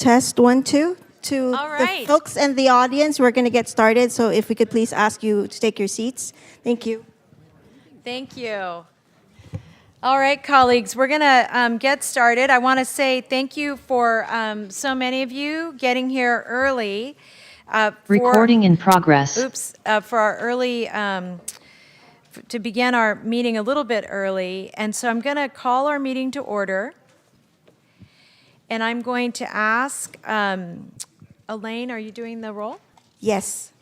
Test 1, 2. To All the right. folks in the audience, we're going to get started. So if we could please ask you to take your seats. Thank you. Thank you. All right, colleagues, we're going to get started. I want to say thank you for so many of you getting here early. Recording in progress. For our early, to begin our meeting a little bit early. And so I'm going to call our meeting to order. And I'm going to ask, Elaine, are you doing the roll? Yes.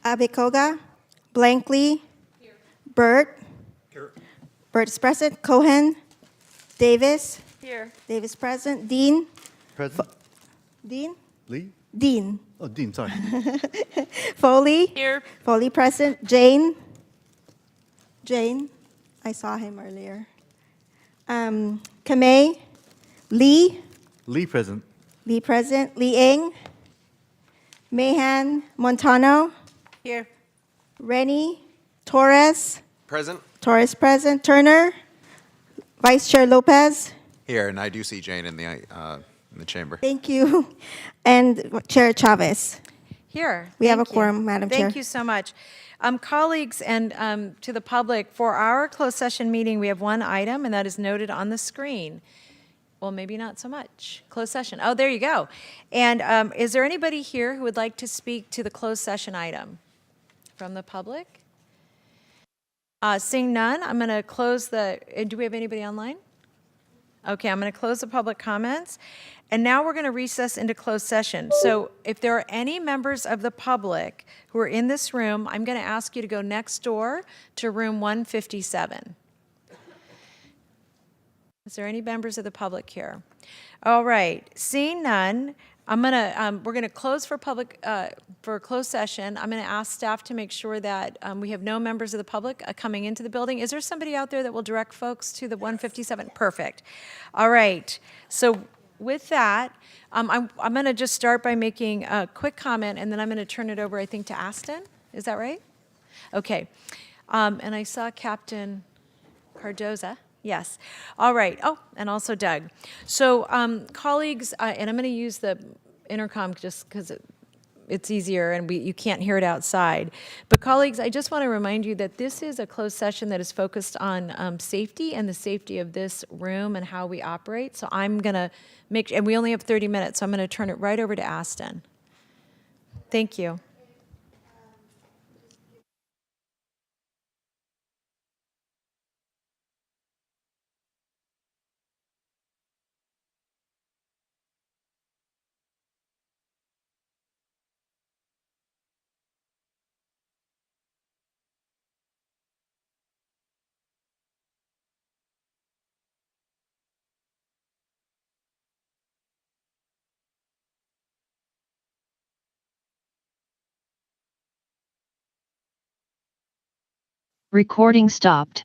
Abekoga, Blankley, Burt. Here. Burt is present. Cohen, Davis. Here. Davis present. Dean. Present. Dean. Lee? Dean. Oh, Dean, sorry. Foley. Here. Foley present. Jane. Jane. I saw him earlier. Kamei. Lee. Lee present. Lee present. Lee Ing. Mahan. Montano. Here. Rennie. Torres. Present. Torres present. Turner. Vice Chair Lopez. Here, and I do see Jane in the chamber. Thank you. And Chair Chavez. Here. We have a Thank you. quorum, Madam Chair. Thank you so much. Colleagues and to the public, for our closed session meeting, we have one item, and that is noted on the screen. Well, maybe not so much. Closed session. Oh, there you go. And is there anybody here who would like to speak to the closed session item from the public? Seeing none, I'm going to close do we have anybody online? Okay, I'm going to close the public comments. And now we're going to recess into closed session. So if there are any members of the public who are in this room, I'm going to ask you to go next door to room 157. Is there any members of the public here? All right, seeing none, we're going to close for closed session. I'm going to ask staff to make sure that we have no members of the public coming into the building. Is there somebody out there that will direct folks to the 157? Perfect. All right. So with that, I'm going to just start by making a quick comment, and then I'm going to turn it over, I think, to Aston. Is that right? Okay. And I saw Captain Cardoza. Yes. All right. Oh, and also Doug. So, colleagues, and I'm going to use the intercom just because it's easier and you can't hear it outside. But colleagues, I just want to remind you that this is a closed session that is focused on safety and the safety of this room and how we operate. So I'm going to and we only have 30 minutes, so I'm going to turn it right over to Aston. Thank you. Recording stopped.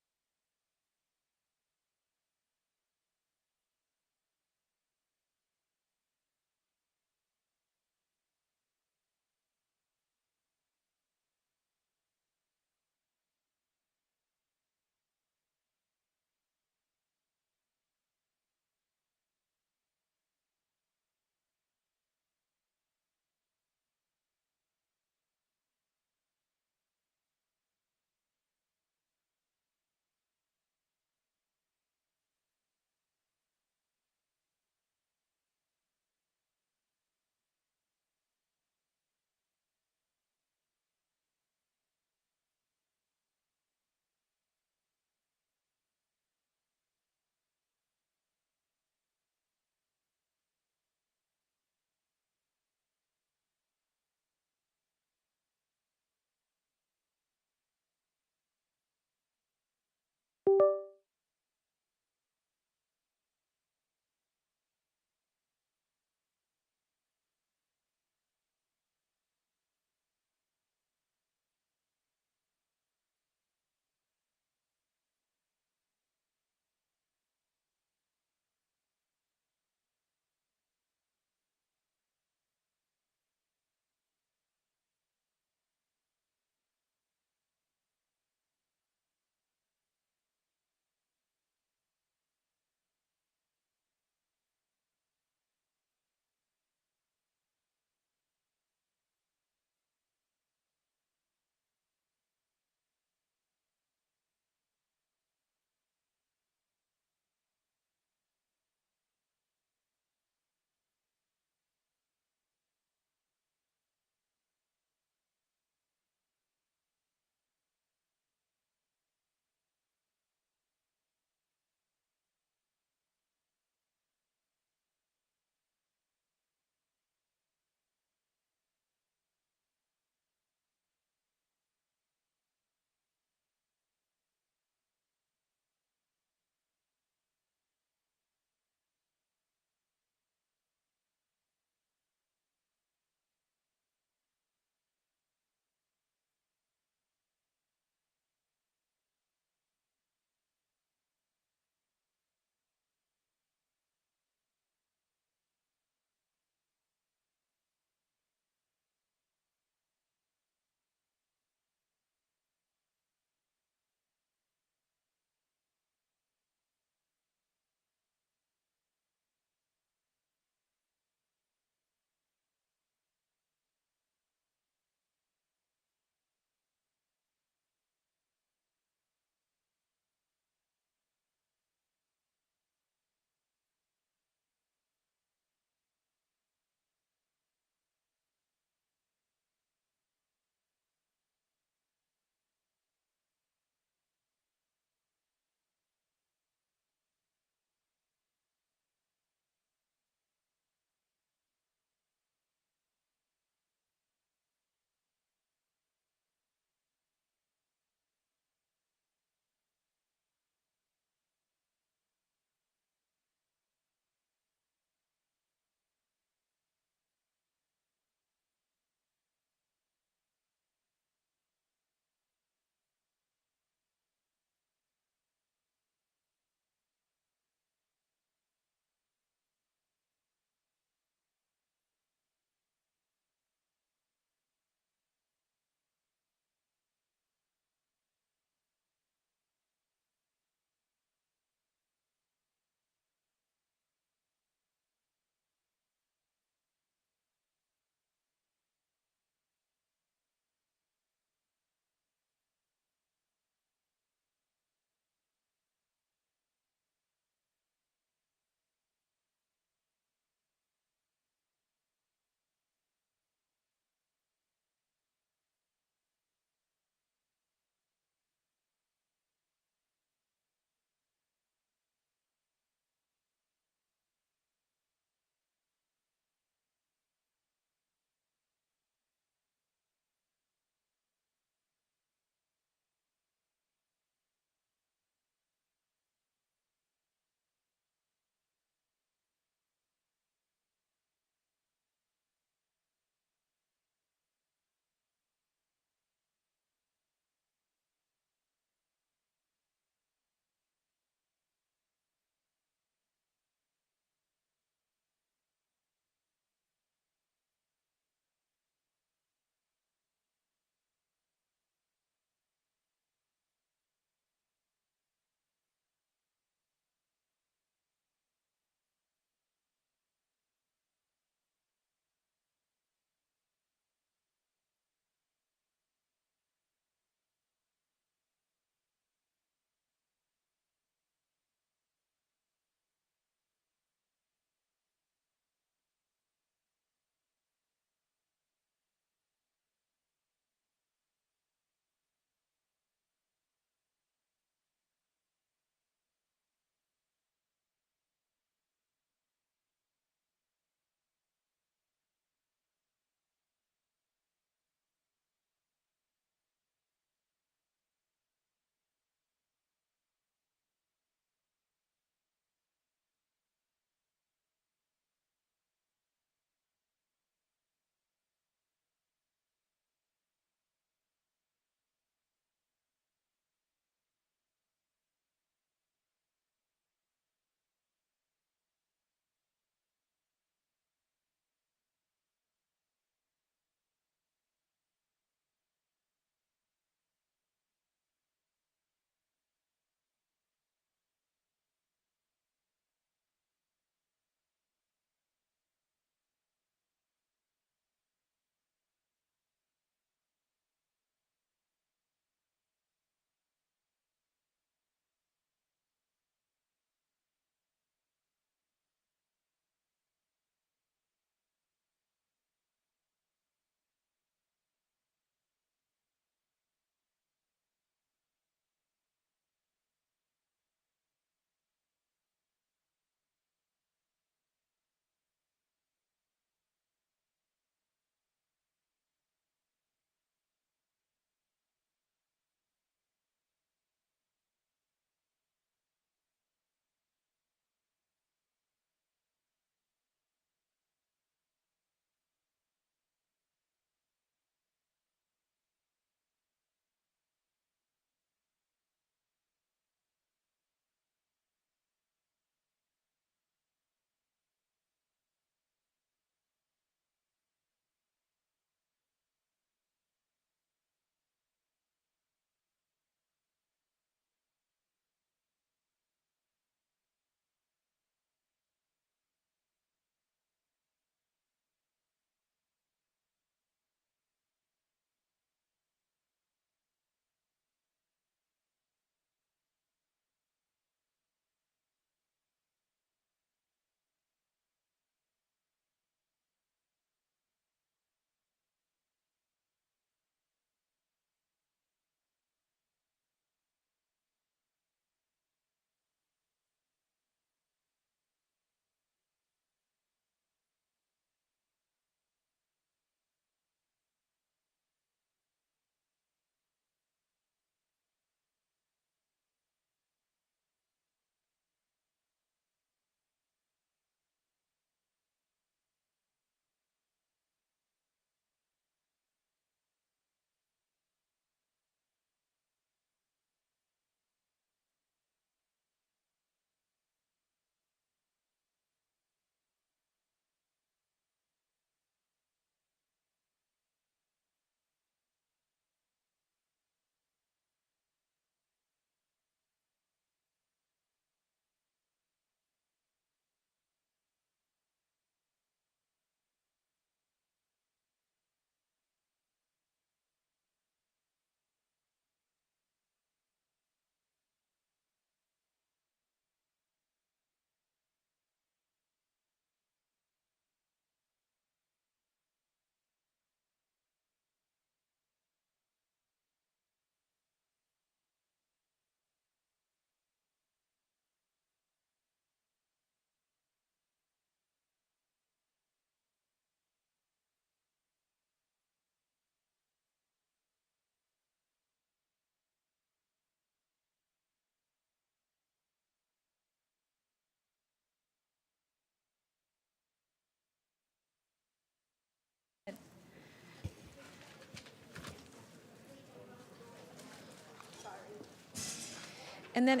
And then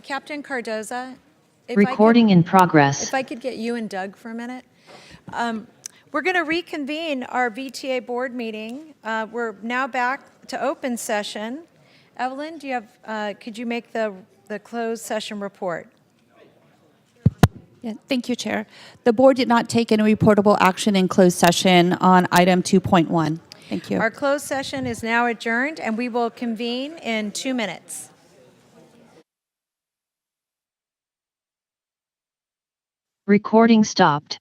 Captain Cardoza, Recording in progress. if I could get you and Doug for a minute. We're going to reconvene our VTA board meeting. We're now back to open session. Evelyn, could you make the closed session report? Yeah, thank you, Chair. The board did not take any reportable action in closed session on item 2.1. Thank you. Our closed session is now adjourned, and we will convene in 2 minutes. Recording stopped.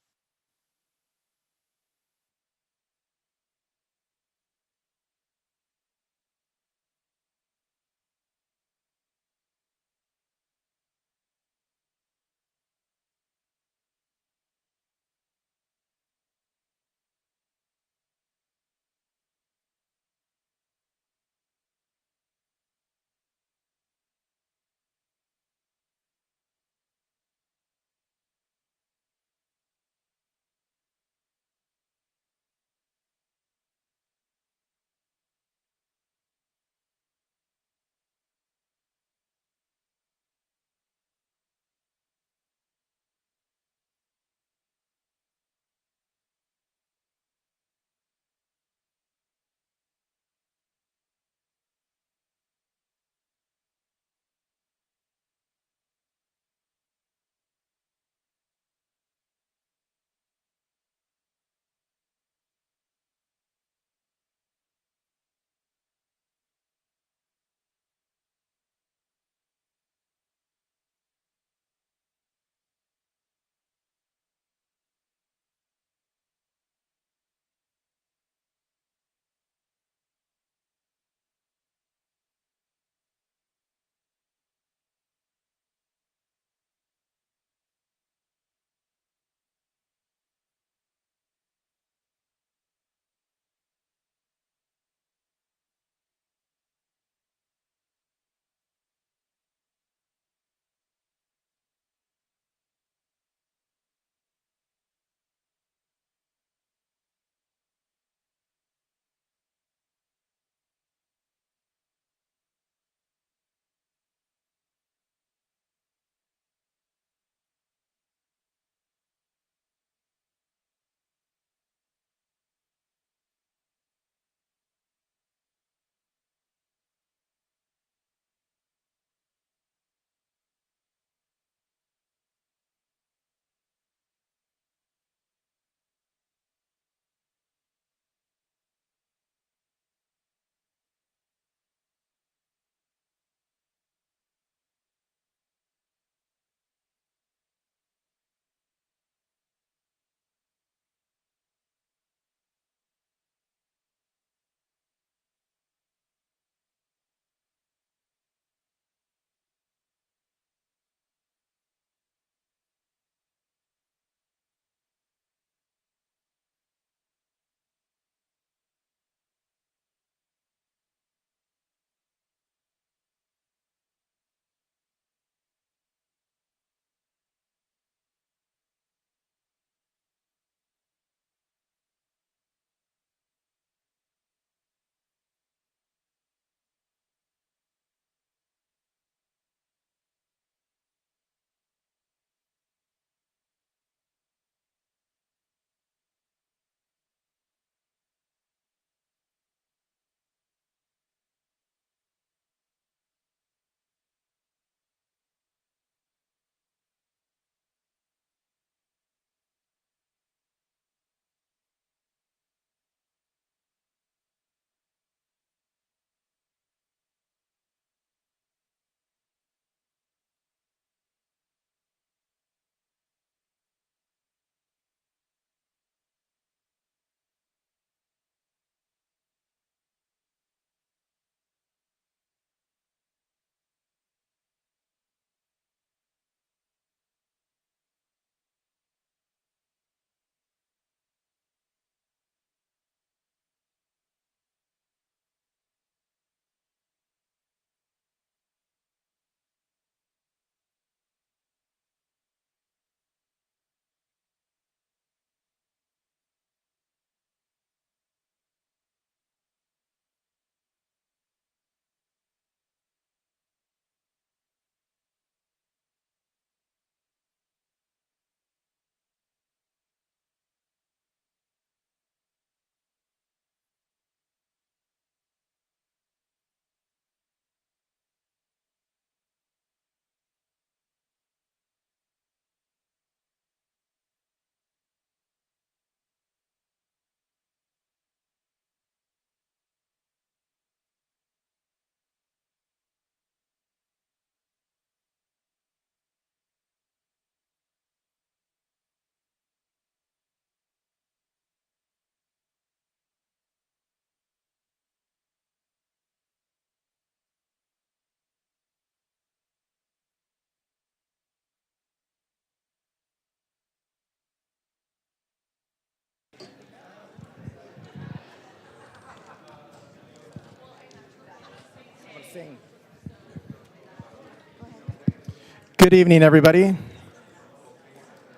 Good evening, everybody.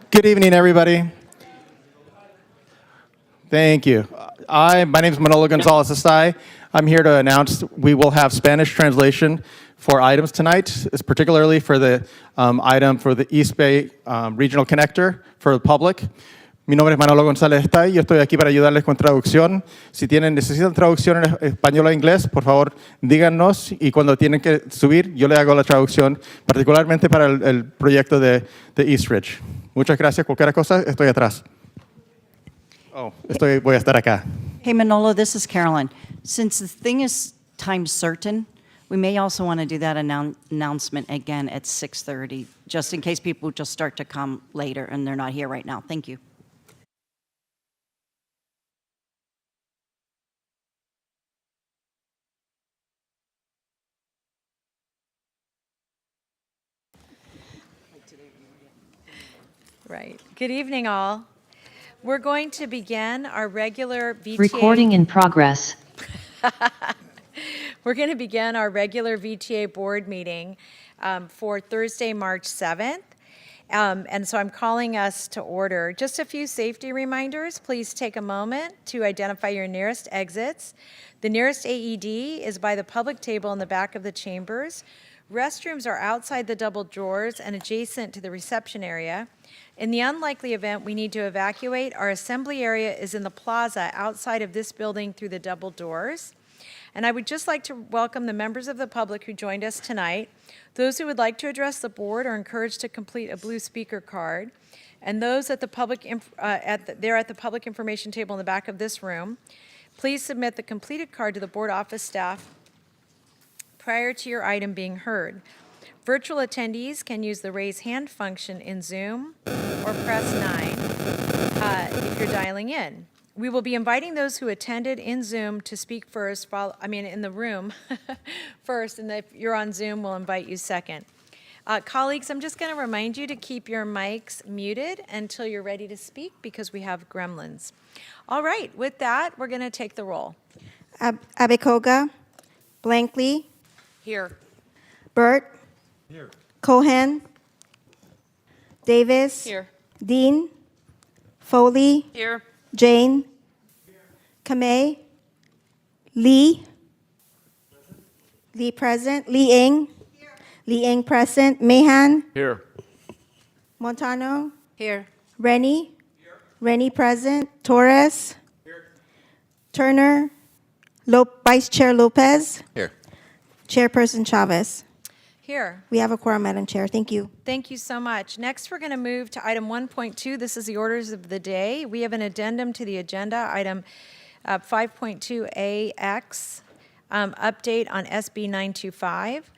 Good evening, everybody. Thank you. My name is Manolo Gonzalez Estay. I'm here to announce we will have Spanish translation for items tonight, particularly for the item for the East Bay Regional Connector for the public. Mi nombre es Manolo González Estay. Yo estoy aquí para ayudarles con traducción. Si necesitan traducción en español o inglés, por favor, díganos y cuando tienen que subir, yo le hago la traducción, particularmente para el proyecto de Eastridge. Muchas gracias. Cualquier cosa, estoy atrás. Voy a estar acá. Hey, Manolo, this is Carolyn. Since the thing is time certain, we may also want to do that announcement again at 6:30, just in case people just start to come later and they're not here right now. Thank you. Right. Good evening, all. We're going to begin our regular VTA. Recording in progress. We're going to begin our regular VTA board meeting for Thursday, March 7th. And so I'm calling us to order. Just a few safety reminders. Please take a moment to identify your nearest exits. The nearest AED is by the public table in the back of the chambers. Restrooms are outside the double doors and adjacent to the reception area. In the unlikely event we need to evacuate, our assembly area is in the plaza outside of this building through the double doors. And I would just like to welcome the members of the public who joined us tonight. Those who would like to address the board are encouraged to complete a blue speaker card. And those at the public at the public information table in the back of this room, please submit the completed card to the board office staff prior to your item being heard. Virtual attendees can use the raise hand function in Zoom or press 9 if you're dialing in. We will be inviting those who attended in Zoom to speak first, in the room first, and if you're on Zoom, we'll invite you second. Colleagues, I'm just going to remind you to keep your mics muted until you're ready to speak because we have gremlins. All right, with that, we're going to take the roll. Abekoga, Blankley, Here. Burt, Here. Cohen, Davis, Here. Dean, Foley, Here. Jane, Kamei, Lee present, Lee Ing present, Mahan, Here. Montano, Here. Rennie, Rennie present, Torres, Turner, Vice Chair Lopez, Here. Chairperson Chavez. Here. We have a quorum, Madam Chair. Thank you. Thank you so much. Next, we're going to move to item 1.2. This is the orders of the day. We have an addendum to the agenda, item 5.2AX, update on SB 925.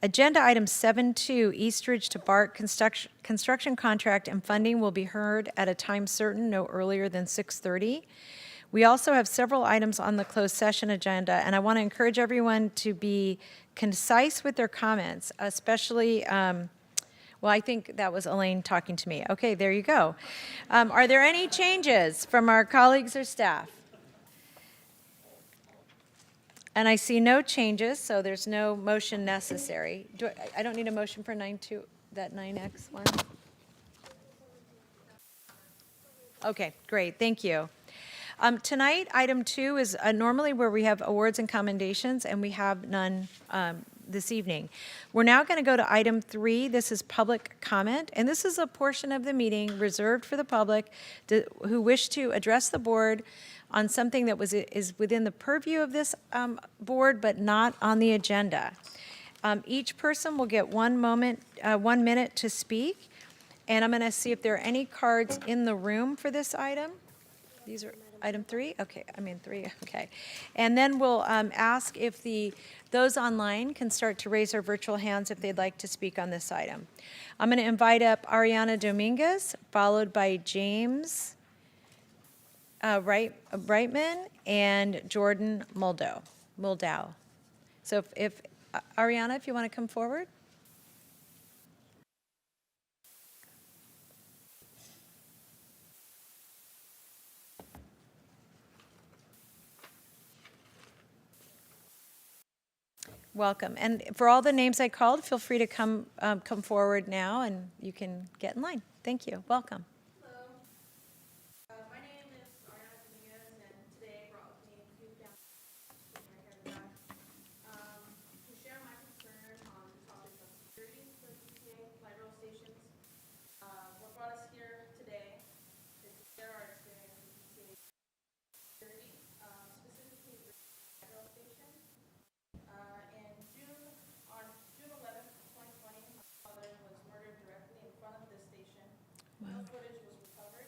Agenda item 7.2, Eastridge to BART construction contract and funding will be heard at a time certain, no earlier than 6:30. We also have several items on the closed session agenda, and I want to encourage everyone to be concise with their comments, especially, well, I think that was Elaine talking to me. Okay, there you go. Are there any changes from our colleagues or staff? And I see no changes, so there's no motion necessary. I don't need a motion for 9.2, that 9X one? Okay, great, thank you. Tonight, item 2 is normally where we have awards and commendations, and we have none this evening. We're now going to go to item 3. This is public comment, and this is a portion of the meeting reserved for the public who wish to address the board on something that is within the purview of this board, but not on the agenda. Each person will get 1 minute to speak, and I'm going to see if there are any cards in the room for this item. These are item 3? Okay, 3, okay. And then we'll ask if those online can start to raise their virtual hands if they'd like to speak on this item. I'm going to invite up Ariana Dominguez, followed by James Brightman and Jordan Muldow. So if Ariana, if you want to come forward. welcome. And for all the names I called, feel free to come forward now, and you can get in line. Thank you. Welcome. My name is Ariana Dominguez, and today brought with me a few families right here in the back to share my concern on the topic of security for VTA light rail stations. What brought us here today is to share our experience with VTA security, specifically with the light rail station. On June 11th, 2020, my father was murdered directly in front of this station. No footage was recovered.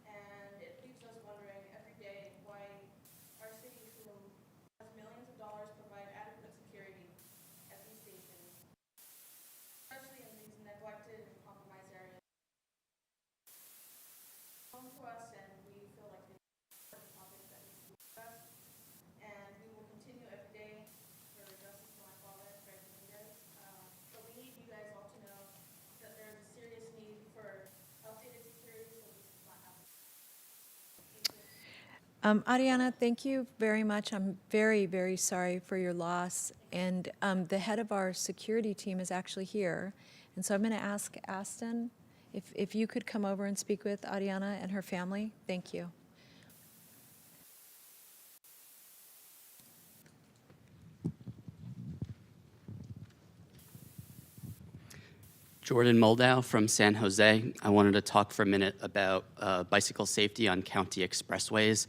And it leaves us wondering every day why our city, who has millions of dollars, provide adequate security at these stations, especially in these neglected and compromised areas. Home to us, and we feel like it's an important topic that needs to be discussed. And we will continue every day for justice for my father, Greg Dominguez. But we need you guys all to know that there is a serious need for updated security so this does not happen. Ariana, thank you very much. I'm very, very sorry for your loss. And the head of our security team is actually here. And so I'm going to ask Aston if you could come over and speak with Ariana and her family. Thank you. Jordan Moldow from San Jose. I wanted to talk for a minute about bicycle safety on county expressways.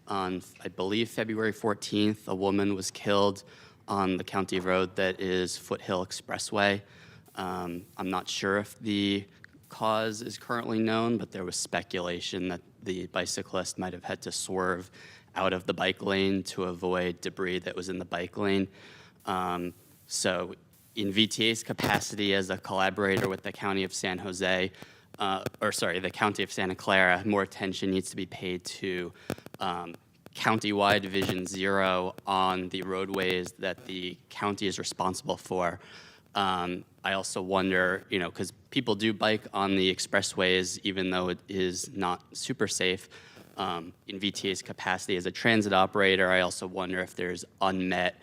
On, I believe, February 14th, a woman was killed on the county road that is Foothill Expressway. I'm not sure if the cause is currently known, but there was speculation that the bicyclist might have had to swerve out of the bike lane to avoid debris that was in the bike lane. So in VTA's capacity as a collaborator with the County of San Jose, the County of Santa Clara, more attention needs to be paid to countywide Vision Zero on the roadways that the county is responsible for. I also wonder, because people do bike on the expressways, even though it is not super safe. In VTA's capacity as a transit operator, I also wonder if there's unmet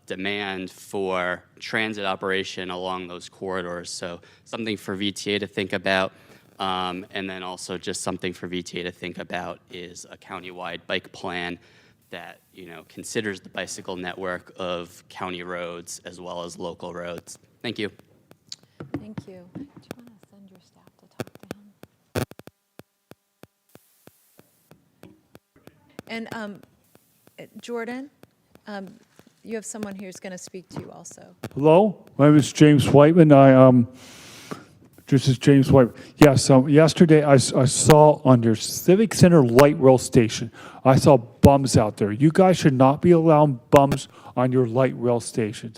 demand for transit operation along those corridors. So something for VTA to think about. And then also just something for VTA to think about is a countywide bike plan that considers the bicycle network of county roads as well as local roads. Thank you. Thank you. Do you want to send your staff to talk to him? And Jordan, you have someone here who's going to speak to you also. Hello, my name is James Whiteman. This is James Whiteman. Yes, yesterday I saw under Civic Center Light Rail Station, I saw bums out there. You guys should not be allowing bums on your light rail stations.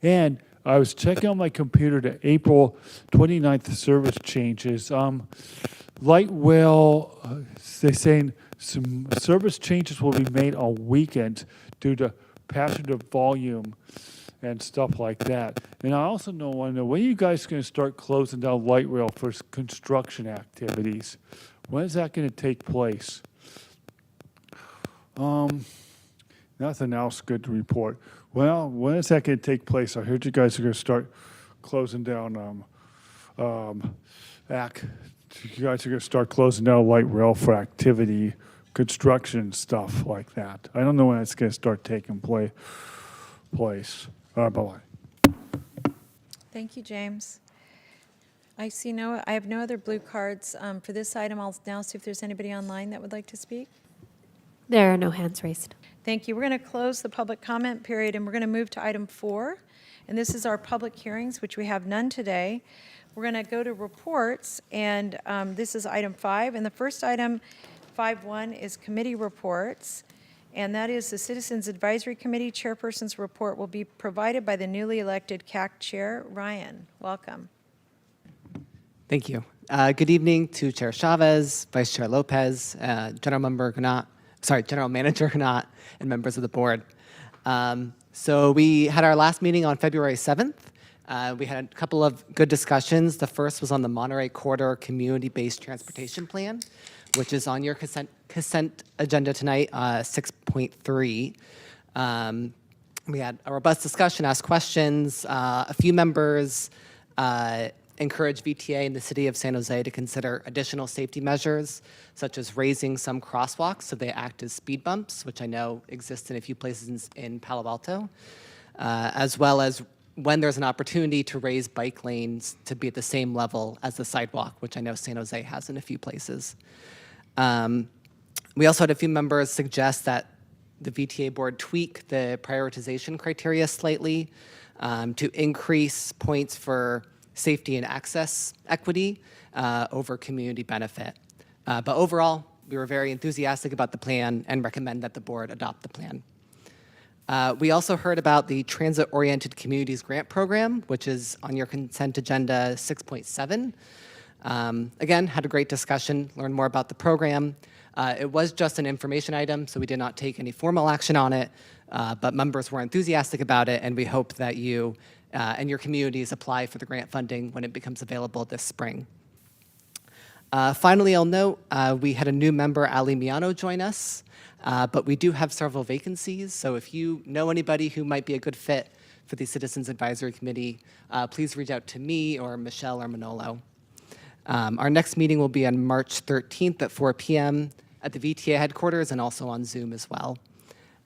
And I was checking on my computer the April 29th service changes. Light rail, they're saying some service changes will be made on weekends due to passenger volume and stuff like that. And I also want to know, when are you guys going to start closing down light rail for construction activities? When is that going to take place? Nothing else good to report. Well, when is that going to take place? I heard you guys are going to start closing down you guys are going to start closing down light rail for activity, construction, stuff like that. I don't know when it's going to start taking place. Bye-bye. Thank you, James. I have no other blue cards for this item. I'll now see if there's anybody online that would like to speak. There are no hands raised. Thank you. We're going to close the public comment period, and we're going to move to item 4. And this is our public hearings, which we have none today. We're going to go to reports, and this is item 5. And the first item, 5.1, is committee reports. And that is the Citizens Advisory Committee Chairperson's report will be provided by the newly elected CAC Chair, Ryan. Welcome. Thank you. Good evening to Chair Chavez, Vice Chair Lopez, General Manager Gnat, and members of the board. So we had our last meeting on February 7th. We had a couple of good discussions. The first was on the Monterey Corridor Community-Based Transportation Plan, which is on your consent agenda tonight, 6.3. We had a robust discussion, asked questions. A few members encouraged VTA in the city of San Jose to consider additional safety measures, such as raising some crosswalks so they act as speed bumps, which I know exist in a few places in Palo Alto, as well as when there's an opportunity to raise bike lanes to be at the same level as the sidewalk, which I know San Jose has in a few places. We also had a few members suggest that the VTA board tweak the prioritization criteria slightly to increase points for safety and access equity over community benefit. But overall, we were very enthusiastic about the plan and recommend that the board adopt the plan. We also heard about the Transit-Oriented Communities Grant Program, which is on your consent agenda 6.7. Again, had a great discussion, learned more about the program. It was just an information item, so we did not take any formal action on it, but members were enthusiastic about it, and we hope that you and your communities apply for the grant funding when it becomes available this spring. Finally, I'll note we had a new member, Ali Miano, join us, but we do have several vacancies, so if you know anybody who might be a good fit for the Citizens Advisory Committee, please reach out to me or Michelle or Manolo. Our next meeting will be on March 13th at 4 p.m. at the VTA headquarters and also on Zoom as well.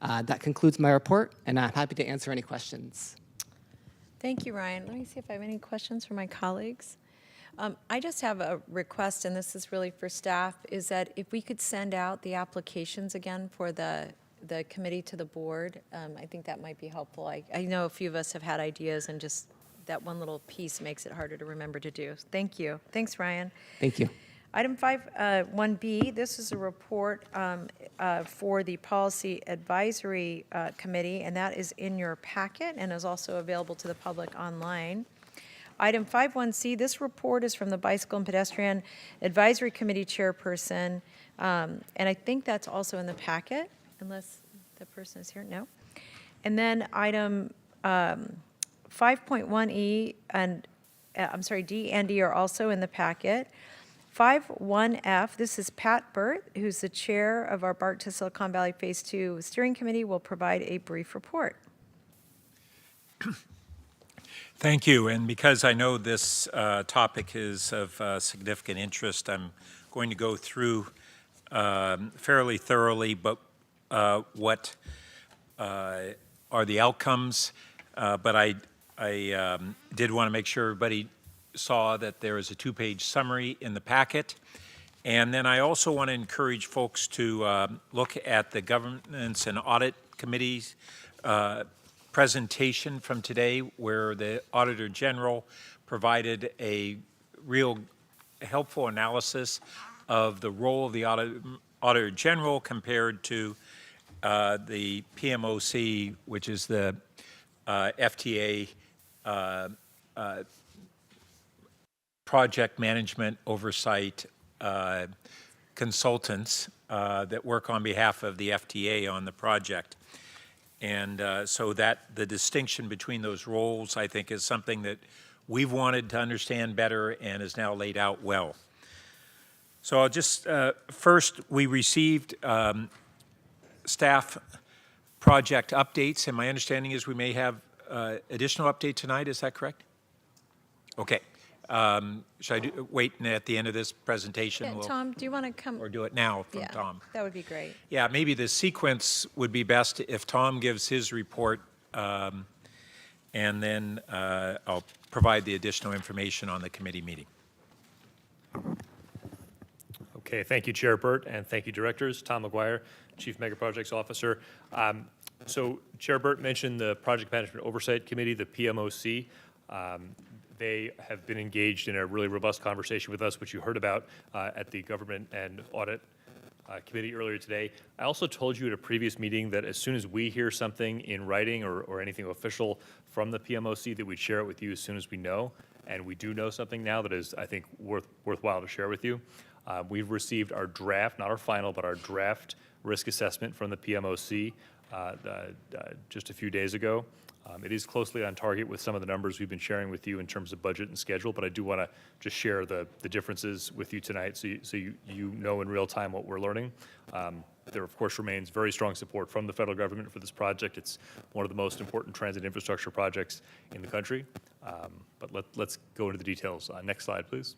That concludes my report, and I'm happy to answer any questions. Thank you, Ryan. Let me see if I have any questions from my colleagues. I just have a request, and this is really for staff, is that if we could send out the applications again for the committee to the board, I think that might be helpful. I know a few of us have had ideas, and just that one little piece makes it harder to remember to do. Thank you. Thanks, Ryan. Thank you. Item 1B, this is a report for the Policy Advisory Committee, and that is in your packet and is also available to the public online. Item 5.1C, this report is from the Bicycle and Pedestrian Advisory Committee Chairperson, and I think that's also in the packet, unless the person is here. No. And then item 5.1E and D and E are also in the packet. 5.1F, this is Pat Burt, who's the chair of our BART to Silicon Valley Phase 2 Steering Committee, will provide a brief report. Thank you. And because I know this topic is of significant interest, I'm going to go through fairly thoroughly, but what are the outcomes. But I did want to make sure everybody saw that there is a 2-page summary in the packet. And then I also want to encourage folks to look at the Governance and Audit Committee's presentation from today, where the Auditor General provided a real helpful analysis of the role of the Auditor General compared to the PMOC, which is the FTA project management oversight consultants that work on behalf of the FTA on the project. And so that the distinction between those roles, I think, is something that we've wanted to understand better and is now laid out well. So I'll just, first, we received staff project updates, and my understanding is we may have additional update tonight. Is that correct? Okay. Should I wait at the end of this presentation? Yeah, Tom, do you want to come? Or do it now from Tom? That would be great. Yeah, maybe the sequence would be best if Tom gives his report, and then I'll provide the additional information on the committee meeting. Okay, thank you, Chair Burt, and thank you, Directors. Tom McGuire, Chief Mega Projects Officer. So Chair Burt mentioned the Project Management Oversight Committee, the PMOC. They have been engaged in a really robust conversation with us, which you heard about at the Government and Audit Committee earlier today. I also told you at a previous meeting that as soon as we hear something in writing or anything official from the PMOC, that we'd share it with you as soon as we know. And we do know something now that is, I think, worthwhile to share with you. We've received our draft, not our final, but our draft risk assessment from the PMOC just a few days ago. It is closely on target with some of the numbers we've been sharing with you in terms of budget and schedule, but I do want to just share the differences with you tonight so you know in real time what we're learning. There, of course, remains very strong support from the federal government for this project. It's one of the most important transit infrastructure projects in the country. But let's go into the details. Next slide, please.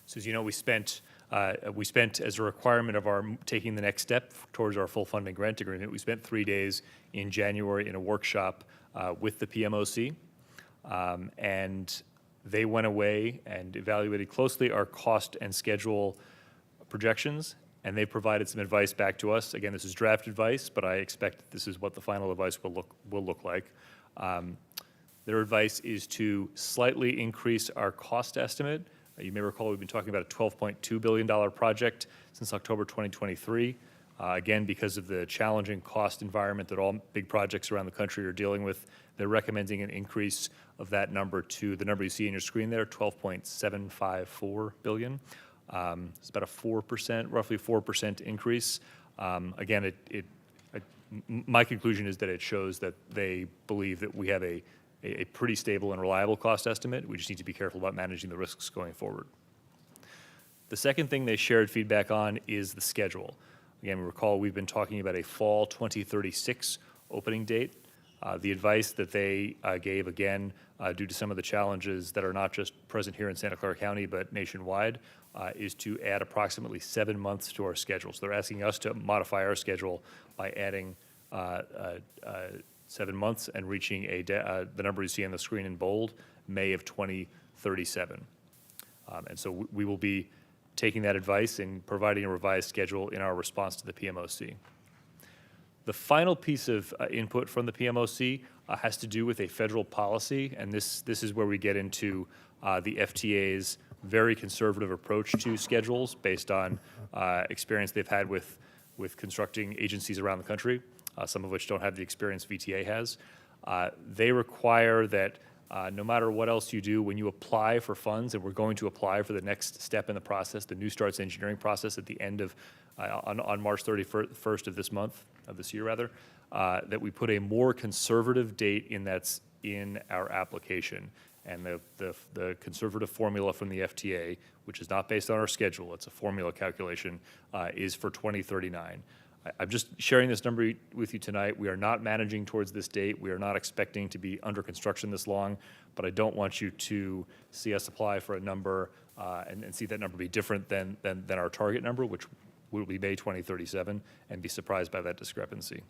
So as you know, we spent as a requirement of our taking the next step towards our full funding grant agreement, we spent 3 days in January in a workshop with the PMOC, and they went away and evaluated closely our cost and schedule projections, and they provided some advice back to us. Again, this is draft advice, but I expect this is what the final advice will look like. Their advice is to slightly increase our cost estimate. You may recall we've been talking about a $12.2 billion project since October 2023. Again, because of the challenging cost environment that all big projects around the country are dealing with, they're recommending an increase of that number to the number you see on your screen there, $12.754 billion. It's about a 4%, roughly 4% increase. Again, my conclusion is that it shows that they believe that we have a pretty stable and reliable cost estimate. We just need to be careful about managing the risks going forward. The second thing they shared feedback on is the schedule. Again, recall we've been talking about a fall 2036 opening date. The advice that they gave, again, due to some of the challenges that are not just present here in Santa Clara County, but nationwide, is to add approximately 7 months to our schedule. So they're asking us to modify our schedule by adding 7 months and reaching the number you see on the screen in bold, May of 2037. And so we will be taking that advice and providing a revised schedule in our response to the PMOC. The final piece of input from the PMOC has to do with a federal policy, and this is where we get into the FTA's very conservative approach to schedules based on experience they've had with constructing agencies around the country, some of which don't have the experience VTA has. They require that no matter what else you do, when you apply for funds, and we're going to apply for the next step in the process, the New Starts engineering process at the end of, on March 31st of this year rather, that we put a more conservative date in our application. And the conservative formula from the FTA, which is not based on our schedule, it's a formula calculation, is for 2039. I'm just sharing this number with you tonight. We are not managing towards this date. We are not expecting to be under construction this long, but I don't want you to see us apply for a number and see that number be different than our target number, which will be May 2037, and be surprised by that discrepancy.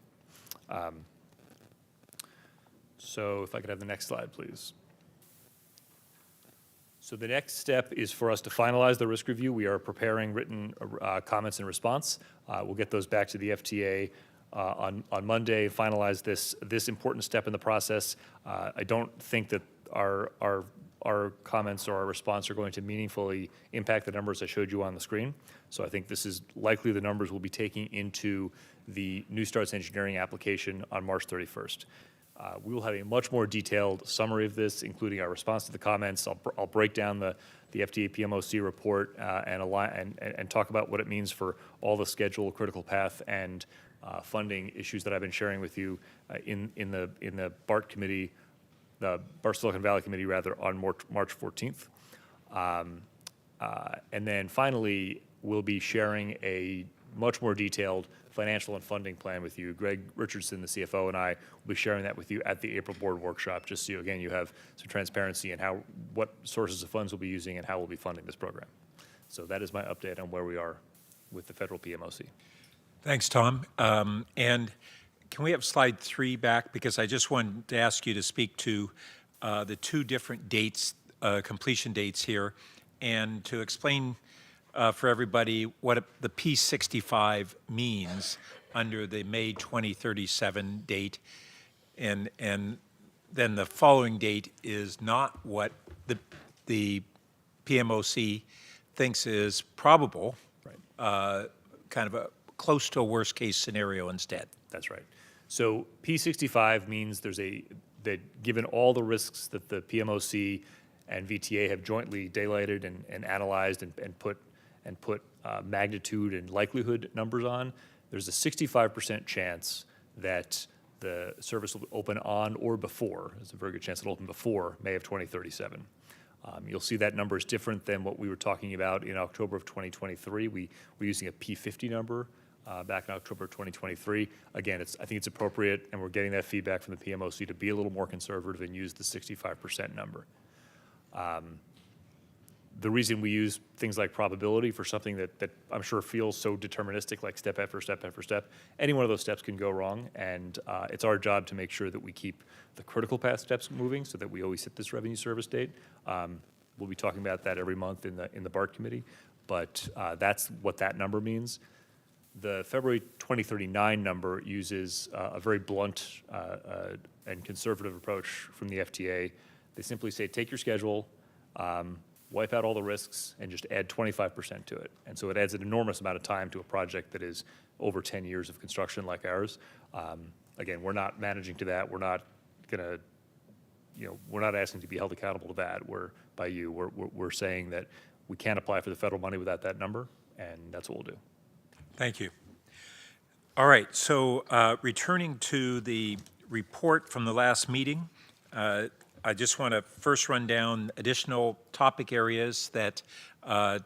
So if I could have the next slide, please. So the next step is for us to finalize the risk review. We are preparing written comments and response. We'll get those back to the FTA on Monday, finalize this important step in the process. I don't think that our comments or our response are going to meaningfully impact the numbers I showed you on the screen. So I think this is likely the numbers we'll be taking into the New Starts engineering application on March 31st. We will have a much more detailed summary of this, including our response to the comments. I'll break down the FTA PMOC report and talk about what it means for all the schedule, critical path, and funding issues that I've been sharing with you in the BART committee, the BART Silicon Valley committee rather, on March 14th. And then finally, we'll be sharing a much more detailed financial and funding plan with you. Greg Richardson, the CFO, and I will be sharing that with you at the April board workshop, just so, again, you have some transparency in what sources of funds we'll be using and how we'll be funding this program. So that is my update on where we are with the federal PMOC. Thanks, Tom. And can we have slide 3 back? Because I just wanted to ask you to speak to the 2 different dates, completion dates here, and to explain for everybody what the P65 means under the May 2037 date. And then the following date is not what the PMOC thinks is probable, right. Kind of close to a worst case scenario instead. That's right. So P65 means that given all the risks that the PMOC and VTA have jointly daylighted and analyzed and put magnitude and likelihood numbers on, there's a 65% chance that the service will open on or before. There's a very good chance it'll open before May of 2037. You'll see that number is different than what we were talking about in October of 2023. We were using a P50 number back in October 2023. Again, I think it's appropriate, and we're getting that feedback from the PMOC to be a little more conservative and use the 65% number. The reason we use things like probability for something that I'm sure feels so deterministic, like step after step after step, any one of those steps can go wrong, and it's our job to make sure that we keep the critical path steps moving so that we always hit this revenue service date. We'll be talking about that every month in the BART committee, but that's what that number means. The February 2039 number uses a very blunt and conservative approach from the FTA. They simply say, take your schedule, wipe out all the risks, and just add 25% to it. And so it adds an enormous amount of time to a project that is over 10 years of construction like ours. Again, we're not managing to that. We're not gonna, we're not asking to be held accountable to that. We're saying that we can't apply for the federal money without that number, and that's what we'll do. Thank you. All right, so returning to the report from the last meeting, I just want to first run down additional topic areas that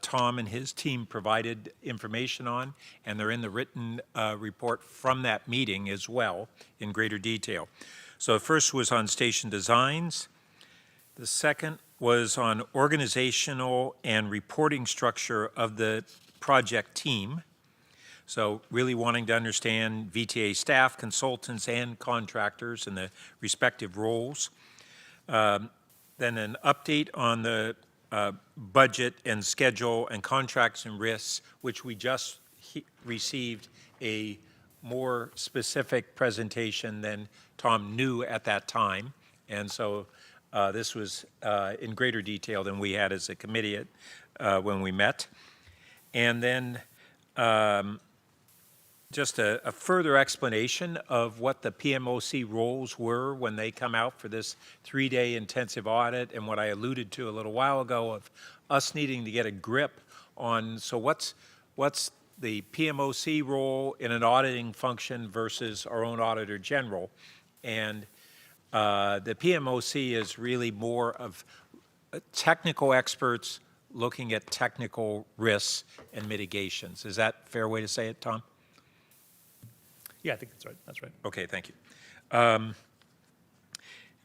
Tom and his team provided information on, and they're in the written report from that meeting as well in greater detail. So the first was on station designs. The second was on organizational and reporting structure of the project team. So really wanting to understand VTA staff, consultants, and contractors and the respective roles. Then an update on the budget and schedule and contracts and risks, which we just received a more specific presentation than Tom knew at that time. And so this was in greater detail than we had as a committee when we met. And then just a further explanation of what the PMOC roles were when they come out for this 3-day intensive audit, and what I alluded to a little while ago of us needing to get a grip on, so what's the PMOC role in an auditing function versus our own Auditor General. And the PMOC is really more of technical experts looking at technical risks and mitigations. Is that a fair way to say it, Tom? Yeah, I think that's right. That's right. Okay, thank you.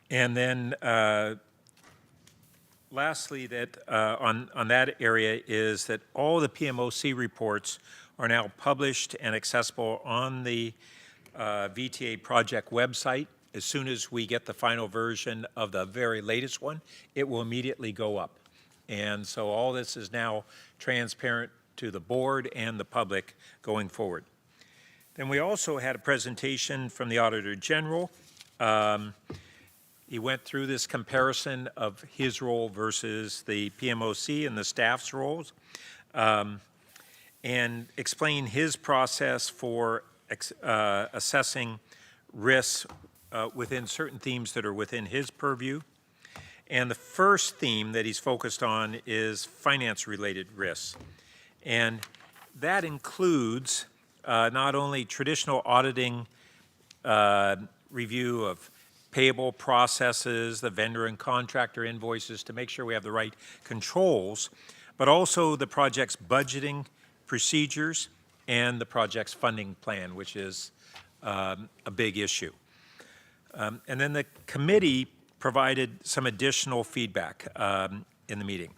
And then lastly, that on that area is that all the PMOC reports are now published and accessible on the VTA project website. As soon as we get the final version of the very latest one, it will immediately go up. And so all this is now transparent to the board and the public going forward. Then we also had a presentation from the Auditor General. He went through this comparison of his role versus the PMOC and the staff's roles, and explained his process for assessing risks within certain themes that are within his purview. And the first theme that he's focused on is finance-related risks. And that includes not only traditional auditing review of payable processes, the vendor and contractor invoices to make sure we have the right controls, but also the project's budgeting procedures and the project's funding plan, which is a big issue. And then the committee provided some additional feedback in the meeting.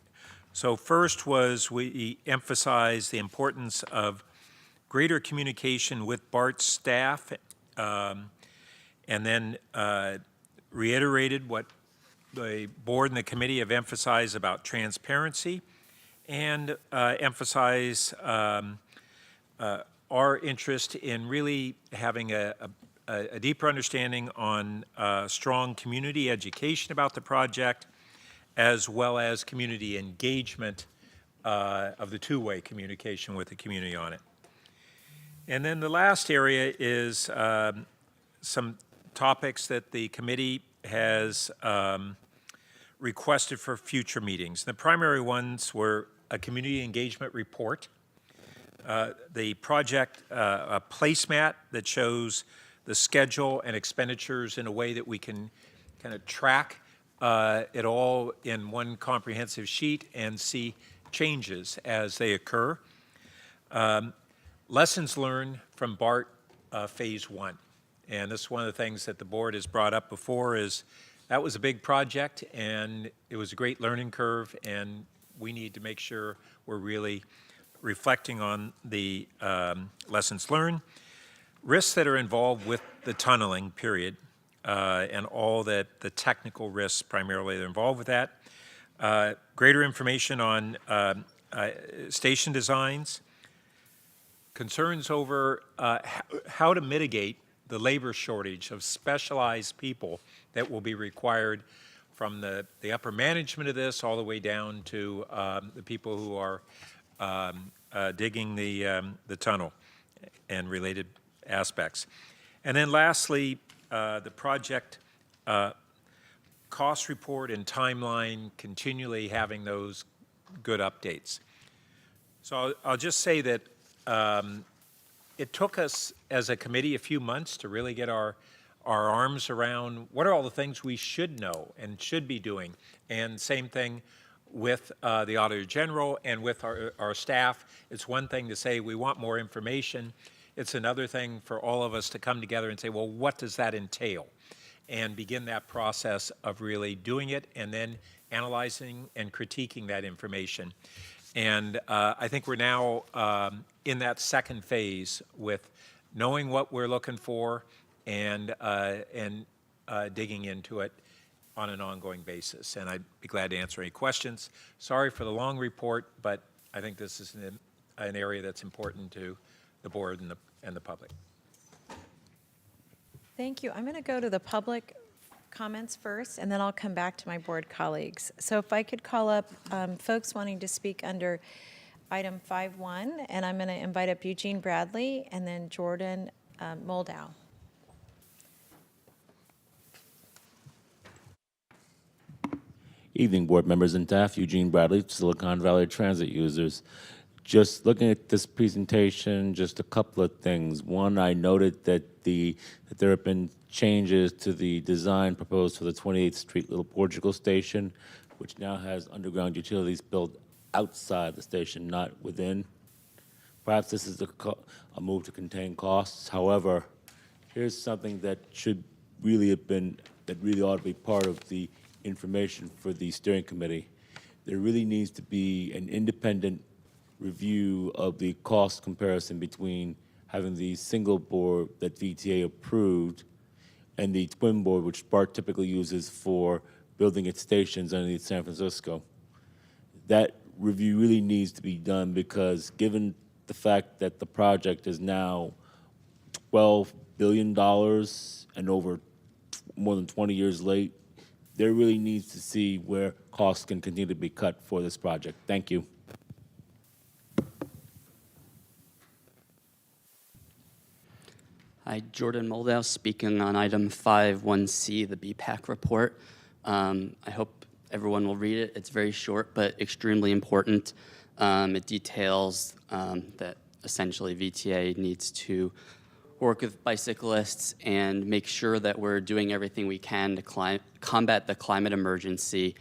So first was we emphasized the importance of greater communication with BART staff, and then reiterated what the board and the committee have emphasized about transparency, and emphasize our interest in really having a deeper understanding on strong community education about the project, as well as community engagement of the two-way communication with the community on it. And then the last area is some topics that the committee has requested for future meetings. The primary ones were a community engagement report, the project, a placemat that shows the schedule and expenditures in a way that we can kind of track it all in one comprehensive sheet and see changes as they occur. Lessons learned from BART Phase 1. And this is one of the things that the board has brought up before is that was a big project and it was a great learning curve, and we need to make sure we're really reflecting on the lessons learned. Risks that are involved with the tunneling, period, and all that the technical risks primarily that are involved with that. Greater information on station designs. Concerns over how to mitigate the labor shortage of specialized people that will be required from the upper management of this all the way down to the people who are digging the tunnel and related aspects. And then lastly, the project cost report and timeline, continually having those good updates. So I'll just say that it took us as a committee a few months to really get our arms around what are all the things we should know and should be doing. And same thing with the Auditor General and with our staff. It's one thing to say we want more information. It's another thing for all of us to come together and say, well, what does that entail? And begin that process of really doing it and then analyzing and critiquing that information. And I think we're now in that second phase with knowing what we're looking for and digging into it on an ongoing basis. And I'd be glad to answer any questions. Sorry for the long report, but I think this is an area that's important to the board and the public. Thank you. I'm going to go to the public comments first, and then I'll come back to my board colleagues. So if I could call up folks wanting to speak under item 5.1, and I'm going to invite up Eugene Bradley and then Jordan Moldow. Evening, board members and staff. Eugene Bradley, Silicon Valley Transit users. Just looking at this presentation, just a couple of things. One, I noted that there have been changes to the design proposed for the 28th Street Little Portugal station, which now has underground utilities built outside the station, not within. Perhaps this is a move to contain costs. However, here's something that should really have been, that really ought to be part of the information for the steering committee. There really needs to be an independent review of the cost comparison between having the single board that VTA approved and the twin board, which BART typically uses for building its stations underneath San Francisco. That review really needs to be done because given the fact that the project is now $12 billion and over more than 20 years late, there really needs to see where costs can continue to be cut for this project. Thank you. Hi, Jordan Moldow, speaking on item 5.1c, the BPAC report. I hope everyone will read it. It's very short, but extremely important. It details that essentially VTA needs to work with bicyclists and make sure that we're doing everything we can to combat the climate emergency,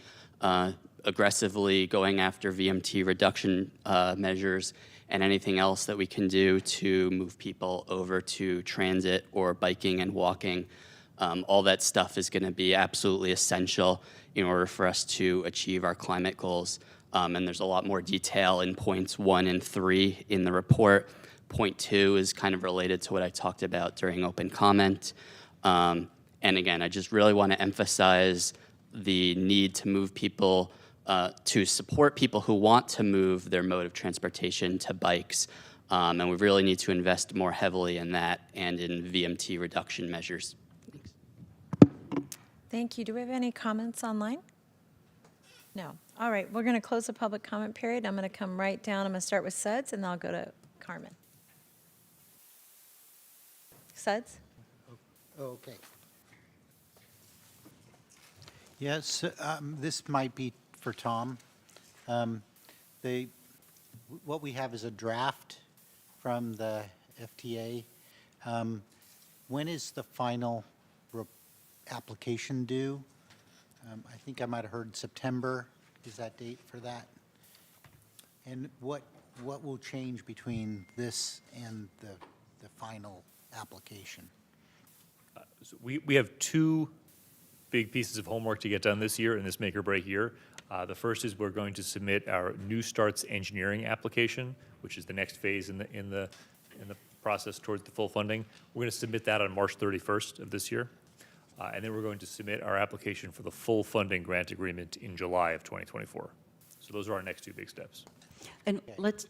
aggressively going after VMT reduction measures, and anything else that we can do to move people over to transit or biking and walking. All that stuff is going to be absolutely essential in order for us to achieve our climate goals. And there's a lot more detail in points 1 and 3 in the report. Point 2 is kind of related to what I talked about during open comment. And again, I just really want to emphasize the need to move people, to support people who want to move their mode of transportation to bikes. And we really need to invest more heavily in that and in VMT reduction measures. Thanks. Thank you. Do we have any comments online? No. All right, we're going to close the public comment period. I'm going to come right down. I'm going to start with Suds, and then I'll go to Carmen. Suds? Okay. Yes, this might be for Tom. What we have is a draft from the FTA. when is the final application due? I think I might have heard September is that date for that. And what will change between this and the final application? So we have two big pieces of homework to get done this year in this make or break year. The first is we're going to submit our New Starts engineering application, which is the next phase in the process towards the full funding. We're going to submit that on March 31st of this year. And then we're going to submit our application for the full funding grant agreement in July of 2024. So those are our next two big steps. And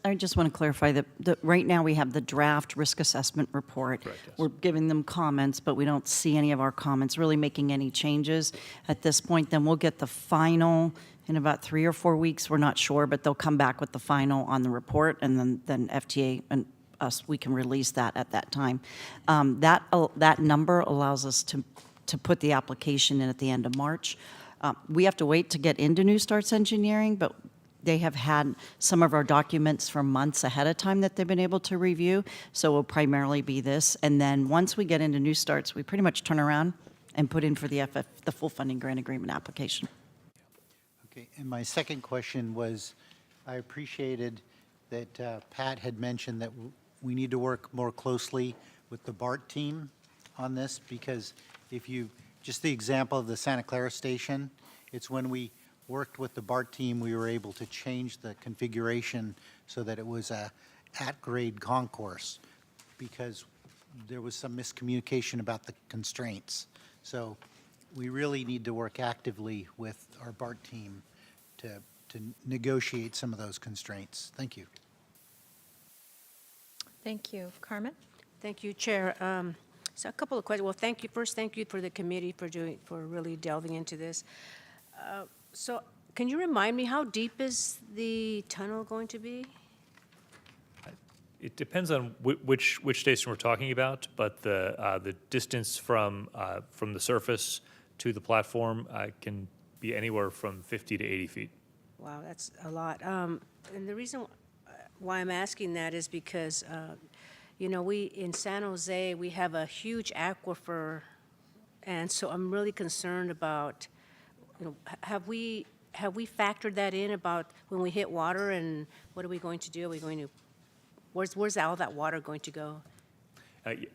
I just want to clarify that right now we have the draft risk assessment report. Correct, yes. We're giving them comments, but we don't see any of our comments really making any changes at this point. Then we'll get the final in about 3 or 4 weeks. We're not sure, but they'll come back with the final on the report, and then FTA and us, we can release that at that time. That number allows us to put the application in at the end of March. We have to wait to get into New Starts Engineering, but they have had some of our documents from months ahead of time that they've been able to review, so it will primarily be this. And then once we get into New Starts, we pretty much turn around and put in for the full funding grant agreement application. Okay, and my second question was, I appreciated that Pat had mentioned that we need to work more closely with the BART team on this, because if you, just the example of the Santa Clara station, it's when we worked with the BART team, we were able to change the configuration so that it was a at-grade concourse, because there was some miscommunication about the constraints. So we really need to work actively with our BART team to negotiate some of those constraints. Thank you. Thank you. Carmen? Thank you, Chair. So a couple of questions. Well, thank you. First, thank you for the committee for really delving into this. So can you remind me, how deep is the tunnel going to be? It depends on which station we're talking about, but the distance from the surface to the platform can be anywhere from 50 to 80 feet. Wow, that's a lot. And the reason why I'm asking that is because, you know, we in San Jose, we have a huge aquifer, and so I'm really concerned about, you know, have we factored that in about when we hit water, and what are we going to do? Are we going to, where's all that water going to go?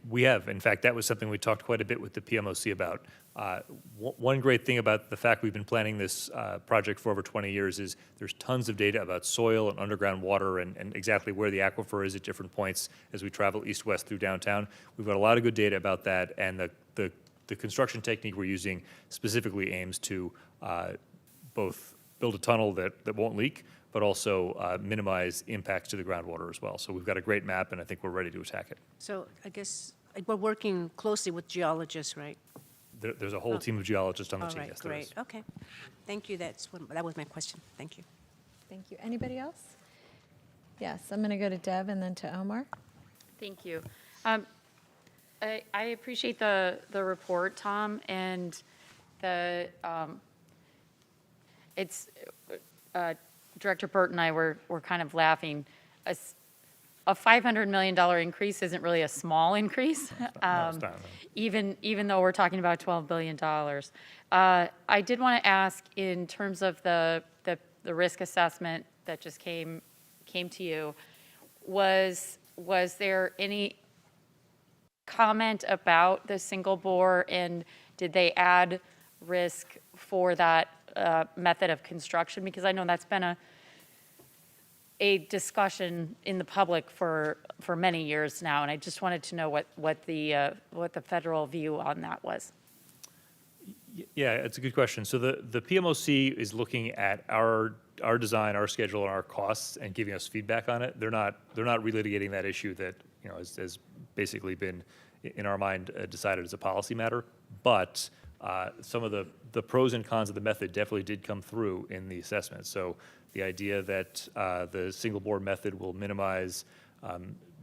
We have. In fact, that was something we talked quite a bit with the PMOC about. One great thing about the fact we've been planning this project for over 20 years is there's tons of data about soil and underground water and exactly where the aquifer is at different points as we travel east-west through downtown. We've got a lot of good data about that, and the construction technique we're using specifically aims to both build a tunnel that won't leak, but also minimize impacts to the groundwater as well. So we've got a great map, and I think we're ready to attack it. So I guess we're working closely with geologists, right? There's a whole team of geologists on the All team. right, Yes, there is. great. Okay. Thank you. That was my question. Thank you. Thank you. Anybody else? Yes, I'm going to go to Deb and then to Omar. Thank you. I appreciate the report, Tom, and the Director Burt and I were kind of laughing. A $500 million increase isn't really a small increase, even though we're talking about $12 billion. I did want to ask, in terms of the risk assessment that just came to you, was there any comment about the single bore, and did they add risk for that method of construction? Because I know that's been a discussion in the public for many years now, and I just wanted to know what the federal view on that was. Yeah, it's a good question. So the PMOC is looking at our design, our schedule, and our costs, and giving us feedback on it. They're not relitigating that issue that, you know, has basically been, in our mind, decided as a policy matter. But some of the pros and cons of the method definitely did come through in the assessment. So the idea that the single bore method will minimize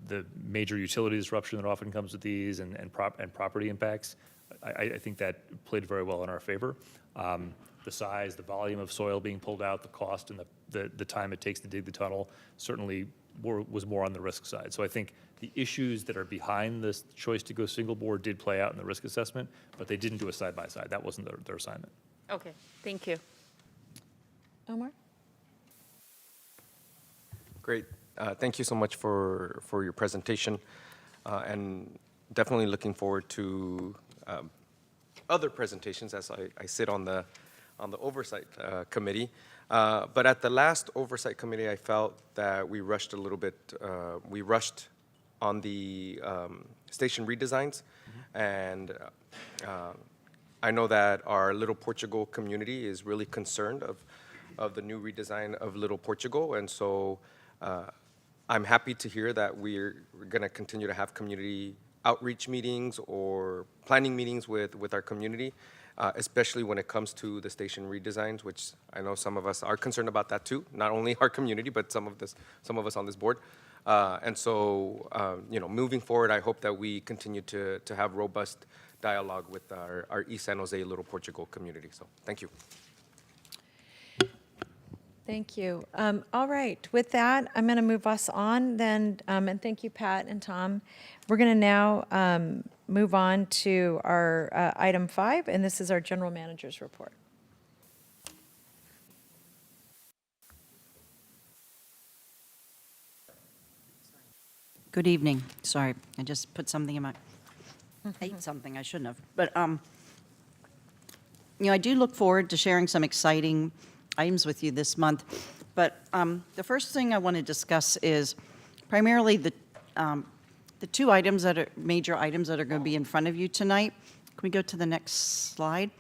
the major utility disruption that often comes with these and property impacts, I think that played very well in our favor. the size, the volume of soil being pulled out, the cost, and the time it takes to dig the tunnel certainly was more on the risk side. So I think the issues that are behind this choice to go single bore did play out in the risk assessment, but they didn't do a side-by-side. That wasn't their assignment. Okay, thank you. Omar? Great. Thank you so much for your presentation, and definitely looking forward to other presentations as I sit on the oversight committee. But at the last oversight committee, I felt that we rushed a little bit. We rushed on the station redesigns, and I know that our Little Portugal community is really concerned of the new redesign of Little Portugal, and so I'm happy to hear that we're going to continue to have community outreach meetings or planning meetings with our community, especially when it comes to the station redesigns, which I know some of us are concerned about that too, not only our community, but some of us on this board. And so, moving forward, I hope that we continue to have robust dialogue with our East San Jose Little Portugal community. So, thank you. Thank you. All right, with that, I'm going to move us on then, and thank you, Pat and Tom. We're going to now move on to our item 5, and this is our general manager's report. Good evening. Sorry, I just put something in my, ate something I shouldn't have. But, I do look forward to sharing some exciting items with you this month. But the first thing I want to discuss is primarily the two items that are major items that are going to be in front of you tonight. Can we go to the next slide?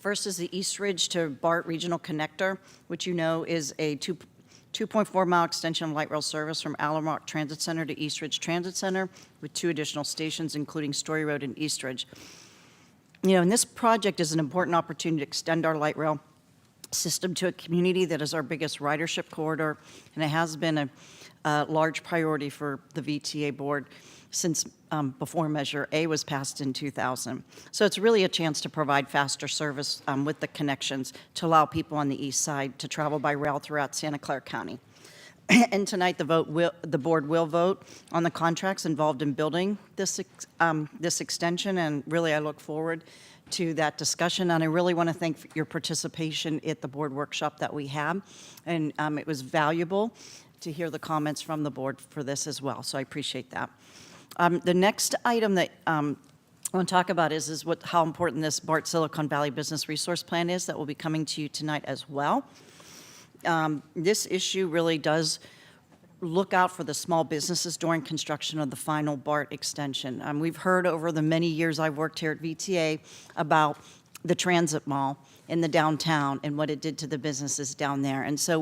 First is the Eastridge to BART Regional Connector, which you know is a 2.4-mile extension of light rail service from Alum Rock Transit Center to Eastridge Transit Center with 2 additional stations, including Story Road and Eastridge. And this project is an important opportunity to extend our light rail system to a community that is our biggest ridership corridor, and it has been a large priority for the VTA board since before Measure A was passed in 2000. So it's really a chance to provide faster service with the connections to allow people on the east side to travel by rail throughout Santa Clara County. And tonight, the board will vote on the contracts involved in building this extension, and really I look forward to that discussion. And I really want to thank your participation at the board workshop that we had, and it was valuable to hear the comments from the board for this as well. So I appreciate that. The next item that I want to talk about is how important this BART Silicon Valley Business Resource Plan is that will be coming to you tonight as well. This issue really does look out for the small businesses during construction of the final BART extension. We've heard over the many years I've worked here at VTA about the transit mall in the downtown and what it did to the businesses down there. And so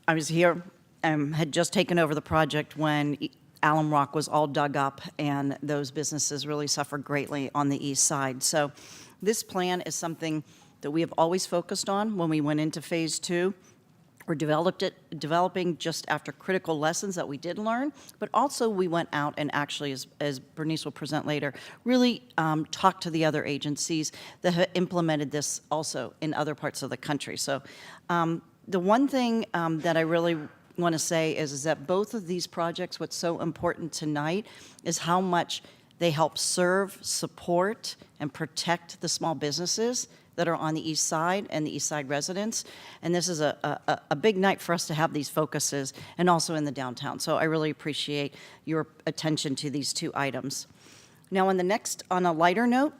I was here and had just taken over the project when Alum Rock was all dug up, and those businesses really suffered greatly on the east side. So this plan is something that we have always focused on when we went into phase 2. We're developing just after critical lessons that we did learn, but also we went out and actually, as Bernice will present later, really talked to the other agencies that have implemented this also in other parts of the country. So the one thing that I really want to say is that both of these projects, what's so important tonight is how much they help serve, support, and protect the small businesses that are on the east side and the east side residents. And this is a big night for us to have these focuses, and also in the downtown. So I really appreciate your attention to these two items. Now on a lighter note,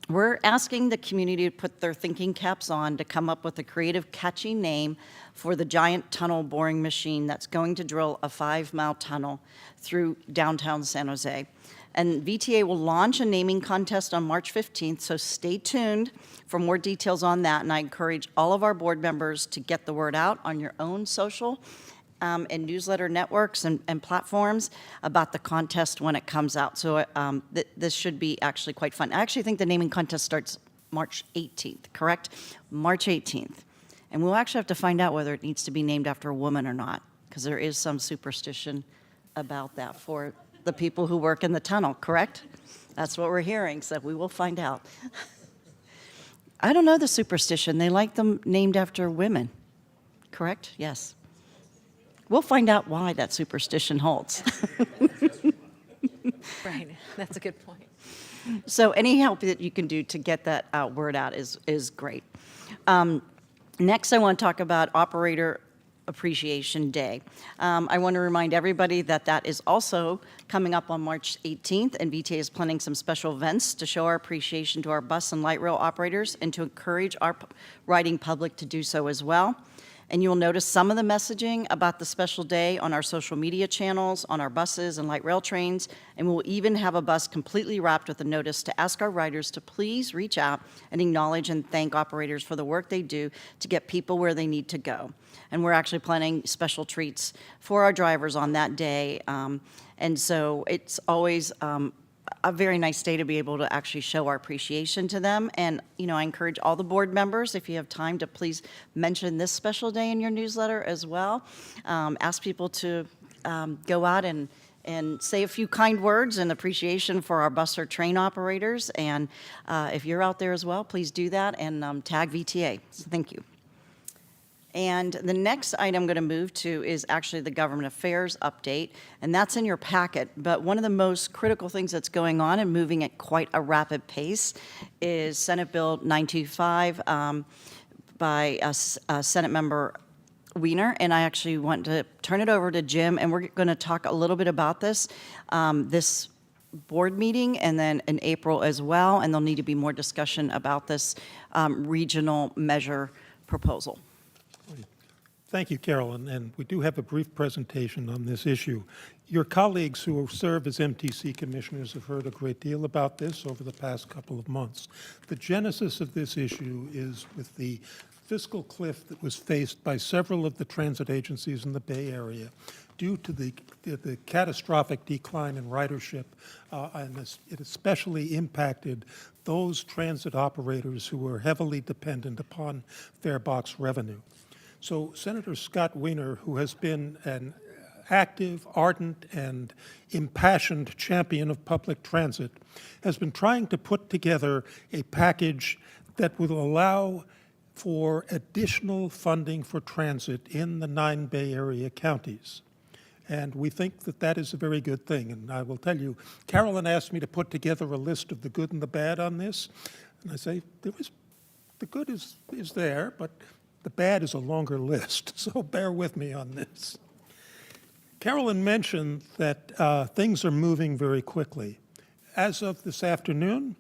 we're asking the community to put their thinking caps on to come up with a creative, catchy name for the giant tunnel boring machine that's going to drill a 5-mile tunnel through downtown San Jose. And VTA will launch a naming contest on March 15th, so stay tuned for more details on that. And I encourage all of our board members to get the word out on your own social and newsletter networks and platforms about the contest when it comes out. So this should be actually quite fun. I actually think the naming contest starts March 18th, correct? March 18th. And we'll actually have to find out whether it needs to be named after a woman or not, because there is some superstition about that for the people who work in the tunnel, correct? That's what we're hearing, so we will find out. I don't know the superstition. They like them named after women, correct? Yes. We'll find out why that superstition holds. Right, that's a good point. So any help that you can do to get that word out is great. Next, I want to talk about Operator Appreciation Day. I want to remind everybody that that is also coming up on March 18th, and VTA is planning some special events to show our appreciation to our bus and light rail operators and to encourage our riding public to do so as well. And you'll notice some of the messaging about the special day on our social media channels, on our buses and light rail trains, and we'll even have a bus completely wrapped with a notice to ask our riders to please reach out and acknowledge and thank operators for the work they do to get people where they need to go. And we're actually planning special treats for our drivers on that day. And so it's always a very nice day to be able to actually show our appreciation to them. And, you know, I encourage all the board members, if you have time, to please mention this special day in your newsletter as well. Ask people to go out and say a few kind words and appreciation for our bus or train operators. And if you're out there as well, please do that and tag VTA. So thank you. And the next item I'm going to move to is actually the government affairs update, and that's in your packet. But one of the most critical things that's going on and moving at quite a rapid pace is Senate Bill 925 by Senate Member Wiener. And I actually want to turn it over to Jim, and we're going to talk a little bit about this this board meeting and then in April as well. And there'll need to be more discussion about this regional measure proposal. Thank you, Carolyn, and we do have a brief presentation on this issue. Your colleagues who serve as MTC commissioners have heard a great deal about this over the past couple of months. The genesis of this issue is with the fiscal cliff that was faced by several of the transit agencies in the Bay Area due to the catastrophic decline in ridership, and it especially impacted those transit operators who were heavily dependent upon fare box revenue. So Senator Scott Wiener, who has been an active, ardent, and impassioned champion of public transit, has been trying to put together a package that will allow for additional funding for transit in the 9 Bay Area counties. And we think that that is a very good thing. And I will tell you, Carolyn asked me to put together a list of the good and the bad on this. And I say, the good is there, but the bad is a longer list, so bear with me on this. Carolyn mentioned that things are moving very quickly. As of this afternoon,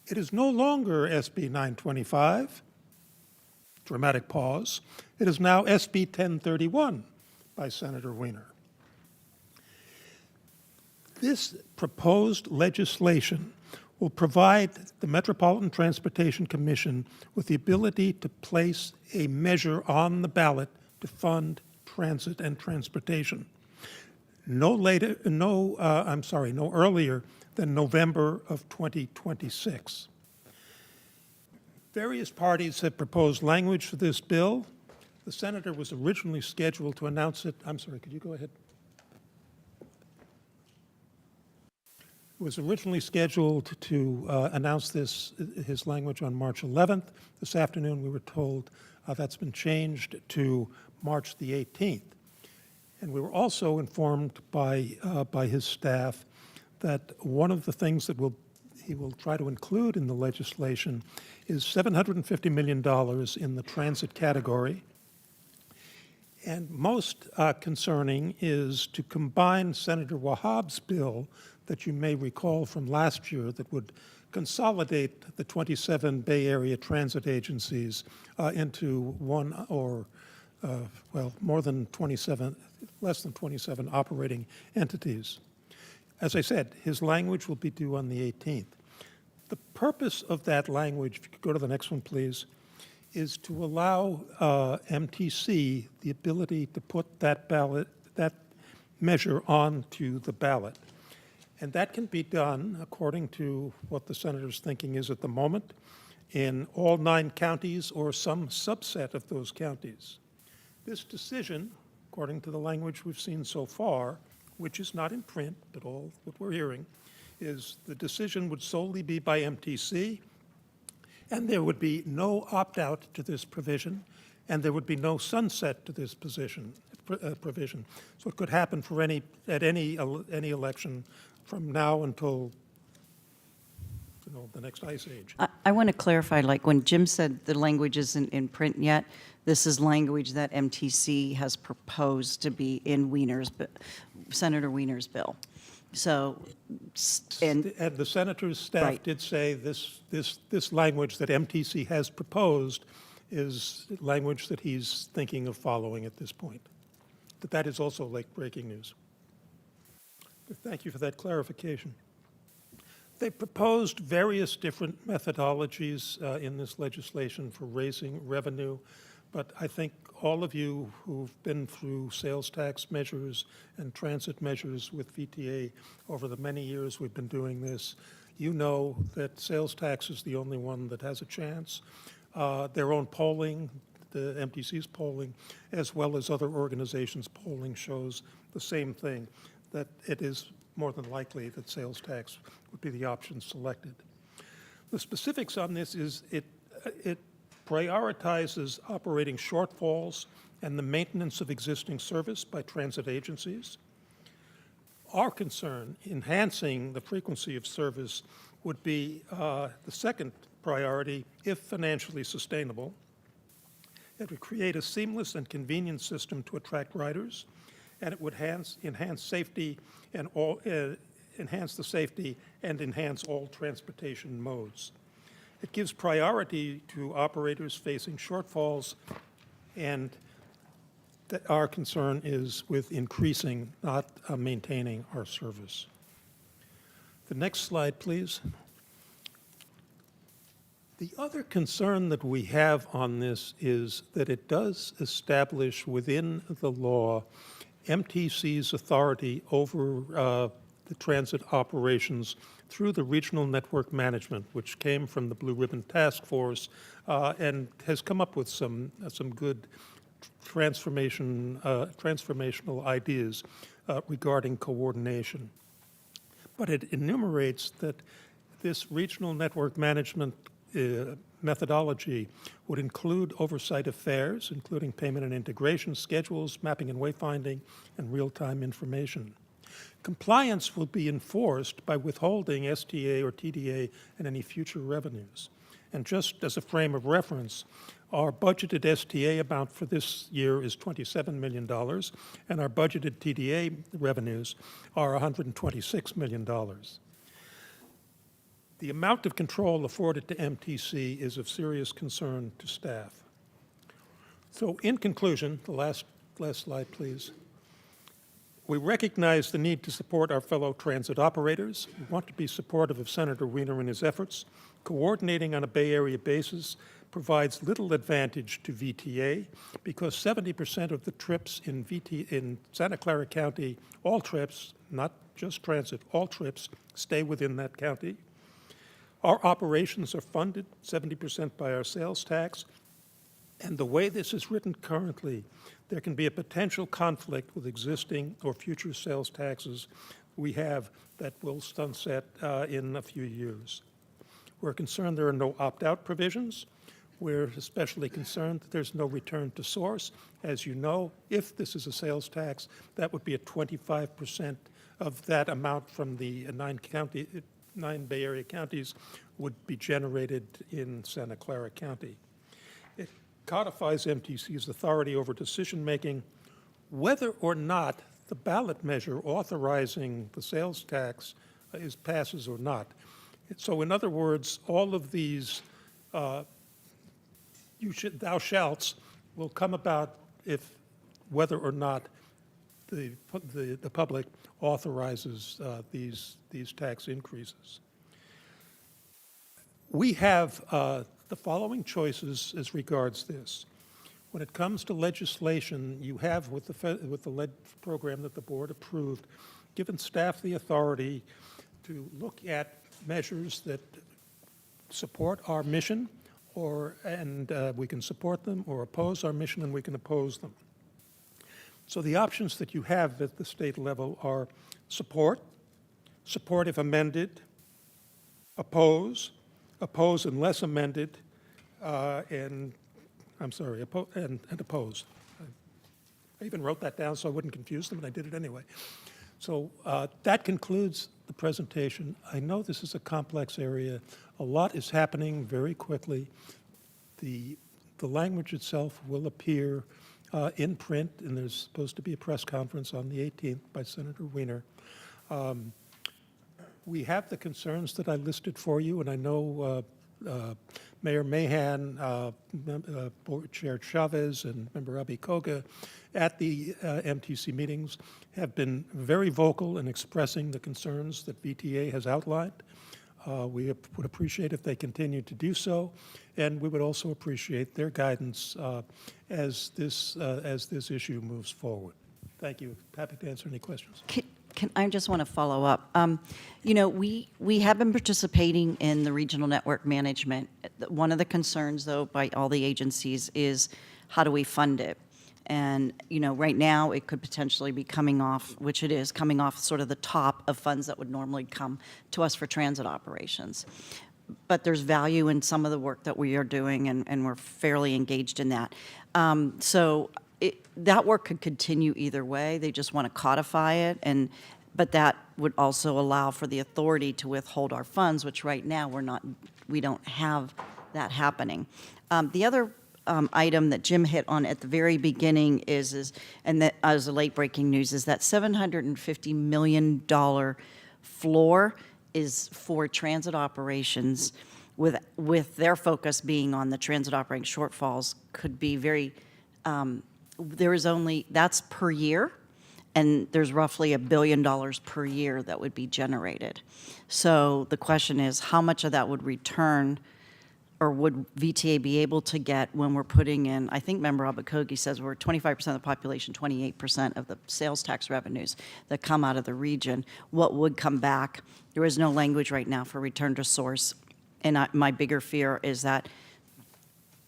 it is no longer SB 925, dramatic pause. It is now SB 1031 by Senator Wiener. This proposed legislation will provide the Metropolitan Transportation Commission with the ability to place a measure on the ballot to fund transit and transportation. No earlier than November of 2026. Various parties have proposed language for this bill. The senator was originally scheduled to announce it. I'm sorry, could you go ahead? Was originally scheduled to announce his language on March 11th. This afternoon we were told that's been changed to March the 18th. And we were also informed by his staff that one of the things that he will try to include in the legislation is $750 million in the transit category. And most concerning is to combine Senator Wahhab's bill that you may recall from last year that would consolidate the 27 Bay Area transit agencies into one or, more than 27, less than 27 operating entities. As I said, his language will be due on the 18th. The purpose of that language, if you could go to the next one, please, is to allow MTC the ability to put that measure onto the ballot. And that can be done, according to what the senator's thinking is at the moment, in all 9 counties or some subset of those counties. This decision, according to the language we've seen so far, which is not in print, but all that we're hearing, is the decision would solely be by MTC, and there would be no opt-out to this provision, and there would be no sunset to this provision. So it could happen for any election from now until the next ice age. I want to clarify, like when Jim said the language isn't in print yet, this is language that MTC has proposed to be in Senator Wiener's bill. So, And the senator's staff Right. did say this language that MTC has proposed is language that he's thinking of following at this point. But that is also like breaking news. Thank you for that clarification. They proposed various different methodologies in this legislation for raising revenue, but I think all of you who've been through sales tax measures and transit measures with VTA over the many years we've been doing this, you know that sales tax is the only one that has a chance. Their own polling, the MTC's polling, as well as other organizations' polling shows the same thing, that it is more than likely that sales tax would be the option selected. The specifics on this is it prioritizes operating shortfalls and the maintenance of existing service by transit agencies. Our concern, enhancing the frequency of service, would be the second priority if financially sustainable. It would create a seamless and convenient system to attract riders, and it would enhance safety and enhance the safety and enhance all transportation modes. It gives priority to operators facing shortfalls, and that our concern is with increasing, not maintaining our service. The next slide, please. The other concern that we have on this is that it does establish within the law MTC's authority over the transit operations through the regional network management, which came from the Blue Ribbon Task Force and has come up with some good transformational ideas regarding coordination. But it enumerates that this regional network management methodology would include oversight of fares, including payment and integration, schedules, mapping and wayfinding, and real-time information. Compliance will be enforced by withholding STA or TDA and any future revenues. And just as a frame of reference, our budgeted STA amount for this year is $27 million, and our budgeted TDA revenues are $126 million. The amount of control afforded to MTC is of serious concern to staff. So in conclusion, the last slide, please. We recognize the need to support our fellow transit operators. We want to be supportive of Senator Wiener in his efforts. Coordinating on a Bay Area basis provides little advantage to VTA because 70% of the trips in Santa Clara County, all trips, not just transit, all trips stay within that county. Our operations are funded 70% by our sales tax, and the way this is written currently, there can be a potential conflict with existing or future sales taxes we have that will sunset in a few years. We're concerned there are no opt-out provisions. We're especially concerned that there's no return to source. As you know, if this is a sales tax, that would be at 25% of that amount from the 9 Bay Area counties would be generated in Santa Clara County. It codifies MTC's authority over decision-making, whether or not the ballot measure authorizing the sales tax passes or not. So in other words, all of these thou shalts will come about if whether or not the public authorizes these tax increases. We have the following choices as regards this. When it comes to legislation, you have with the lead program that the board approved, given staff the authority to look at measures that support our mission, and we can support them, or oppose our mission and we can oppose them. So the options that you have at the state level are support, support if amended, oppose, oppose unless amended, and, I'm sorry, and oppose. I even wrote that down so I wouldn't confuse them, and I did it anyway. So that concludes the presentation. I know this is a complex area. A lot is happening very quickly. The language itself will appear in print, and there's supposed to be a press conference on the 18th by Senator Wiener. We have the concerns that I listed for you, and I know Mayor Mahan, Board Chair Chavez, and Member Abi Koga at the MTC meetings have been very vocal in expressing the concerns that VTA has outlined. We would appreciate if they continue to do so, and we would also appreciate their guidance as this issue moves forward. Thank you. Happy to answer any questions. I just want to follow up. You know, we have been participating in the regional network management. One of the concerns, though, by all the agencies is how do we fund it? And, you know, right now it could potentially be coming off, which it is, coming off sort of the top of funds that would normally come to us for transit operations. But there's value in some of the work that we are doing, and we're fairly engaged in that. That work could continue either way. They just want to codify it, but that would also allow for the authority to withhold our funds, which right now we don't have that happening. The other item that Jim hit on at the very beginning is and that as a late breaking news, is that $750 million floor is for transit operations, with their focus being on the transit operating shortfalls, could be very. There is only, that's per year, and there's roughly $1 billion per year that would be generated. So the question is, how much of that would return, or would VTA be able to get when we're putting in, I think Member Abakogi says we're 25% of the population, 28% of the sales tax revenues that come out of the region. What would come back? There is no language right now for return to source, and my bigger fear is that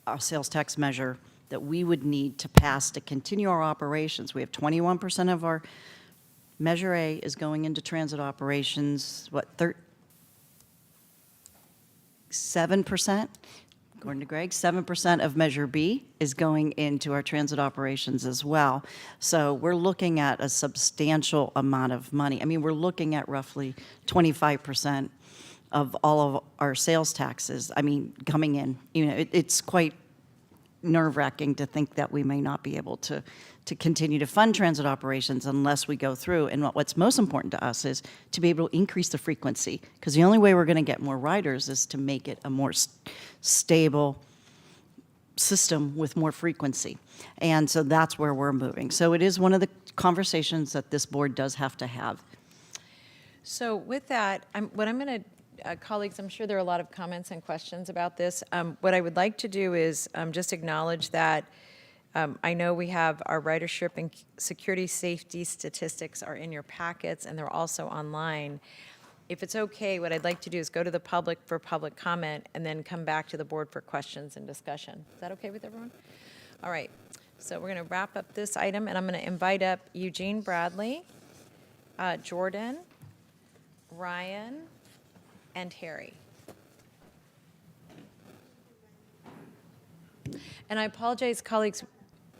our sales tax measure that we would need to pass to continue our operations. We have 21% of our Measure A is going into transit operations, 7%, according to Greg, 7% of Measure B is going into our transit operations as well. So we're looking at a substantial amount of money. I mean, we're looking at roughly 25% of all of our sales taxes, I mean, coming in. You know, it's quite nerve-wracking to think that we may not be able to continue to fund transit operations unless we go through. And what's most important to us is to be able to increase the frequency, because the only way we're going to get more riders is to make it a more stable system with more frequency. And so that's where we're moving. So it is one of the conversations that this board does have to have. So with that, what I'm going to colleagues, I'm sure there are a lot of comments and questions about this. What I would like to do is just acknowledge that I know we have our ridership and security safety statistics are in your packets, and they're also online. If it's okay, what I'd like to do is go to the public for public comment and then come back to the board for questions and discussion. Is that okay with everyone? All right. So we're going to wrap up this item, and I'm going to invite up Eugene Bradley, Jordan, Ryan, and Harry. And I apologize, colleagues.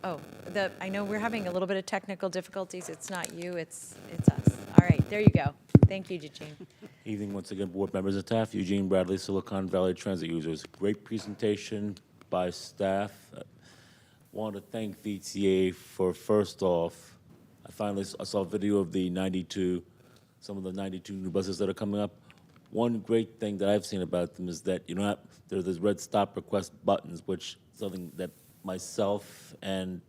I know we're having a little bit of technical difficulties. It's not you, it's us. All right, there you go. Thank you, Eugene. Evening once again, board members and staff. Eugene Bradley, Silicon Valley Transit users. Great presentation by staff. I want to thank VTA for, first off, I saw a video of some of the 92 new buses that are coming up. One great thing that I've seen about them is that there's this red stop request buttons, which is something that myself and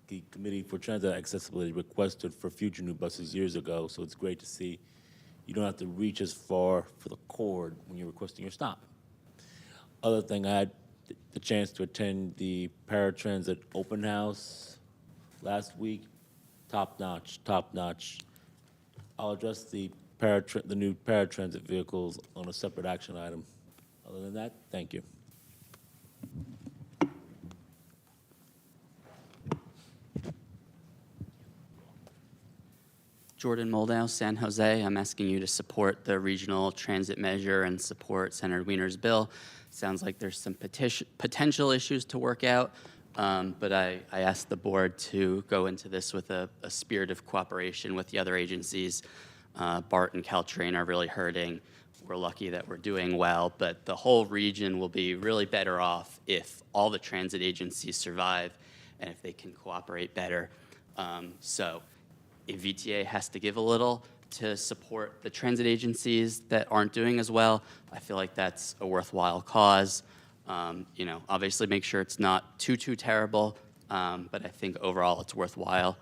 the Committee for Transit Accessibility requested for future new buses years ago. So it's great to see you don't have to reach as far for the cord when you're requesting your stop. Other thing, I had the chance to attend the Paratransit open house last week. Top notch, top notch. I'll address the new paratransit vehicles on a separate action item. Other than that, thank you. Jordan Moldow, San Jose. I'm asking you to support the regional transit measure and support Senator Wiener's bill. Sounds like there's some potential issues to work out, but I asked the board to go into this with a spirit of cooperation with the other agencies. BART and Caltrain are really hurting. We're lucky that we're doing well, but the whole region will be really better off if all the transit agencies survive and if they can cooperate better. So if VTA has to give a little to support the transit agencies that aren't doing as well, I feel like that's a worthwhile cause. You know, obviously make sure it's not too terrible, but I think overall it's worthwhile.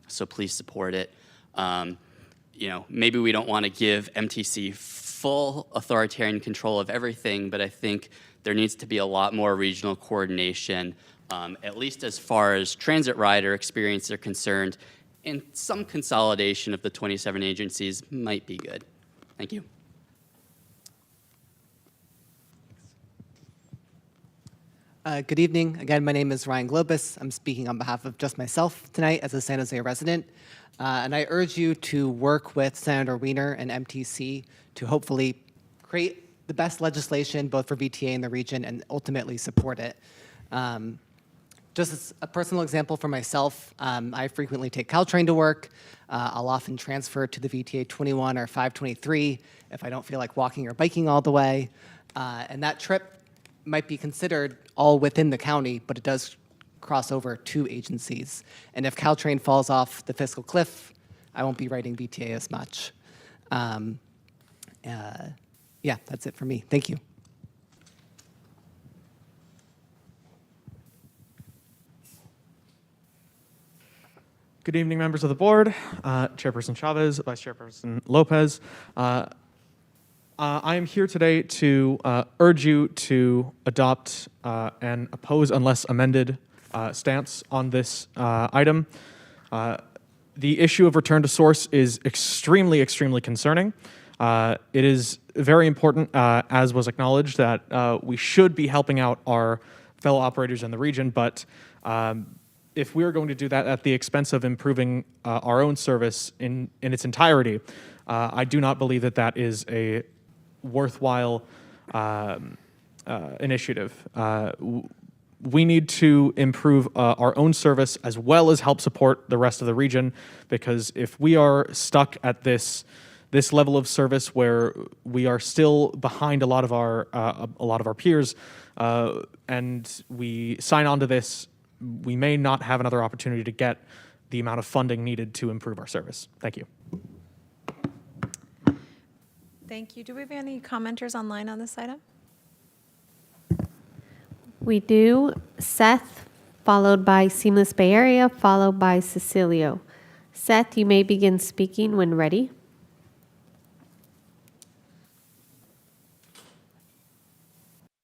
So please support it. You know, maybe we don't want to give MTC full authoritarian control of everything, but I think there needs to be a lot more regional coordination, at least as far as transit rider experience are concerned, and some consolidation of the 27 agencies might be good. Thank you. Good evening. Again, my name is Ryan Globus. I'm speaking on behalf of just myself tonight as a San Jose resident. And I urge you to work with Senator Wiener and MTC to hopefully create the best legislation both for VTA and the region and ultimately support it. Just as a personal example for myself, I frequently take Caltrain to work. I'll often transfer to the VTA 21 or 523 if I don't feel like walking or biking all the way. And that trip might be considered all within the county, but it does cross over 2 agencies. And if Caltrain falls off the fiscal cliff, I won't be riding VTA as much. Yeah, that's it for me. Thank you. Good evening, members of the board, Chairperson Chavez, Vice Chairperson Lopez. I am here today to urge you to adopt an oppose unless amended stance on this item. The issue of return to source is extremely concerning. It is very important, as was acknowledged, that we should be helping out our fellow operators in the region, but if we're going to do that at the expense of improving our own service in its entirety, I do not believe that that is a worthwhile initiative. We need to improve our own service as well as help support the rest of the region, because if we are stuck at this level of service where we are still behind a lot of our peers, and we sign on to this, we may not have another opportunity to get the amount of funding needed to improve our service. Thank you. Thank you. Do we have any commenters online on this item? We do. Seth, followed by Seamless Bay Area, followed by Cecilio. Seth, you may begin speaking when ready.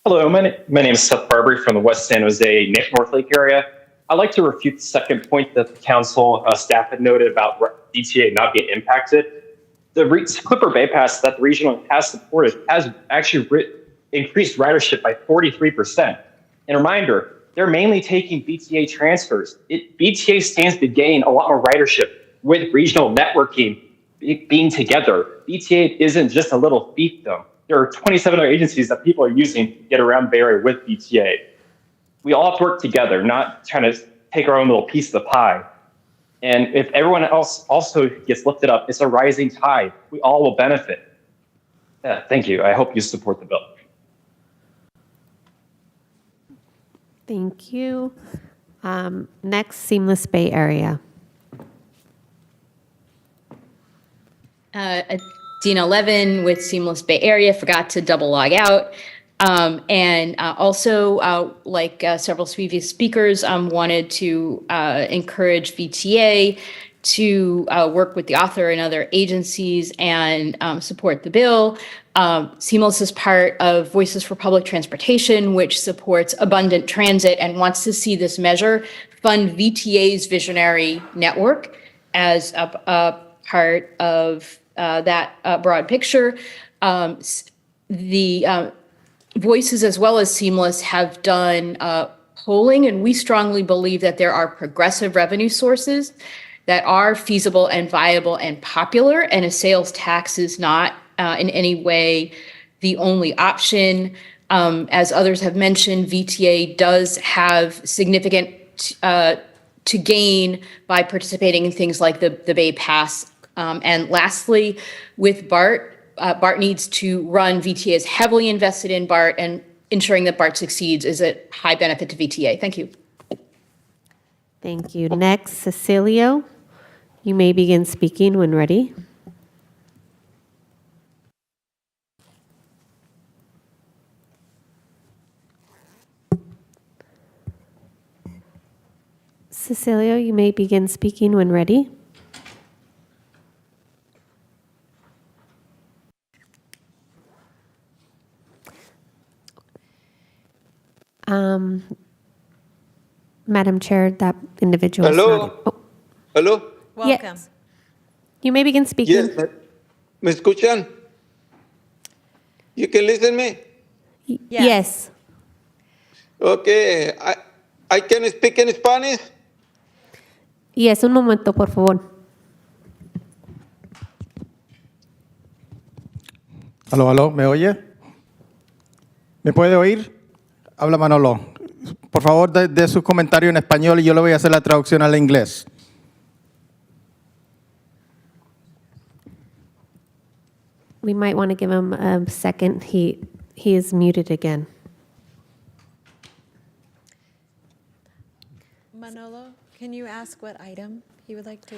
Hello, my name is Seth Barbary from the West San Jose North Lake area. I'd like to refute the second point that the council staff had noted about VTA not being impacted. The Clipper Bypass that the regional has supported has actually increased ridership by 43%. And a reminder, they're mainly taking VTA transfers. VTA stands to gain a lot more ridership with regional networking being together. VTA isn't just a little fiefdom. There are 27 other agencies that people are using to get around Bay Area with VTA. We all have to work together, not trying to take our own little piece of the pie. And if everyone else also gets lifted up, it's a rising tide. We all will benefit. Thank you. I hope you support the bill. Thank you. Next, Seamless Bay Area. Dina Levin with Seamless Bay Area, forgot to double log out. And also, like several previous speakers, wanted to encourage VTA to work with the author and other agencies and support the bill. Seamless is part of Voices for Public Transportation, which supports abundant transit and wants to see this measure fund VTA's visionary network as a part of that broad picture. The Voices as well as Seamless have done polling, and we strongly believe that there are progressive revenue sources that are feasible and viable and popular, and a sales tax is not in any way the only option. As others have mentioned, VTA does have significant to gain by participating in things like the Bay Pass. And lastly, with BART, BART needs to run. VTA is heavily invested in BART, and ensuring that BART succeeds is a high benefit to VTA. Thank you. Thank you. Next, Cecilio. You may begin speaking when ready. Cecilio, you may begin speaking when ready. Madam Chair, that individual is not. Oh, ¿Aló? Welcome. yes. You may begin speaking. Yes, ¿me escuchan? You can listen me? Yes. Okay, I can speak in Spanish? Yes, un momento, por favor. Aló, aló, ¿me oye? ¿Me puede oír? Habla Manolo. Por favor, dé su comentario en español y yo le voy a hacer la traducción al inglés. We might want to give him a second. He is muted again. Manolo, can you ask what item he would like to?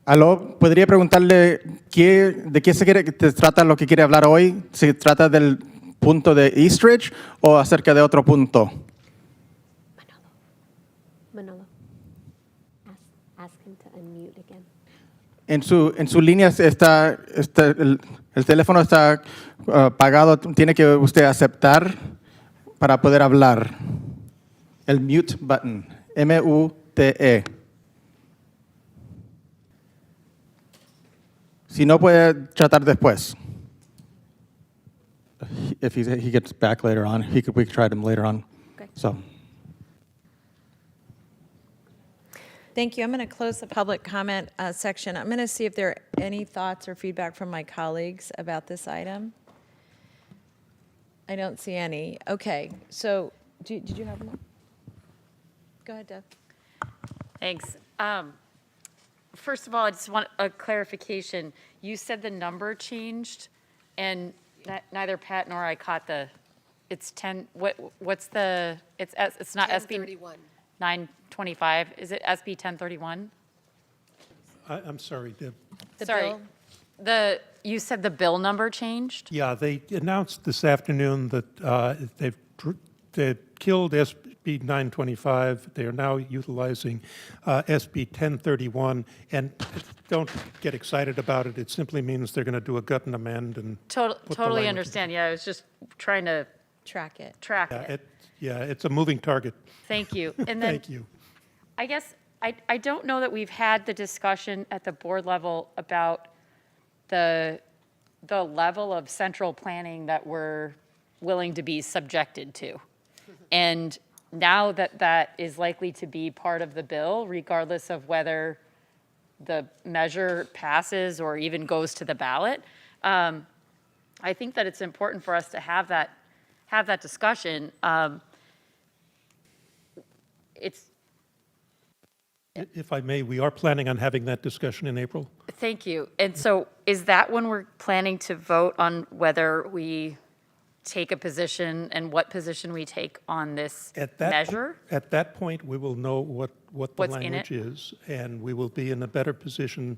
Aló, ¿podría preguntarle de qué se trata lo que quiere hablar hoy? ¿Se trata del punto de Eastridge o acerca de otro punto? Manolo, ask him to unmute again. En su línea está el teléfono está apagado. Tiene que usted aceptar para poder hablar. El mute button, M-U-T-E. Si no, puede tratar después. If he gets back later on, we could try him later on. Okay. So. Thank you. I'm going to close the public comment section. I'm going to see if there are any thoughts or feedback from my colleagues about this item. I don't see any. Okay. So did you have more? Go ahead, Deb. Thanks. First of all, I just want a clarification. You said the number changed, and neither Pat nor I caught it's 10, what's the, it's not SB 925, is it SB 1031? I'm sorry, Deb. Sorry. You said the bill number changed? Yeah, they announced this afternoon that they've killed SB 925. They are now utilizing SB 1031. And don't get excited about it. It simply means they're going to do a gut and amend and Totally understand. Yeah, I was just trying to track it. It's a moving target. Thank you. And then Thank you. I guess I don't know that we've had the discussion at the board level about the level of central planning that we're willing to be subjected to. And now that is likely to be part of the bill, regardless of whether the measure passes or even goes to the ballot, I think that it's important for us to have that discussion. If I may, we are planning on having that discussion in April. Thank you. And so is that when we're planning to vote on whether we take a position and what position we take on this measure? At that point, we will know what the What's in language it? is, and we will be in a better position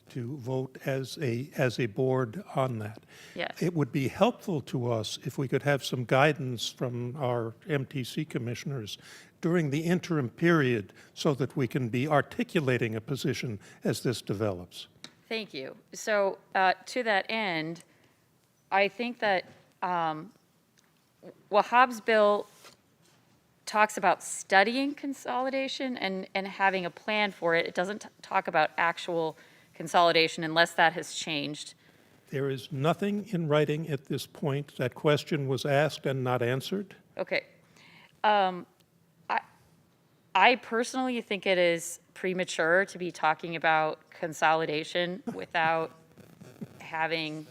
to vote as a board on that. Yes. It would be helpful to us if we could have some guidance from our MTC commissioners during the interim period so that we can be articulating a position as this develops. Thank you. So to that end, I think that Wahhab's bill talks about studying consolidation and having a plan for it. It doesn't talk about actual consolidation unless that has changed. There is nothing in writing at this point. That question was asked and not answered. Okay. I personally think it is premature to be talking about consolidation without having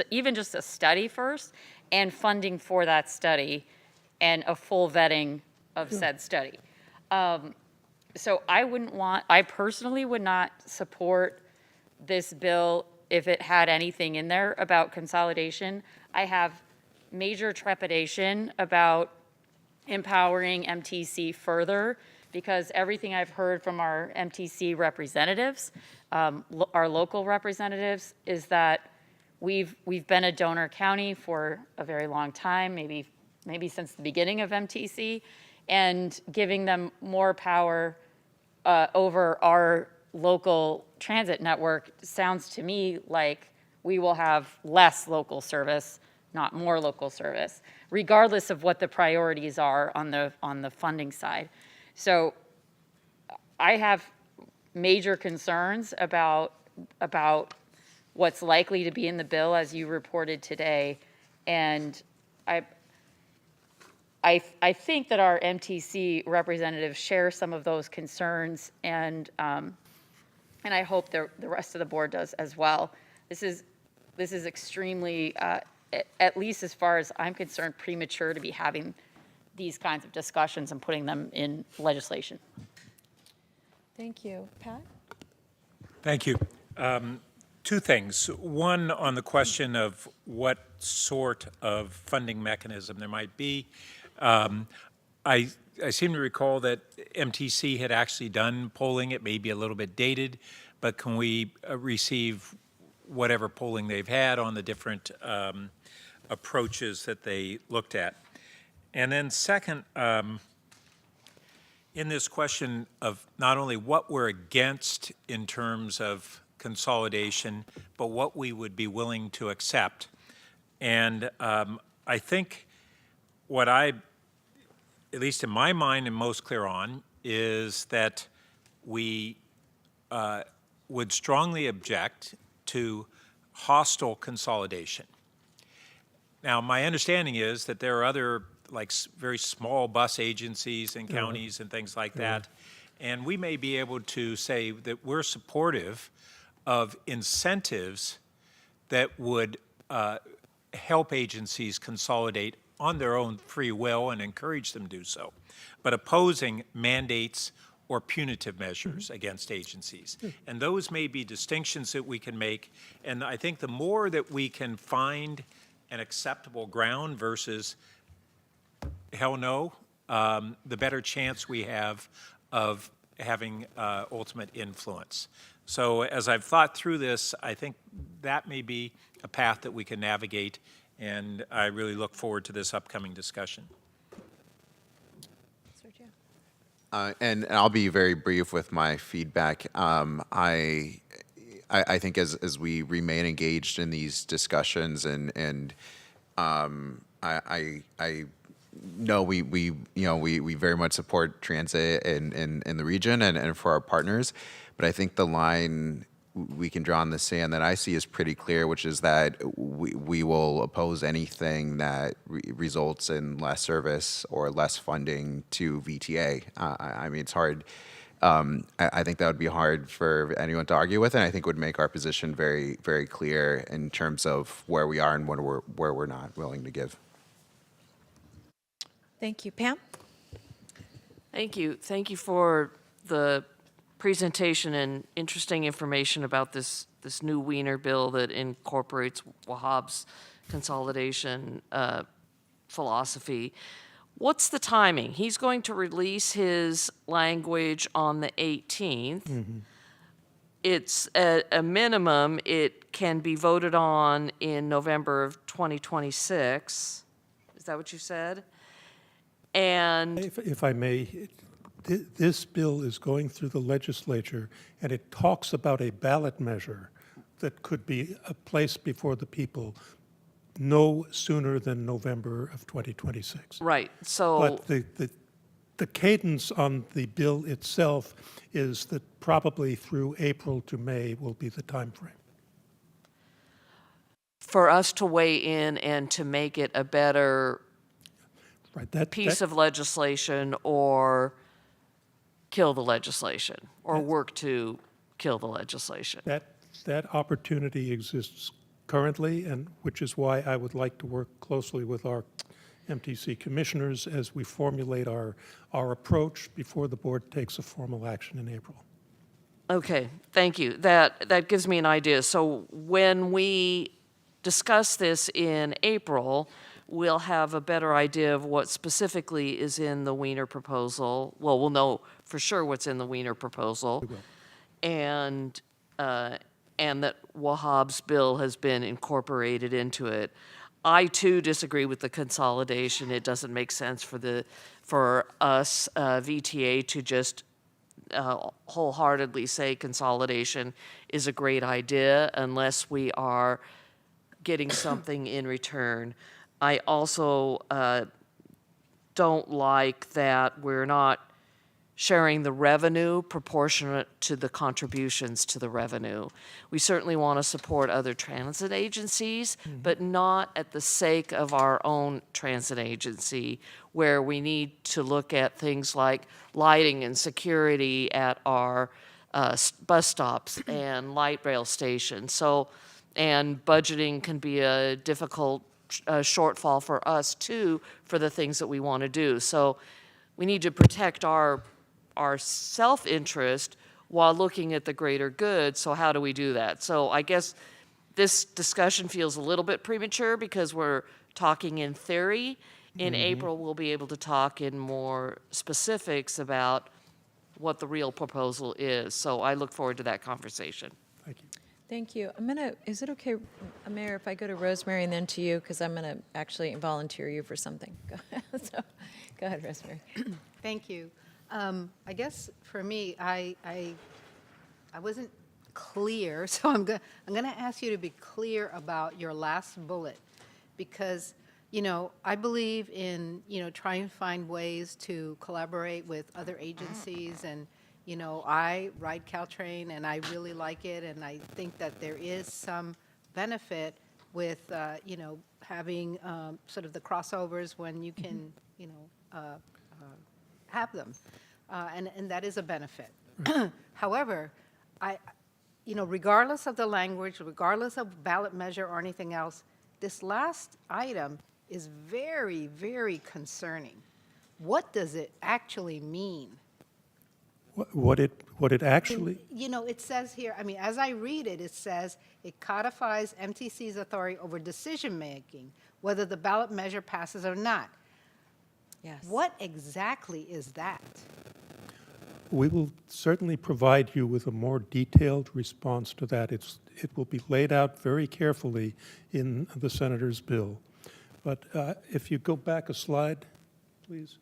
even just a study first and funding for that study and a full vetting of said study. So I personally would not support this bill if it had anything in there about consolidation. I have major trepidation about empowering MTC further because everything I've heard from our MTC representatives, our local representatives, is that we've been a donor county for a very long time, maybe since the beginning of MTC, and giving them more power over our local transit network sounds to me like we will have less local service, not more local service, regardless of what the priorities are on the funding side. So I have major concerns about what's likely to be in the bill as you reported today, and I think that our MTC representatives share some of those concerns, and I hope the rest of the board does as well. This is extremely, at least as far as I'm concerned, premature to be having these kinds of discussions and putting them in legislation. Thank you. Pat? Thank you. Two things. One, on the question of what sort of funding mechanism there might be. I seem to recall that MTC had actually done polling. It may be a little bit dated, but can we receive whatever polling they've had on the different approaches that they looked at? And then second, in this question of not only what we're against in terms of consolidation, but what we would be willing to accept. And I think what I, at least in my mind, am most clear on is that we would strongly object to hostile consolidation. Now, my understanding is that there are other, like very small bus agencies and counties and things like that, and we may be able to say that we're supportive of incentives that would help agencies consolidate on their own free will and encourage them to do so, but opposing mandates or punitive measures against agencies. And those may be distinctions that we can make, and I think the more that we can find an acceptable ground versus hell no, the better chance we have of having ultimate influence. So as I've thought through this, I think that may be a path that we can navigate, and I really look forward to this upcoming discussion. And I'll be very brief with my feedback. I think as we remain engaged in these discussions, and I know we very much support transit in the region and for our partners, but I think the line we can draw in the sand that I see is pretty clear, which is that we will oppose anything that results in less service or less funding to VTA. I mean, it's hard. I think that would be hard for anyone to argue with, and I think would make our position very, very clear in terms of where we are and where we're not willing to give. Thank you. Pam? Thank you. Thank you for the presentation and interesting information about this new Wiener bill that incorporates Wahhab's consolidation philosophy. What's the timing? He's going to release his language on the 18th. Mm-hmm. It's at a minimum, it can be voted on in November of 2026. Is that what you said? And if I may, this bill is going through the legislature, and it talks about a ballot measure that could be placed before the people no sooner than November of 2026. Right. So, but the cadence on the bill itself is that probably through April to May will be the time frame. For us to weigh in and to make it a better Right. piece of legislation or kill the legislation or work to kill the legislation. That opportunity exists currently, and which is why I would like to work closely with our MTC commissioners as we formulate our approach before the board takes a formal action in April. Okay, thank you. That gives me an idea. So when we discuss this in April, we'll have a better idea of what specifically is in the Wiener proposal. Well, we'll know for sure what's in the Wiener proposal. And that Wahhab's bill has been incorporated into it. I too disagree with the consolidation. It doesn't make sense for us VTA to just wholeheartedly say consolidation is a great idea unless we are getting something in return. I also don't like that we're not sharing the revenue proportionate to the contributions to the revenue. We certainly want to support other transit agencies, but not at the sake of our own transit agency, where we need to look at things like lighting and security at our bus stops and light rail stations. So, and budgeting can be a difficult shortfall for us too, for the things that we want to do. So we need to protect our self-interest while looking at the greater good. So how do we do that? So I guess this discussion feels a little bit premature because we're talking in theory. In April, we'll be able to talk in more specifics about what the real proposal is. So I look forward to that conversation. Thank you. Thank you. Is it okay, Mayor, if I go to Rosemary and then to you, because I'm going to actually volunteer you for something. So, go ahead, Rosemary. Thank you. I guess for me, I wasn't clear, so I'm going to ask you to be clear about your last bullet, because I believe in trying to find ways to collaborate with other agencies, and I ride Caltrain and I really like it, and I think that there is some benefit with having sort of the crossovers when you can have them, and that is a benefit. However, regardless of the language, regardless of ballot measure or anything else, this last item is very, very concerning. What does it actually mean? What it actually... It says here, as I read it, it says it codifies MTC's authority over decision-making, whether the ballot measure passes or not. Yes. What exactly is that? We will certainly provide you with a more detailed response to that. It will be laid out very carefully in the Senator's bill. But if you go back a slide, please.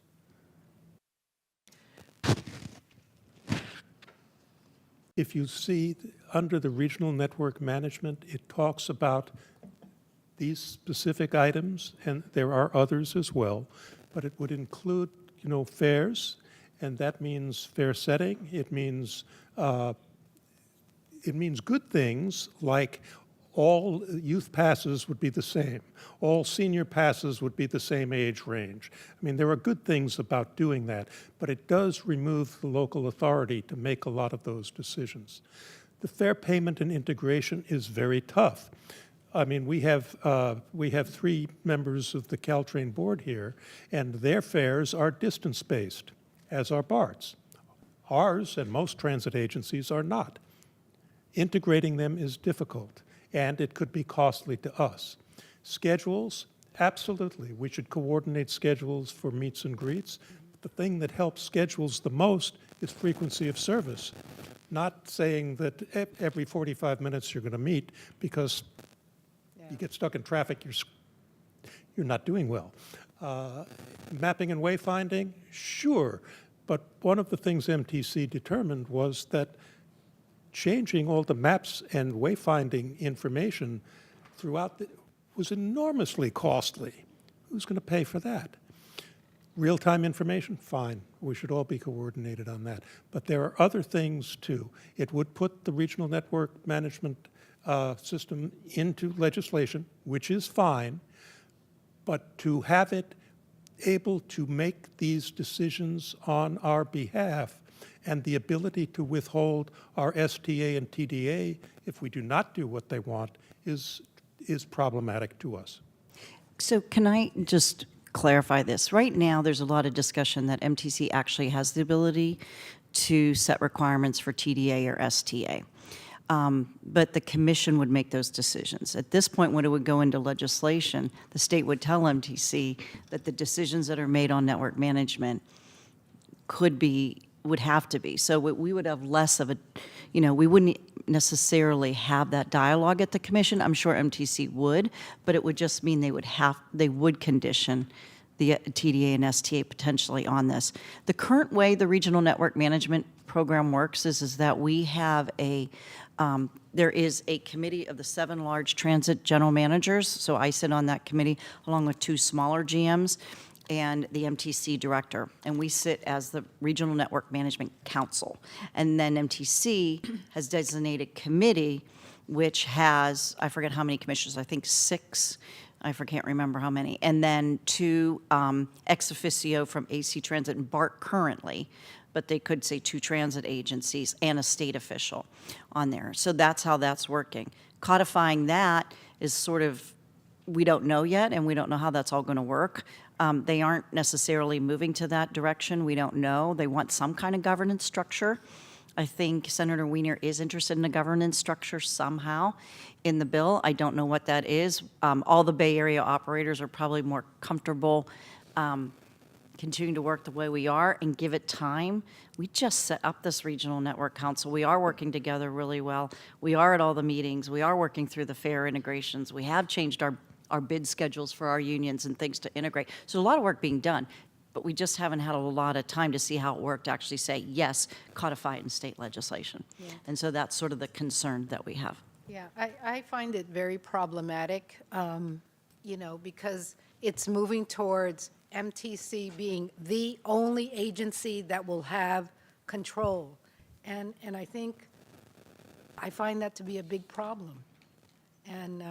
If you see under the regional network management, it talks about these specific items, and there are others as well, but it would include, fares, and that means fare setting. It means good things like all youth passes would be the same. All senior passes would be the same age range. There are good things about doing that, but it does remove the local authority to make a lot of those decisions. The fare payment and integration is very tough. We have 3 members of the Caltrain board here, and their fares are distance-based, as are BART's. Ours and most transit agencies are not. Integrating them is difficult, and it could be costly to us. Schedules, absolutely. We should coordinate schedules for meets and greets. The thing that helps schedules the most is frequency of service. Not saying that every 45 minutes you're going to meet, because you get stuck in traffic, you're not doing well. Mapping and wayfinding, sure. But one of the things MTC determined was that changing all the maps and wayfinding information throughout was enormously costly. Who's going to pay for that? Real-time information, fine. We should all be coordinated on that. But there are other things too. It would put the regional network management system into legislation, which is fine, but to have it able to make these decisions on our behalf, and the ability to withhold our STA and TDA if we do not do what they want is problematic to us. So can I just clarify this? Right now, there's a lot of discussion that MTC actually has the ability to set requirements for TDA or STA. But the commission would make those decisions. At this point, when it would go into legislation, the state would tell MTC that the decisions that are made on network management would have to be. So we would have less of a, we wouldn't necessarily have that dialogue at the commission. I'm sure MTC would, but it would just mean they would condition the TDA and STA potentially on this. The current way the regional network management program works is that we have there is a committee of the 7 large transit general managers. So I sit on that committee along with 2 smaller GMs and the MTC director. And we sit as the Regional Network Management Council. And then MTC has designated committee, which has, I forget how many commissioners, I think 6, can't remember how many. And then 2 ex officio from AC Transit and BART currently, but they could say 2 transit agencies and a state official on there. So that's how that's working. Codifying that is sort of, we don't know yet, and we don't know how that's all going to work. They aren't necessarily moving to that direction. We don't know. They want some kind of governance structure. I think Senator Wiener is interested in a governance structure somehow in the bill. I don't know what that is. All the Bay Area operators are probably more comfortable continuing to work the way we are and give it time. We just set up this regional network council. We are working together really well. We are at all the meetings. We are working through the fare integrations. We have changed our bid schedules for our unions and things to integrate. So a lot of work being done, but we just haven't had a lot of time to see how it worked to actually say, yes, codify it in state legislation. Yeah. And so that's sort of the concern that we have. Yeah, I find it very problematic, because it's moving towards MTC being the only agency that will have control. And I find that to be a big problem. And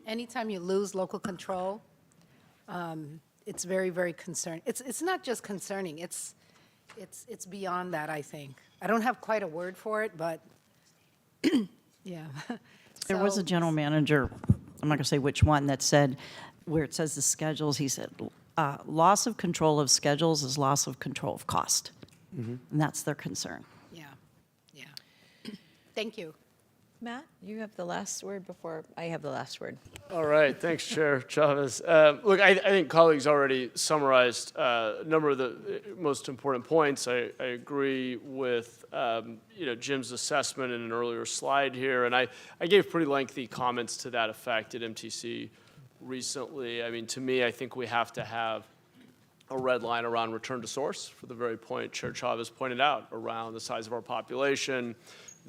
anytime you lose local control, it's very, very concerning. It's not just concerning, it's beyond that, I think. I don't have quite a word for it, but yeah. There was a general manager, I'm not going to say which one, that said, where it says the schedules, he said, loss of control of schedules is loss of control of cost. And that's their concern. Yeah. Thank you. Matt, you have the last word before I have the last word. All right, thanks, Chair Chavez. Look, I think colleagues already summarized a number of the most important points. I agree with Jim's assessment in an earlier slide here, and I gave pretty lengthy comments to that effect at MTC recently. I mean, to me, I think we have to have a red line around return to source for the very point Chair Chavez pointed out around the size of our population,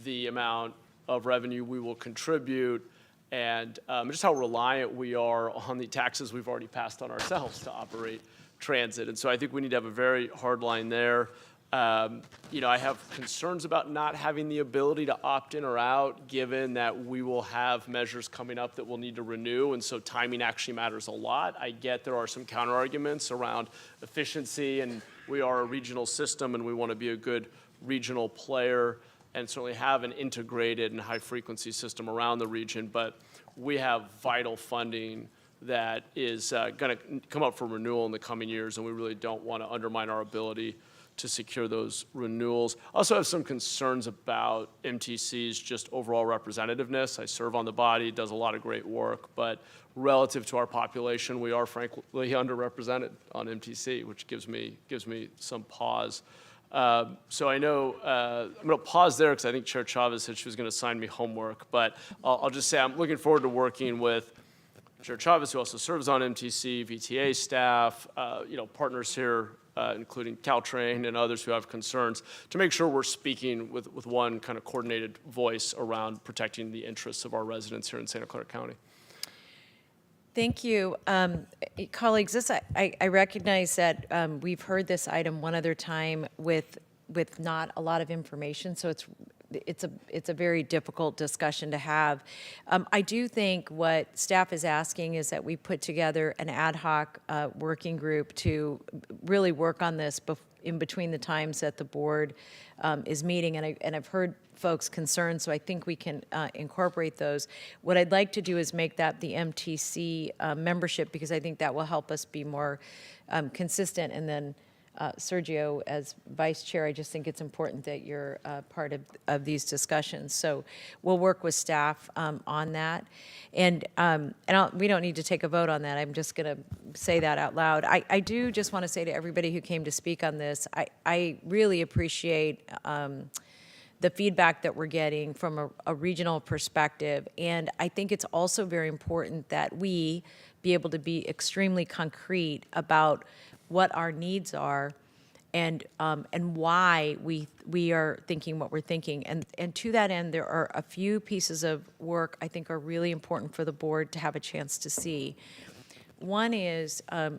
the amount of revenue we will contribute, and just how reliant we are on the taxes we've already passed on ourselves to operate transit. And so I think we need to have a very hard line there. I have concerns about not having the ability to opt in or out, given that we will have measures coming up that we'll need to renew, and so timing actually matters a lot. I get there are some counter arguments around efficiency, and we are a regional system, and we want to be a good regional player and certainly have an integrated and high-frequency system around the region, but we have vital funding that is going to come up for renewal in the coming years, and we really don't want to undermine our ability to secure those renewals. I also have some concerns about MTC's just overall representativeness. I serve on the body, it does a lot of great work, but relative to our population, we are frankly underrepresented on MTC, which gives me some pause. So I know I'm going to pause there because I think Chair Chavez said she was going to assign me homework, but I'll just say I'm looking forward to working with Chair Chavez, who also serves on MTC, VTA staff, partners here, including Caltrain and others who have concerns, to make sure we're speaking with one kind of coordinated voice around protecting the interests of our residents here in Santa Clara County. Thank you. Colleagues, I recognize that we've heard this item one other time with not a lot of information, so it's it's a very difficult discussion to have. I do think what staff is asking is that we put together an ad hoc working group to really work on this in between the times that the board is meeting, and I've heard folks' concerns, so I think we can incorporate those. What I'd like to do is make that the MTC membership, because I think that will help us be more consistent. And then Sergio, as vice chair, I just think it's important that you're part of these discussions. So we'll work with staff on that. And we don't need to take a vote on that. I'm just going to say that out loud. I do just want to say to everybody who came to speak on this, I really appreciate the feedback that we're getting from a regional perspective. And I think it's also very important that we be able to be extremely concrete about what our needs are and why we are thinking what we're thinking. And to that end, there are a few pieces of work I think are really important for the board to have a chance to see. One is a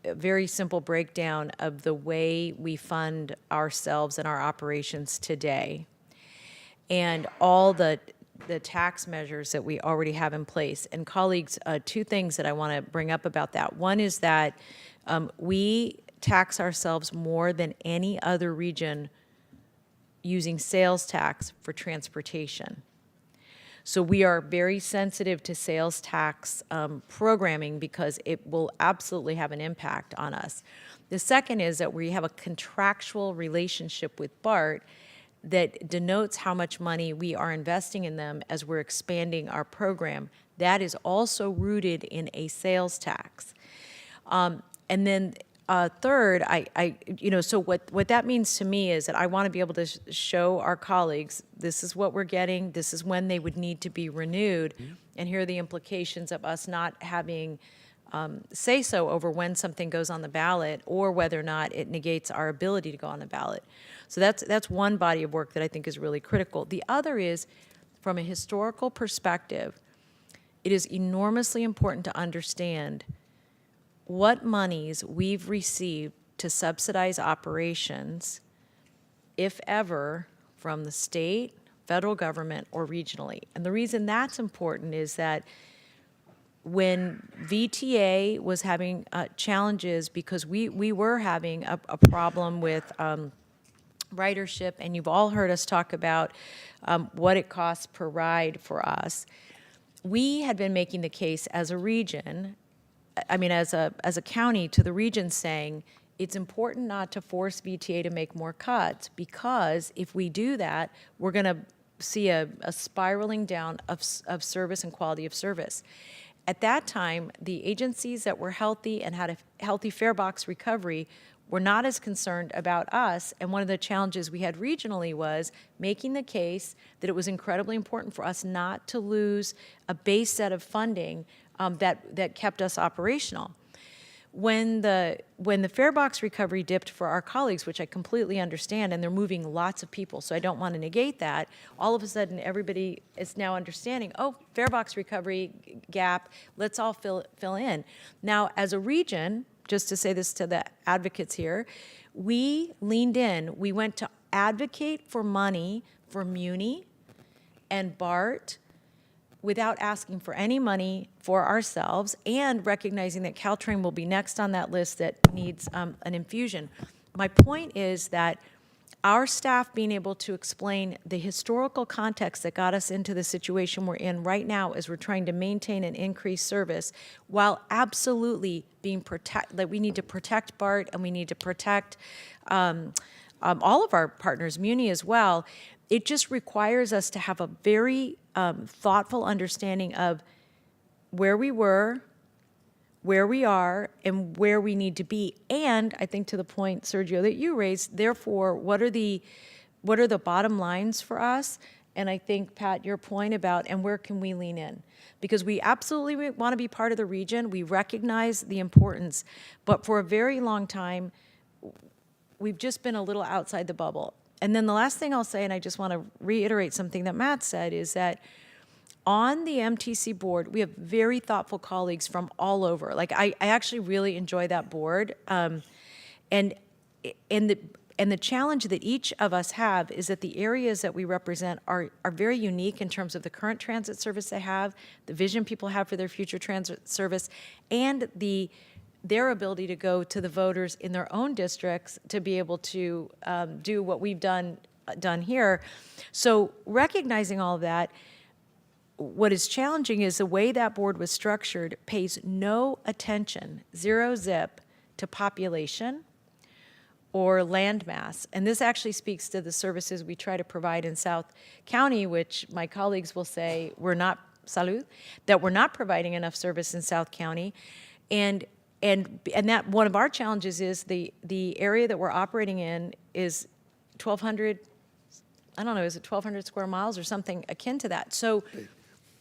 very simple breakdown of the way we fund ourselves and our operations today, and all the tax measures that we already have in place. And colleagues, two things that I want to bring up about that. One is that we tax ourselves more than any other region using sales tax for transportation. So we are very sensitive to sales tax programming because it will absolutely have an impact on us. The second is that we have a contractual relationship with BART that denotes how much money we are investing in them as we're expanding our program. That is also rooted in a sales tax. And then third, so what that means to me is that I want to be able to show our colleagues, this is what we're getting, this is when they would need to be renewed, and here are the implications of us not having say-so over when something goes on the ballot or whether or not it negates our ability to go on the ballot. So that's one body of work that I think is really critical. The other is, from a historical perspective, it is enormously important to understand what monies we've received to subsidize operations, if ever, from the state, federal government, or regionally. And the reason that's important is that when VTA was having challenges, because we were having a problem with ridership, and you've all heard us talk about what it costs per ride for us, we had been making the case as a region, as a county, to the region, saying it's important not to force VTA to make more cuts, because if we do that, we're going to see a spiraling down of service and quality of service. At that time, the agencies that were healthy and had a healthy fare box recovery were not as concerned about us, and one of the challenges we had regionally was making the case that it was incredibly important for us not to lose a base set of funding that kept us operational. When the fare box recovery dipped for our colleagues, which I completely understand, and they're moving lots of people, so I don't want to negate that, all of a sudden everybody is now understanding, oh, fare box recovery gap, let's all fill in. Now, as a region, just to say this to the advocates here, we leaned in. We went to advocate for money for Muni and BART without asking for any money for ourselves, and recognizing that Caltrain will be next on that list that needs an infusion. My point is that our staff being able to explain the historical context that got us into the situation we're in right now as we're trying to maintain and increase service, while absolutely being that we need to protect BART and we need to protect all of our partners, Muni as well. It just requires us to have a very thoughtful understanding of where we were, where we are, and where we need to be. And I think, to the point, Sergio, that you raised, therefore, what are the bottom lines for us? And I think, Pat, your point about, and where can we lean in? Because we absolutely want to be part of the region. We recognize the importance. But for a very long time, we've just been a little outside the bubble. And then the last thing I'll say, and I just want to reiterate something that Matt said, is that on the MTC board, we have very thoughtful colleagues from all over. Like, I actually really enjoy that board. And And the challenge that each of us have is that the areas that we represent are very unique in terms of the current transit service they have, the vision people have for their future transit service, and their ability to go to the voters in their own districts to be able to do what we've done here. So recognizing all of that, what is challenging is the way that board was structured pays no attention, zero zip, to population or land mass. And this actually speaks to the services we try to provide in South County, which my colleagues will say that we're not providing enough service in South County. And that one of our challenges is the area that we're operating in is 1,200, I don't know, is it 1,200 square miles or something akin to that? So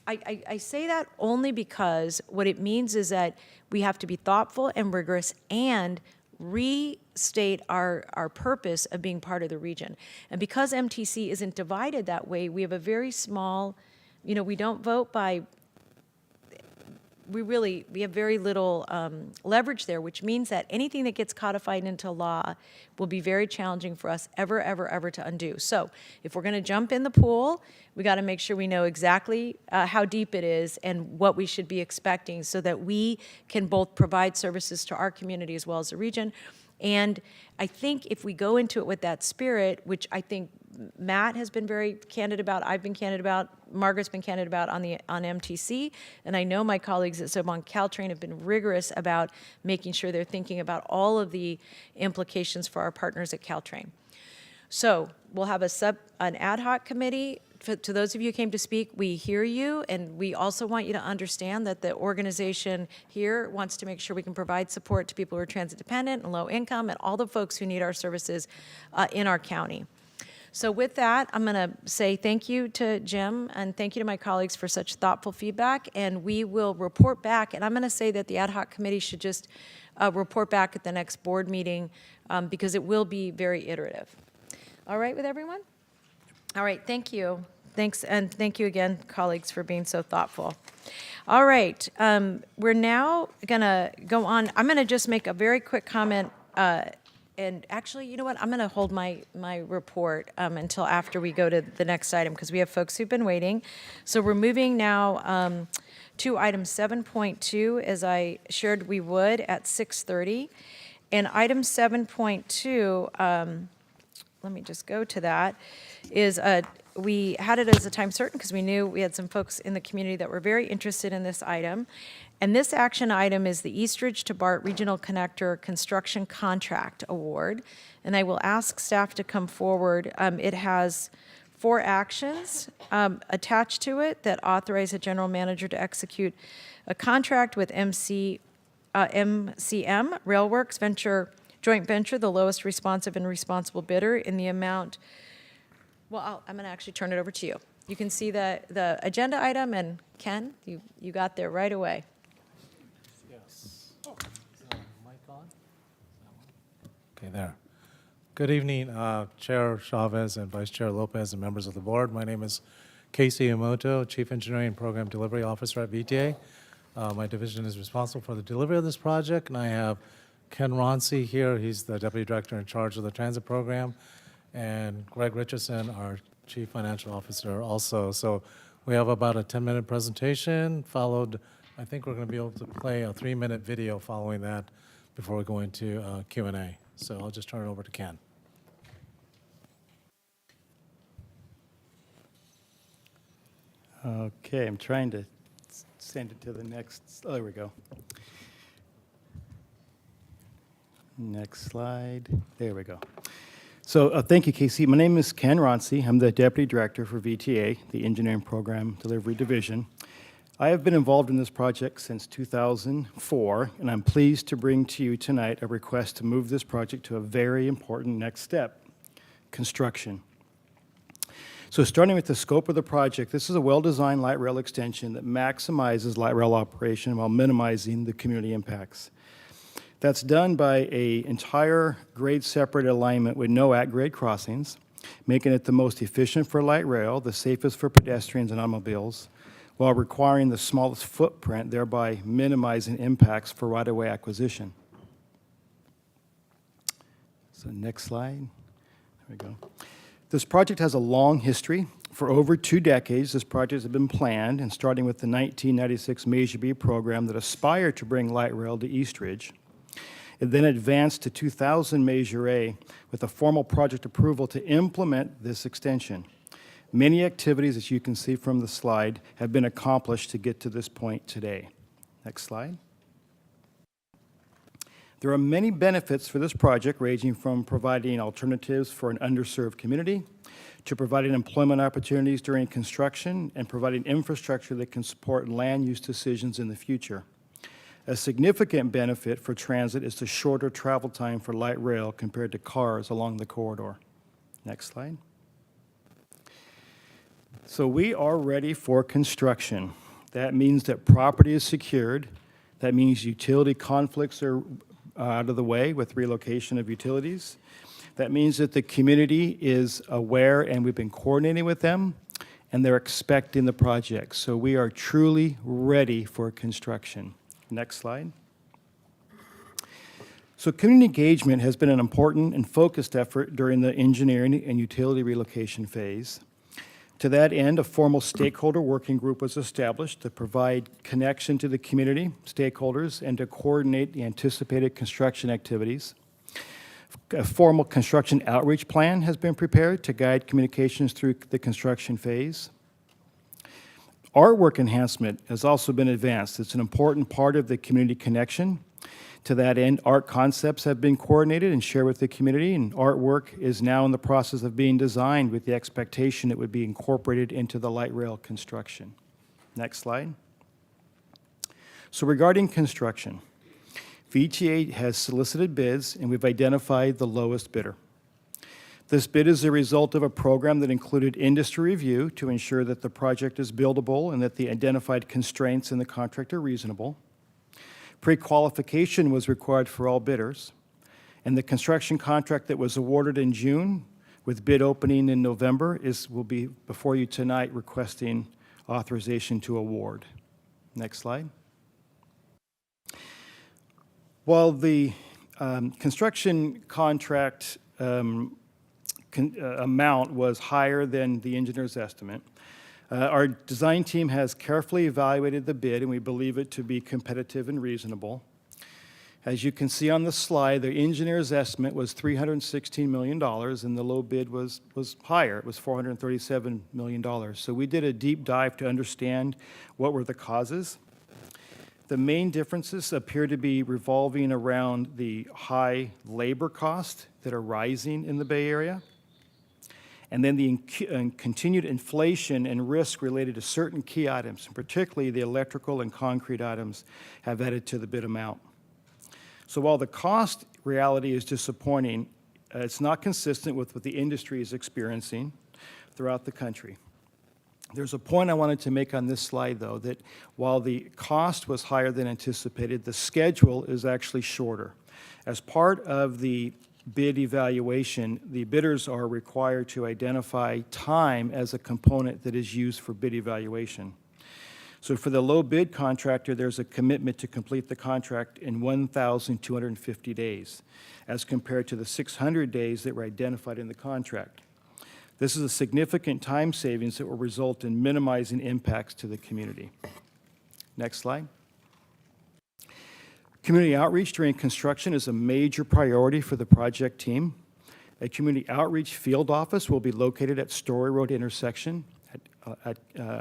I say that only because what it means is that we have to be thoughtful and rigorous and restate our purpose of being part of the region. And because MTC isn't divided that way, we have a very small, we don't vote by, we have very little leverage there, which means that anything that gets codified into law will be very challenging for us ever to undo. So if we're going to jump in the pool, we got to make sure we know exactly how deep it is and what we should be expecting so that we can both provide services to our community as well as the region. And I think if we go into it with that spirit, which I think Matt has been very candid about, I've been candid about, Margaret's been candid about on MTC, and I know my colleagues at Sobon Caltrain have been rigorous about making sure they're thinking about all of the implications for our partners at Caltrain. So we'll have an ad hoc committee. To those of you who came to speak, we hear you, and we also want you to understand that the organization here wants to make sure we can provide support to people who are transit dependent and low income and all the folks who need our services in our county. So with that, I'm going to say thank you to Jim and thank you to my colleagues for such thoughtful feedback, and we will report back. And I'm going to say that the ad hoc committee should just report back at the next board meeting because it will be very iterative. All right with everyone? All right, thank you. Thanks, and thank you again, colleagues, for being so thoughtful. All right, we're now going to go on. I'm going to just make a very quick comment. And actually, you know what? I'm going to hold my report until after we go to the next item because we have folks who've been waiting. So we're moving now to item 7.2, as I shared we would at 6:30. And item 7.2, let me just go to that, is we had it as a time certain because we knew we had some folks in the community that were very interested in this item. And this action item is the Eastridge to BART Regional Connector Construction Contract Award. And I will ask staff to come forward. It has 4 actions attached to it that authorize the general manager to execute a contract with MCM, Railworks Joint Venture, the lowest responsive and responsible bidder in the amount. Well, I'm going to actually turn it over to you. You can see the agenda item, and Ken, you got there right away. Okay, there. Good evening, Chair Chavez and Vice Chair Lopez and members of the board. My name is Casey Emoto, Chief Engineering and Program Delivery Officer at VTA. My division is responsible for the delivery of this project, and I have Ken Ronci here. He's the Deputy Director in charge of the transit program, and Greg Richardson, our Chief Financial Officer also. So we have about a 10-minute presentation followed, I think we're going to be able to play a 3-minute video following that before we go into Q&A. So I'll just turn it over to Ken. Okay, I'm trying to send it to the next. Oh, there we go. Next slide. There we go. So thank you, Casey. My name is Ken Ronci. I'm the Deputy Director for VTA, the Engineering Program Delivery Division. I have been involved in this project since 2004, and I'm pleased to bring to you tonight a request to move this project to a very important next step, construction. So starting with the scope of the project, this is a well-designed light rail extension that maximizes light rail operation while minimizing the community impacts. That's done by an entire grade-separated alignment with no at-grade crossings, making it the most efficient for light rail, the safest for pedestrians and automobiles, while requiring the smallest footprint, thereby minimizing impacts for right-of-way acquisition. So next slide. we go. This project has a long history. For over 2 decades, this project has been planned, and starting with the 1996 Measure B program that aspired to bring light rail to Eastridge. It then advanced to 2000 Measure A with a formal project approval to implement this extension. Many activities, as you can see from the slide, have been accomplished to get to this point today. Next slide. There are many benefits for this project, ranging from providing alternatives for an underserved community to providing employment opportunities during construction and providing infrastructure that can support land use decisions in the future. A significant benefit for transit is the shorter travel time for light rail compared to cars along the corridor. Next slide. So we are ready for construction. That means that property is secured. That means utility conflicts are out of the way with relocation of utilities. That means that the community is aware, and we've been coordinating with them, and they're expecting the project. So we are truly ready for construction. Next slide. So community engagement has been an important and focused effort during the engineering and utility relocation phase. To that end, a formal stakeholder working group was established to provide connection to the community, stakeholders, and to coordinate the anticipated construction activities. A formal construction outreach plan has been prepared to guide communications through the construction phase. Artwork enhancement has also been advanced. It's an important part of the community connection. To that end, art concepts have been coordinated and shared with the community, and artwork is now in the process of being designed with the expectation it would be incorporated into the light rail construction. Next slide. So regarding construction, VTA has solicited bids, and we've identified the lowest bidder. This bid is a result of a program that included industry review to ensure that the project is buildable and that the identified constraints in the contract are reasonable. Pre-qualification was required for all bidders, and the construction contract that was awarded in June with bid opening in November will be before you tonight requesting authorization to award. Next slide. While the construction contract amount was higher than the engineer's estimate, our design team has carefully evaluated the bid, and we believe it to be competitive and reasonable. As you can see on the slide, the engineer's estimate was $316 million, and the low bid was higher. It was $437 million. So we did a deep dive to understand what were the causes. The main differences appear to be revolving around the high labor costs that are rising in the Bay Area, and then the continued inflation and risk related to certain key items, particularly the electrical and concrete items, have added to the bid amount. So while the cost reality is disappointing, it's not consistent with what the industry is experiencing throughout the country. There's a point I wanted to make on this slide, though, that while the cost was higher than anticipated, the schedule is actually shorter. As part of the bid evaluation, the bidders are required to identify time as a component that is used for bid evaluation. So for the low bid contractor, there's a commitment to complete the contract in 1,250 days, as compared to the 600 days that were identified in the contract. This is a significant time savings that will result in minimizing impacts to the community. Next slide. Community outreach during construction is a major priority for the project team. A community outreach field office will be located at Story Road intersection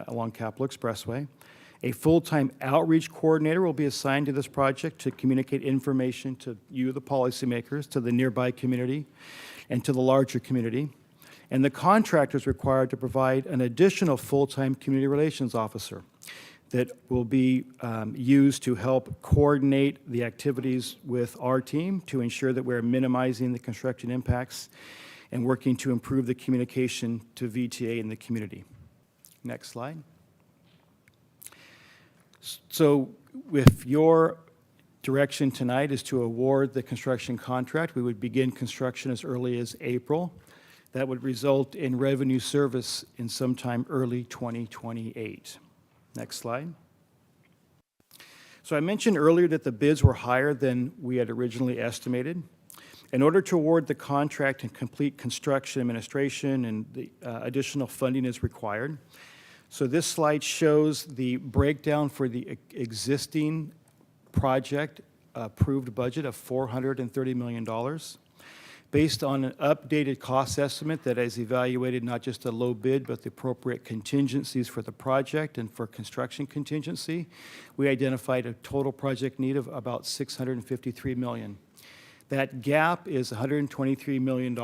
along Capitol Expressway. A full-time outreach coordinator will be assigned to this project to communicate information to you, the policymakers, to the nearby community, and to the larger community. And the contractor is required to provide an additional full-time community relations officer that will be used to help coordinate the activities with our team to ensure that we're minimizing the construction impacts and working to improve the communication to VTA and the community. Next slide. So if your direction tonight is to award the construction contract, we would begin construction as early as April. That would result in revenue service in sometime early 2028. Next slide. So I mentioned earlier that the bids were higher than we had originally estimated. In order to award the contract and complete construction administration, and the additional funding is required. So this slide shows the breakdown for the existing project approved budget of $430 million. Based on an updated cost estimate that has evaluated not just a low bid, but the appropriate contingencies for the project and for construction contingency, we identified a total project need of about $653 million. That gap is $123 million.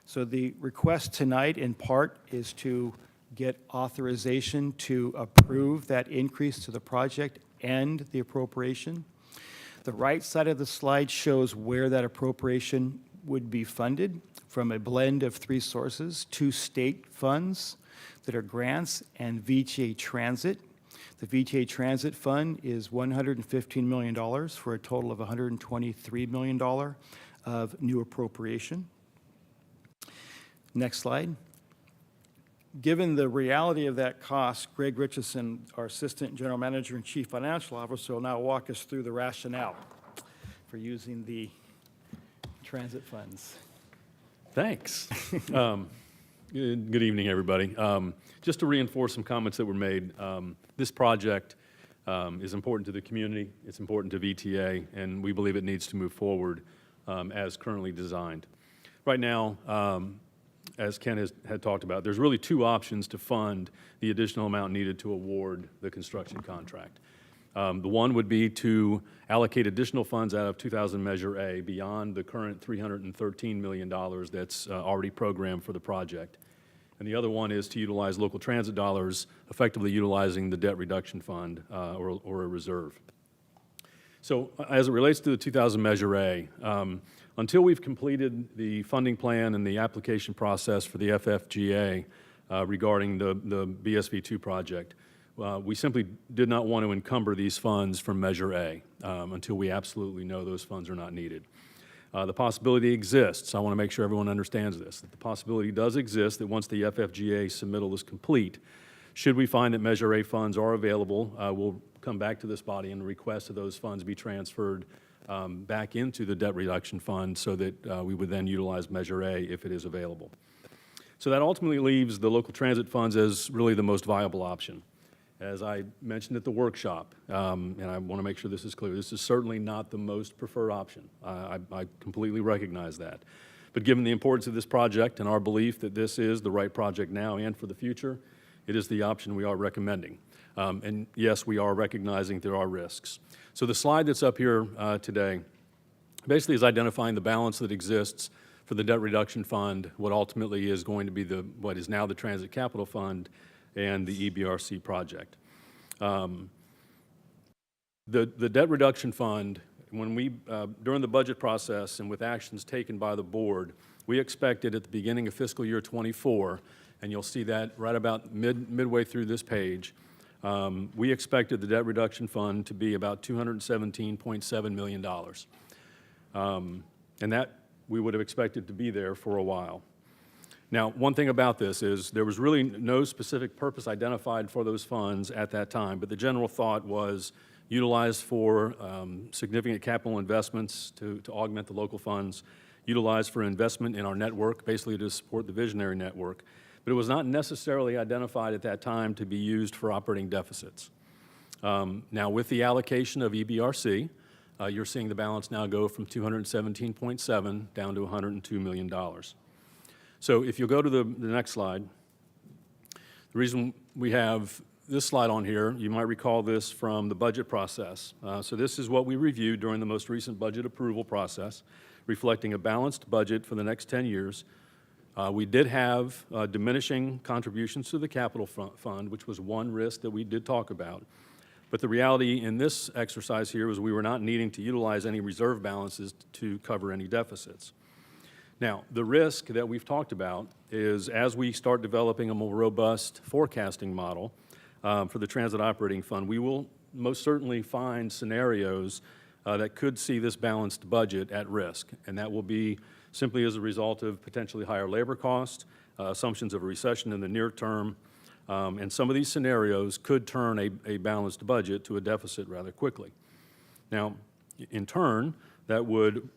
So the request tonight, in part, is to get authorization to approve that increase to the project and the appropriation. The right side of the slide shows where that appropriation would be funded from a blend of three sources: 2 state funds that are grants and VTA Transit. The VTA Transit Fund is $115 million for a total of $123 million of new appropriation. Next slide. Given the reality of that cost, Greg Richardson, our Assistant General Manager and Chief Financial Officer, will now walk us through the rationale for using the transit funds. Thanks. Good evening, everybody. Just to reinforce some comments that were made, this project is important to the community, it's important to VTA, and we believe it needs to move forward as currently designed. Right now, as Ken had talked about, there's really 2 options to fund the additional amount needed to award the construction contract. The one would be to allocate additional funds out of 2000 Measure A beyond the current $313 million that's already programmed for the project. And the other one is to utilize local transit dollars, effectively utilizing the debt reduction fund or a reserve. So as it relates to the 2000 Measure A, until we've completed the funding plan and the application process for the FFGA regarding the BSV2 project, we simply did not want to encumber these funds from Measure A until we absolutely know those funds are not needed. The possibility exists, I want to make sure everyone understands this, that the possibility does exist that once the FFGA submittal is complete, should we find that Measure A funds are available, we'll come back to this body and request that those funds be transferred back into the debt reduction fund so that we would then utilize Measure A if it is available. So that ultimately leaves the local transit funds as really the most viable option. As I mentioned at the workshop, and I want to make sure this is clear, this is certainly not the most preferred option. I completely recognize that. But given the importance of this project and our belief that this is the right project now and for the future, it is the option we are recommending. And yes, we are recognizing there are risks. So the slide that's up here today basically is identifying the balance that exists for the debt reduction fund, what ultimately is going to be what is now the Transit Capital Fund, and the EBRC project. The debt reduction fund, when we, during the budget process and with actions taken by the board, we expected at the beginning of fiscal year 24, and you'll see that right about midway through this page, we expected the debt reduction fund to be about $217.7 million. And that we would have expected to be there for a while. Now, one thing about this is there was really no specific purpose identified for those funds at that time, but the general thought was utilized for significant capital investments to augment the local funds, utilized for investment in our network, basically to support the visionary network, but it was not necessarily identified at that time to be used for operating deficits. Now, with the allocation of EBRC, you're seeing the balance now go from 217.7 down to $102 million. So if you'll go to the next slide, the reason we have this slide on here, you might recall this from the budget process. So this is what we reviewed during the most recent budget approval process, reflecting a balanced budget for the next 10 years. We did have diminishing contributions to the capital fund, which was one risk that we did talk about. But the reality in this exercise here was we were not needing to utilize any reserve balances to cover any deficits. Now, the risk that we've talked about is as we start developing a more robust forecasting model for the Transit Operating Fund, we will most certainly find scenarios that could see this balanced budget at risk. And that will be simply as a result of potentially higher labor costs, assumptions of a recession in the near term, and some of these scenarios could turn a balanced budget to a deficit rather quickly. Now, in turn, that would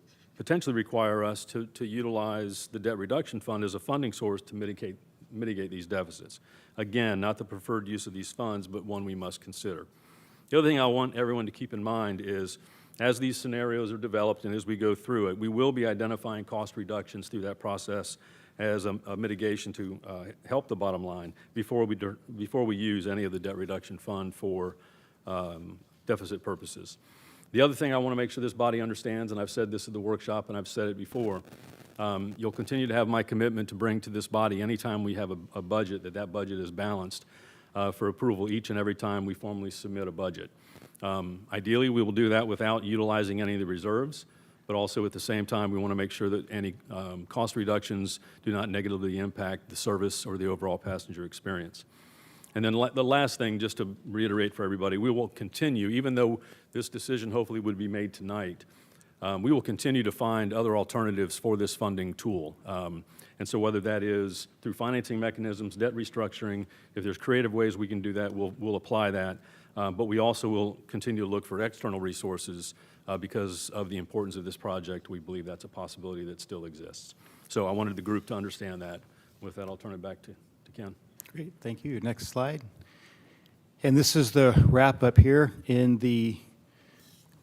potentially require us to utilize the debt reduction fund as a funding source to mitigate these deficits. Again, not the preferred use of these funds, but one we must consider. The other thing I want everyone to keep in mind is, as these scenarios are developed and as we go through it, we will be identifying cost reductions through that process as a mitigation to help the bottom line before we use any of the debt reduction fund for deficit purposes. The other thing I want to make sure this body understands, and I've said this at the workshop and I've said it before, you'll continue to have my commitment to bring to this body anytime we have a budget, that budget is balanced for approval each and every time we formally submit a budget. Ideally, we will do that without utilizing any of the reserves, but also at the same time, we want to make sure that any cost reductions do not negatively impact the service or the overall passenger experience. And then the last thing, just to reiterate for everybody, we will continue, even though this decision hopefully would be made tonight, we will continue to find other alternatives for this funding tool. And so whether that is through financing mechanisms, debt restructuring, if there's creative ways we can do that, we'll apply that. But we also will continue to look for external resources because of the importance of this project. We believe that's a possibility that still exists. So I wanted the group to understand that. With that, I'll turn it back to Ken. Great, thank you. Next slide. And this is the wrap up here. In the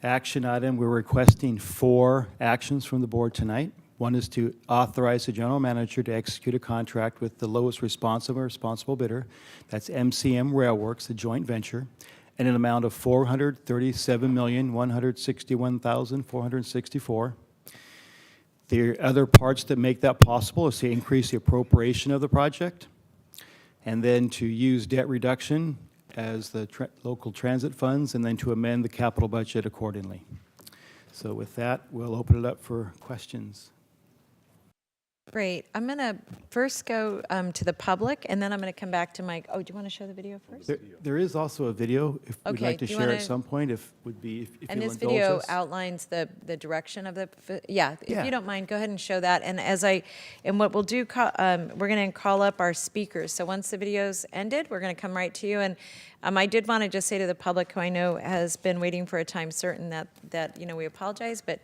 action item, we're requesting 4 actions from the board tonight. One is to authorize the general manager to execute a contract with the lowest responsible bidder. That's MCM Railworks, a joint venture, in an amount of $437,161,464. The other parts that make that possible is to increase the appropriation of the project, and then to use debt reduction as the local transit funds, and then to amend the capital budget accordingly. So with that, we'll open it up for questions. Great. I'm going to first go to the public, and then I'm going to come back to Mike. Oh, do you want to show the video first? There is also a video, if we'd Okay, like to do you share wanna- at some point, if And you'll this indulge video us. outlines the direction of the, if Yeah. you don't mind, go ahead and show that. And what we'll do, we're going to call up our speakers. So once the video's ended, we're going to come right to you. And I did want to just say to the public, who I know has been waiting for a time certain, that we apologize, but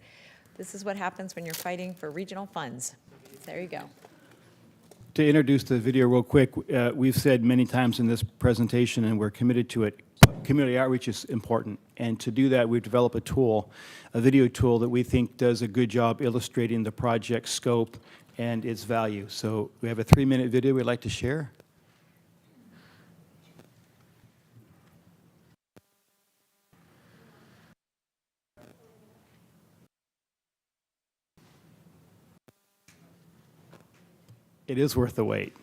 this is what happens when you're fighting for regional funds. There you go. To introduce the video real quick, we've said many times in this presentation, and we're committed to it, community outreach is important. And to do that, we've developed a tool, a video tool that we think does a good job illustrating the project scope and its value. So we have a 3-minute video we'd like to share. It is worth the wait.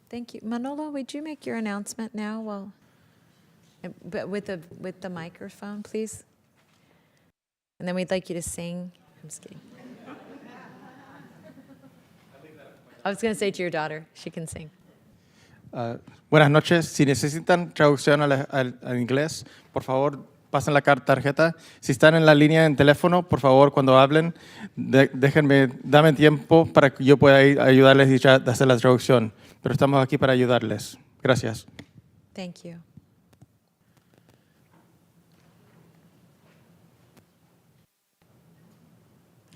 Thank you. Manolo, would you make your announcement now? Well, but with the microphone, please. And then we'd like you to sing. I'm just kidding. I was going to say to your daughter, she can sing. Buenas noches. Si necesitan traducción al inglés, por favor, pasen la tarjeta. Si están en la línea en teléfono, por favor, cuando hablen, dame tiempo para que yo pueda ayudarles y hacer la traducción. Pero estamos aquí para ayudarles. Gracias. Thank you.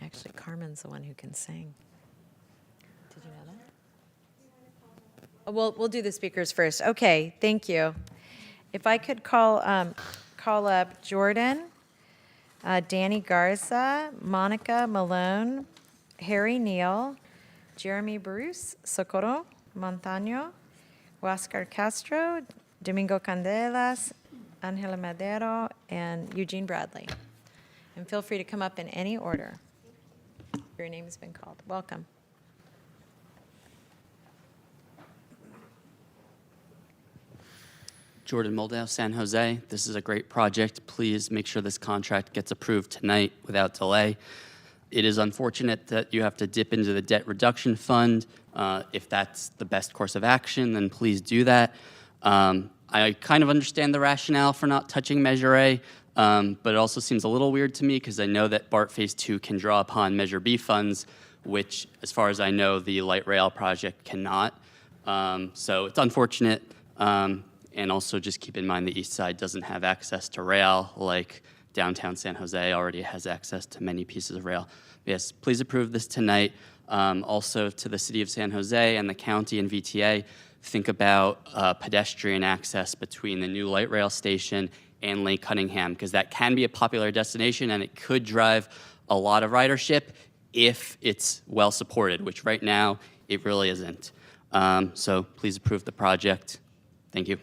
Actually, Carmen's the one who can sing. Did you know that? We'll do the speakers first. Okay, thank you. If I could call up Jordan, Danny Garza, Monica Malone, Harry Neal, Jeremy Bruce, Socorro Montano, Huáscar Castro, Domingo Candelas, Angela Madero, and Eugene Bradley. And feel free to come up in any order. Your name has been called. Welcome. Jordan Moldow, San Jose. This is a great project. Please make sure this contract gets approved tonight without delay. It is unfortunate that you have to dip into the debt reduction fund. If that's the best course of action, then please do that. I kind of understand the rationale for not touching Measure A, but it also seems a little weird to me because I know that BART Phase 2 can draw upon Measure B funds, which, as far as I know, the light rail project cannot. So it's unfortunate. And also just keep in mind the east side doesn't have access to rail like downtown San Jose already has access to many pieces of rail. Yes, please approve this tonight. Also to the city of San Jose and the county and VTA, think about pedestrian access between the new light rail station and Lake Cunningham, because that can be a popular destination and it could drive a lot of ridership if it's well supported, which right now it really isn't. So please approve the project. Thank you.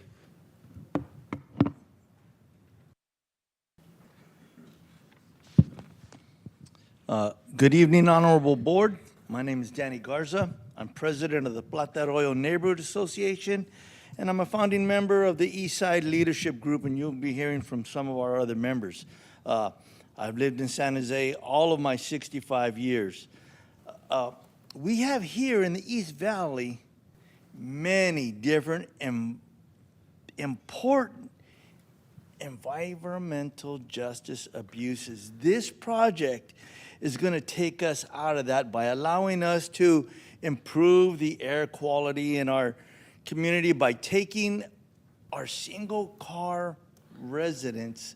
Good evening, Honorable Board. My name is Danny Garza. I'm president of the Plata Arroyo Neighborhood Association, and I'm a founding member of the East Side Leadership Group, and you'll be hearing from some of our other members. I've lived in San Jose all of my 65 years. We have here in the East Valley many different important environmental justice abuses. This project is going to take us out of that by allowing us to improve the air quality in our community by taking our single car residents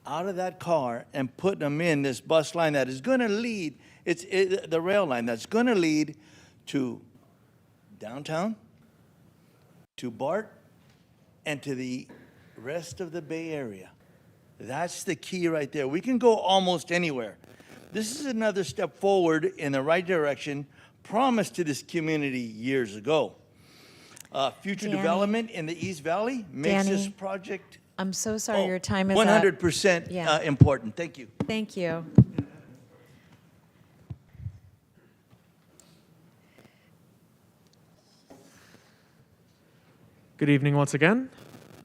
out of that car and putting them in this bus line that is going to lead, the rail line that's going to lead to downtown, to BART, and to the rest of the Bay Area. That's the key right there. We can go almost anywhere. This is another step forward in the right direction promised to this community years ago. Future Danny, development in the East Valley makes Danny, this project I'm so sorry, your time is up. 100% important. Thank you. Thank you. Good evening once again.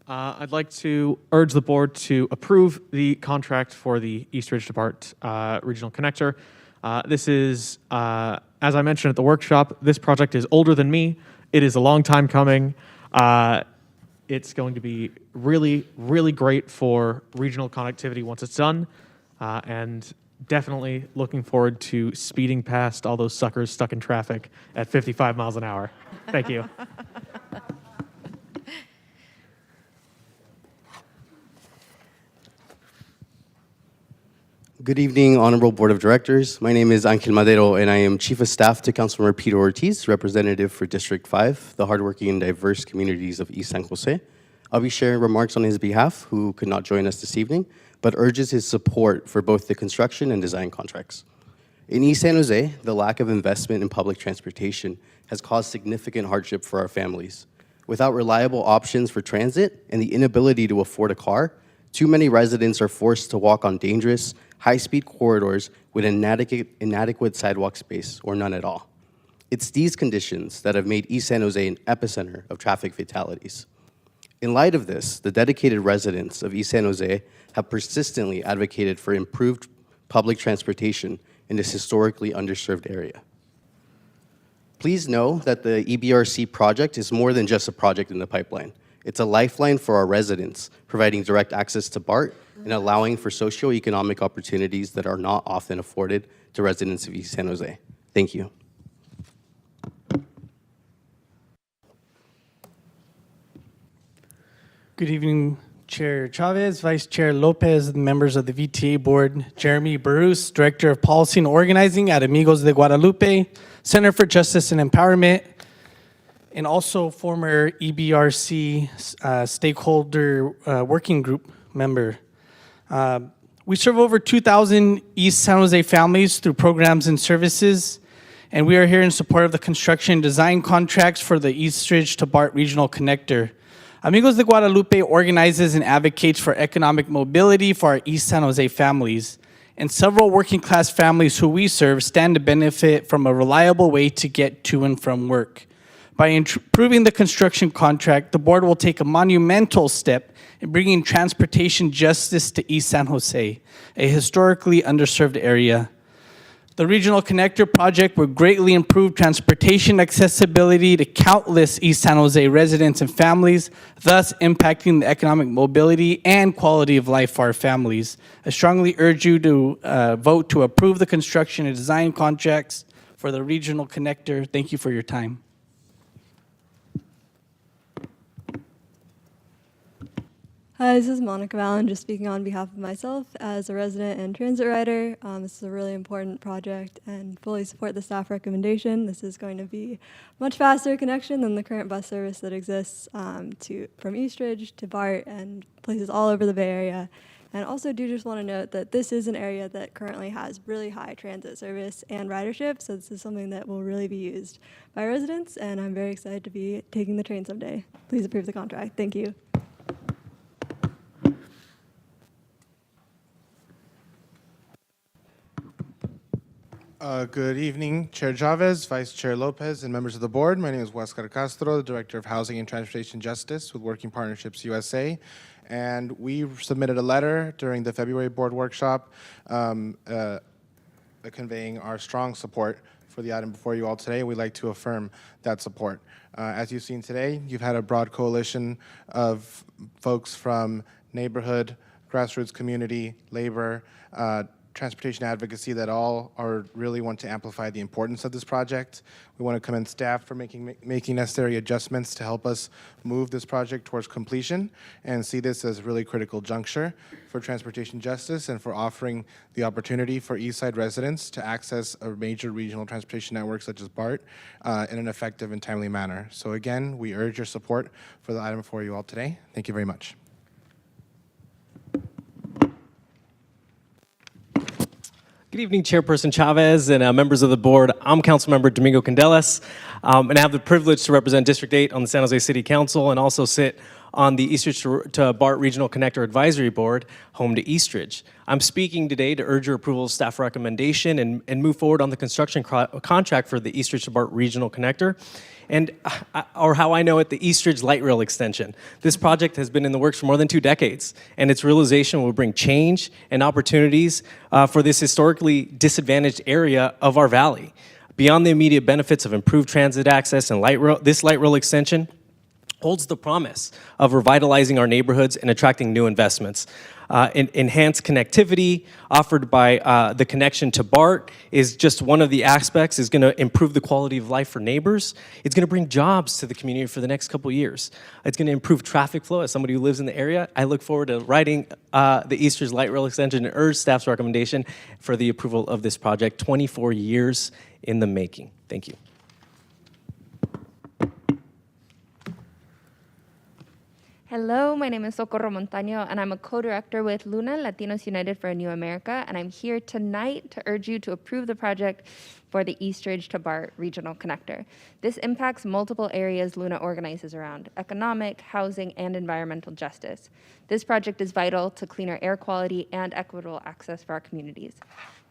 I'd like to urge the board to approve the contract for the Eastridge to BART Regional Connector. This is, as I mentioned at the workshop, this project is older than me. It is a long time coming. It's going to be really, really great for regional connectivity once it's done, and definitely looking forward to speeding past all those suckers stuck in traffic at 55 miles an hour. Thank you. Good evening, Honorable Board of Directors. My name is Angel Madero, and I am Chief of Staff to Councilmember Peter Ortiz, representative for District 5, the hardworking and diverse communities of East San Jose. I'll be sharing remarks on his behalf, who could not join us this evening, but urges his support for both the construction and design contracts. In East San Jose, the lack of investment in public transportation has caused significant hardship for our families. Without reliable options for transit and the inability to afford a car, too many residents are forced to walk on dangerous, high-speed corridors with inadequate sidewalk space or none at all. It's these conditions that have made East San Jose an epicenter of traffic fatalities. In light of this, the dedicated residents of East San Jose have persistently advocated for improved public transportation in this historically underserved area. Please know that the EBRC project is more than just a project in the pipeline. It's a lifeline for our residents, providing direct access to BART and allowing for socioeconomic opportunities that are not often afforded to residents of East San Jose. Thank you. Good evening, Chair Chavez, Vice Chair Lopez, members of the VTA Board, Jeremy Bruce, Director of Policy and Organizing at Amigos de Guadalupe, Center for Justice and Empowerment, and also former EBRC stakeholder working group member. We serve over 2,000 East San Jose families through programs and services, and we are here in support of the construction and design contracts for the Eastridge to BART Regional Connector. Amigos de Guadalupe organizes and advocates for economic mobility for our East San Jose families, and several working class families who we serve stand to benefit from a reliable way to get to and from work. By improving the construction contract, the board will take a monumental step in bringing transportation justice to East San Jose, a historically underserved area. The Regional Connector project will greatly improve transportation accessibility to countless East San Jose residents and families, thus impacting the economic mobility and quality of life for our families. I strongly urge you to vote to approve the construction and design contracts for the Regional Connector. Thank you for your time. Hi, this is Monica Vallon, just speaking on behalf of myself as a resident and transit rider. This is a really important project and fully support the staff recommendation. This is going to be a much faster connection than the current bus service that exists from Eastridge to BART and places all over the Bay Area. And also do just want to note that this is an area that currently has really high transit service and ridership, so this is something that will really be used by residents, and I'm very excited to be taking the train someday. Please approve the contract. Thank you. Good evening, Chair Chavez, Vice Chair Lopez, and members of the board. My name is Huáscar Castro, the Director of Housing and Transportation Justice with Working Partnerships USA. And we submitted a letter during the February board workshop conveying our strong support for the item before you all today. We'd like to affirm that support. As you've seen today, you've had a broad coalition of folks from neighborhood, grassroots community, labor, transportation advocacy that all really want to amplify the importance of this project. We want to commend staff for making necessary adjustments to help us move this project towards completion and see this as a really critical juncture for transportation justice and for offering the opportunity for East Side residents to access a major regional transportation network such as BART in an effective and timely manner. So again, we urge your support for the item before you all today. Thank you very much. Good evening, Chairperson Chavez and members of the board. I'm Councilmember Domingo Candelas, and I have the privilege to represent District 8 on the San Jose City Council and also sit on the Eastridge to BART Regional Connector Advisory Board, home to Eastridge. I'm speaking today to urge your approval of staff recommendation and move forward on the construction contract for the Eastridge to BART Regional Connector. And, or how I know it, the Eastridge Light Rail Extension. This project has been in the works for more than 2 decades, and its realization will bring change and opportunities for this historically disadvantaged area of our valley. Beyond the immediate benefits of improved transit access and this light rail extension holds the promise of revitalizing our neighborhoods and attracting new investments. Enhanced connectivity offered by the connection to BART is just one of the aspects. Is going to improve the quality of life for neighbors. It's going to bring jobs to the community for the next couple of years. It's going to improve traffic flow. As somebody who lives in the area, I look forward to riding the Eastridge Light Rail Extension and urge staff's recommendation for the approval of this project. 24 years in the making. Thank you. Hello, my name is Socorro Montaño, and I'm a co-director with Luna Latinos United for a New America, and I'm here tonight to urge you to approve the project for the Eastridge to BART Regional Connector. This impacts multiple areas Luna organizes around: economic, housing, and environmental justice. This project is vital to cleaner air quality and equitable access for our communities.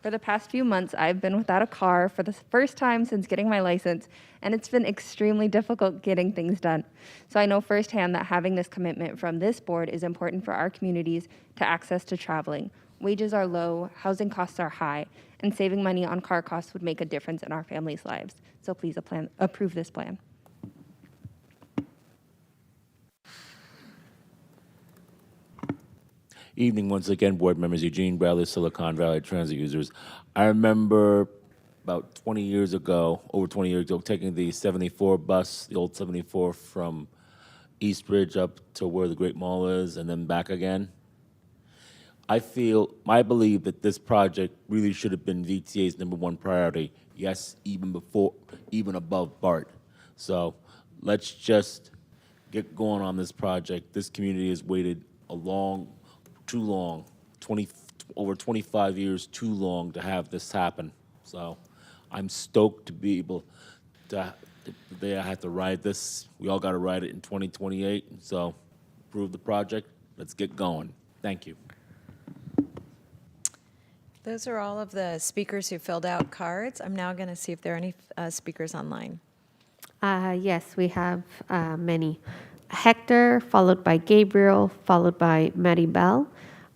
For the past few months, I've been without a car for the first time since getting my license, and it's been extremely difficult getting things done. So I know firsthand that having this commitment from this board is important for our communities to access to traveling. Wages are low, housing costs are high, and saving money on car costs would make a difference in our families' lives. So please approve this plan. Evening once again, board members, Eugene Bradley, Silicon Valley Transit users. I remember about 20 years ago, over 20 years ago, taking the 74 bus, the old 74 from Eastridge up to where the Great Mall is and then back again. I believe that this project really should have been VTA's #1 priority. Yes, even above BART. So let's just get going on this project. This community has waited too long, over 25 years too long to have this happen. So I'm stoked to be able to, today I have to ride this. We all got to ride it in 2028. So approve the project. Let's get going. Thank you. Those are all of the speakers who filled out cards. I'm now going to see if there are any speakers online. Yes, we have many. Hector, followed by Gabriel, followed by Maddie Bell.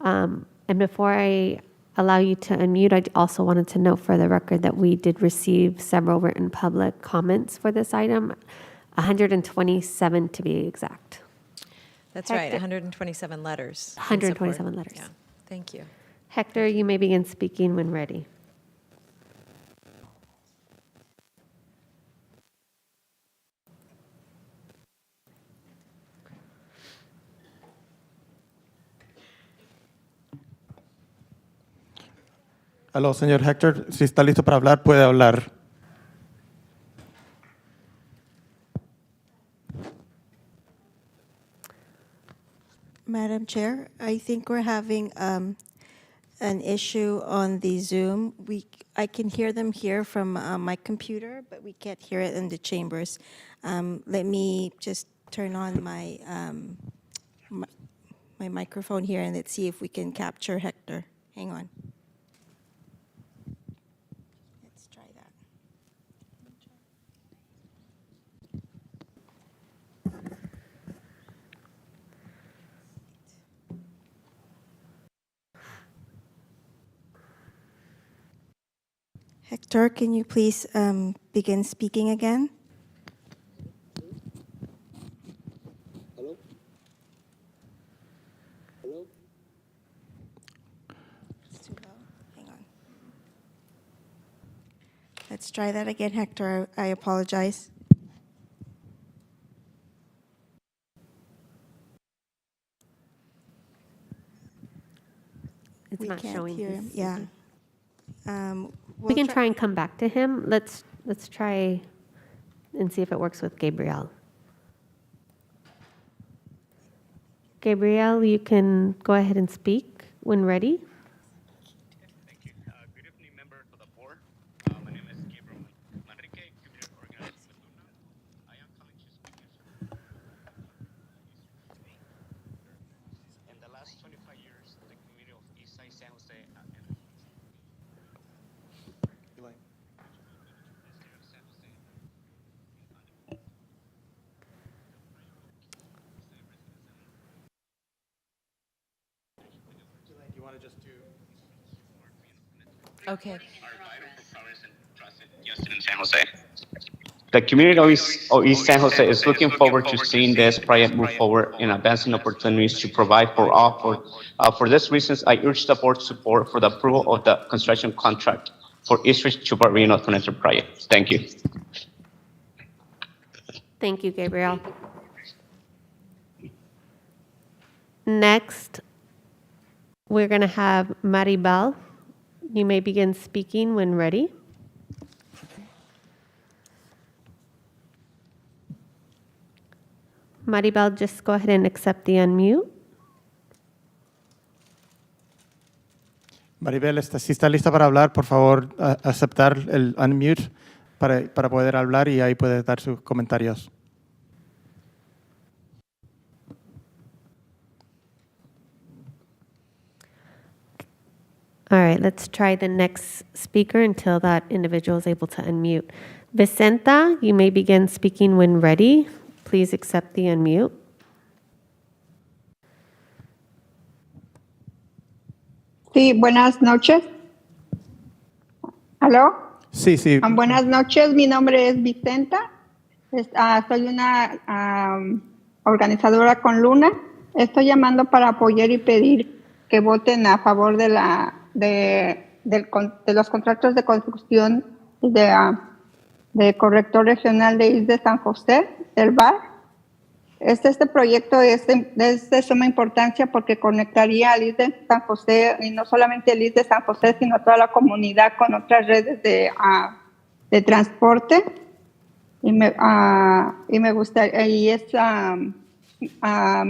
And before I allow you to unmute, I also wanted to note for the record that we did receive several written public comments for this item, 127 to be exact. That's right, Hector. 127 letters. in 127 support. letters. Yeah, thank you. Hector, you may begin speaking when ready. Aló, señor Hector, si está listo para hablar, puede hablar. Madam Chair, I think we're having an issue on the Zoom. I can hear them here from my computer, but we can't hear it in the chambers. Let me just turn on my microphone here and let's see if we can capture Hector. Hang on. Let's try that. Hector, can you please begin speaking again? Hello? Hello? It's too low. Hang on. Let's try that again, Hector. I apologize. It's We not can't showing hear he's him. Yeah. speaking. We We'll can try and come back to him. Let's try and see if it works with Gabriel. Gabriel, you can go ahead and speak when ready. Thank you. Good evening, members of the board. My name is Gabriel Manrique, community organizer with Luna. I am calling to speak in the last 25 years, the community of Eastside San Jose You want to just do... Okay. are vital for progress in transit just in San Jose. The community of East San Jose is looking forward to seeing this project move forward and advancing opportunities to provide for all. For these reasons, I urge the board support for the approval of the construction contract for Eastridge to BART Regional Connector project. Thank you. Thank you, Gabriel. Next, we're going to have Maribel. You may begin speaking when ready. Maribel, just go ahead and accept the unmute. Maribel, si está lista para hablar, por favor, aceptar el unmute para poder hablar y ahí puede dar sus comentarios. All right, let's try the next speaker until that individual is able to unmute. Vicenta, you may begin speaking when ready. Please accept the unmute. Sí, buenas noches. ¿Aló? Sí, sí. Buenas noches, mi nombre es Vicenta. Soy una organizadora con Luna. Estoy llamando para apoyar y pedir que voten a favor de los contratos de construcción de corrector regional de Isla de San José, del BART. Este proyecto es de suma importancia porque conectaría al Isla de San José, y no solamente el Isla de San José, sino toda la comunidad con otras redes de transporte. Me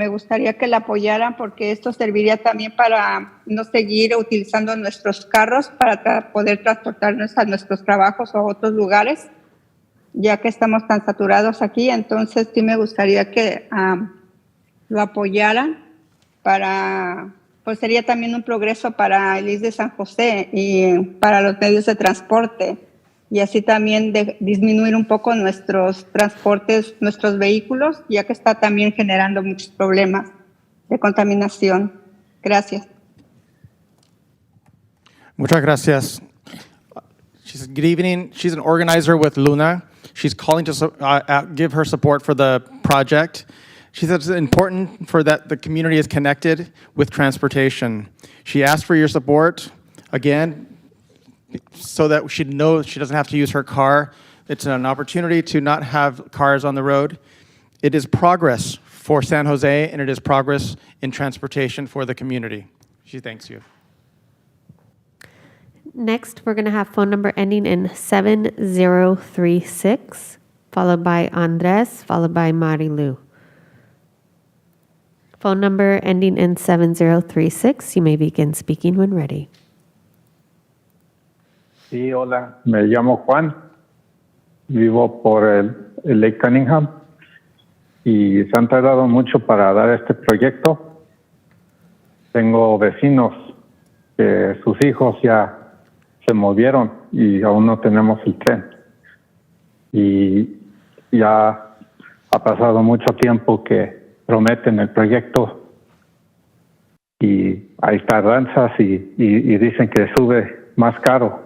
gustaría que la apoyaran porque esto serviría también para no seguir utilizando nuestros carros para poder transportarnos a nuestros trabajos o a otros lugares, ya que estamos tan saturados aquí. Entonces sí me gustaría que lo apoyaran pues sería también un progreso para el ISS de San José y para los medios de transporte, y así también disminuir un poco nuestros transportes, nuestros vehículos, ya que está también generando muchos problemas de contaminación. Gracias. Muchas gracias. She said, good evening. She's an organizer with Luna. She's calling to give her support for the project. She said it's important for that the community is connected with transportation. She asked for your support, again, so that she knows she doesn't have to use her car. It's an opportunity to not have cars on the road. It is progress for San Jose, and it is progress in transportation for the community. She thanks you. Next, we're going to have phone number ending in 7036, followed by Andres, followed by Marilu. Phone number ending in 7036. You may begin speaking when ready. Sí, hola, me llamo Juan, vivo por el Lake Cunningham y se han tardado mucho para dar este proyecto. Tengo vecinos que sus hijos ya se movieron y aún no tenemos el tren. Y ya ha pasado mucho tiempo que prometen el proyecto y hay tardanzas y dicen que sube más caro.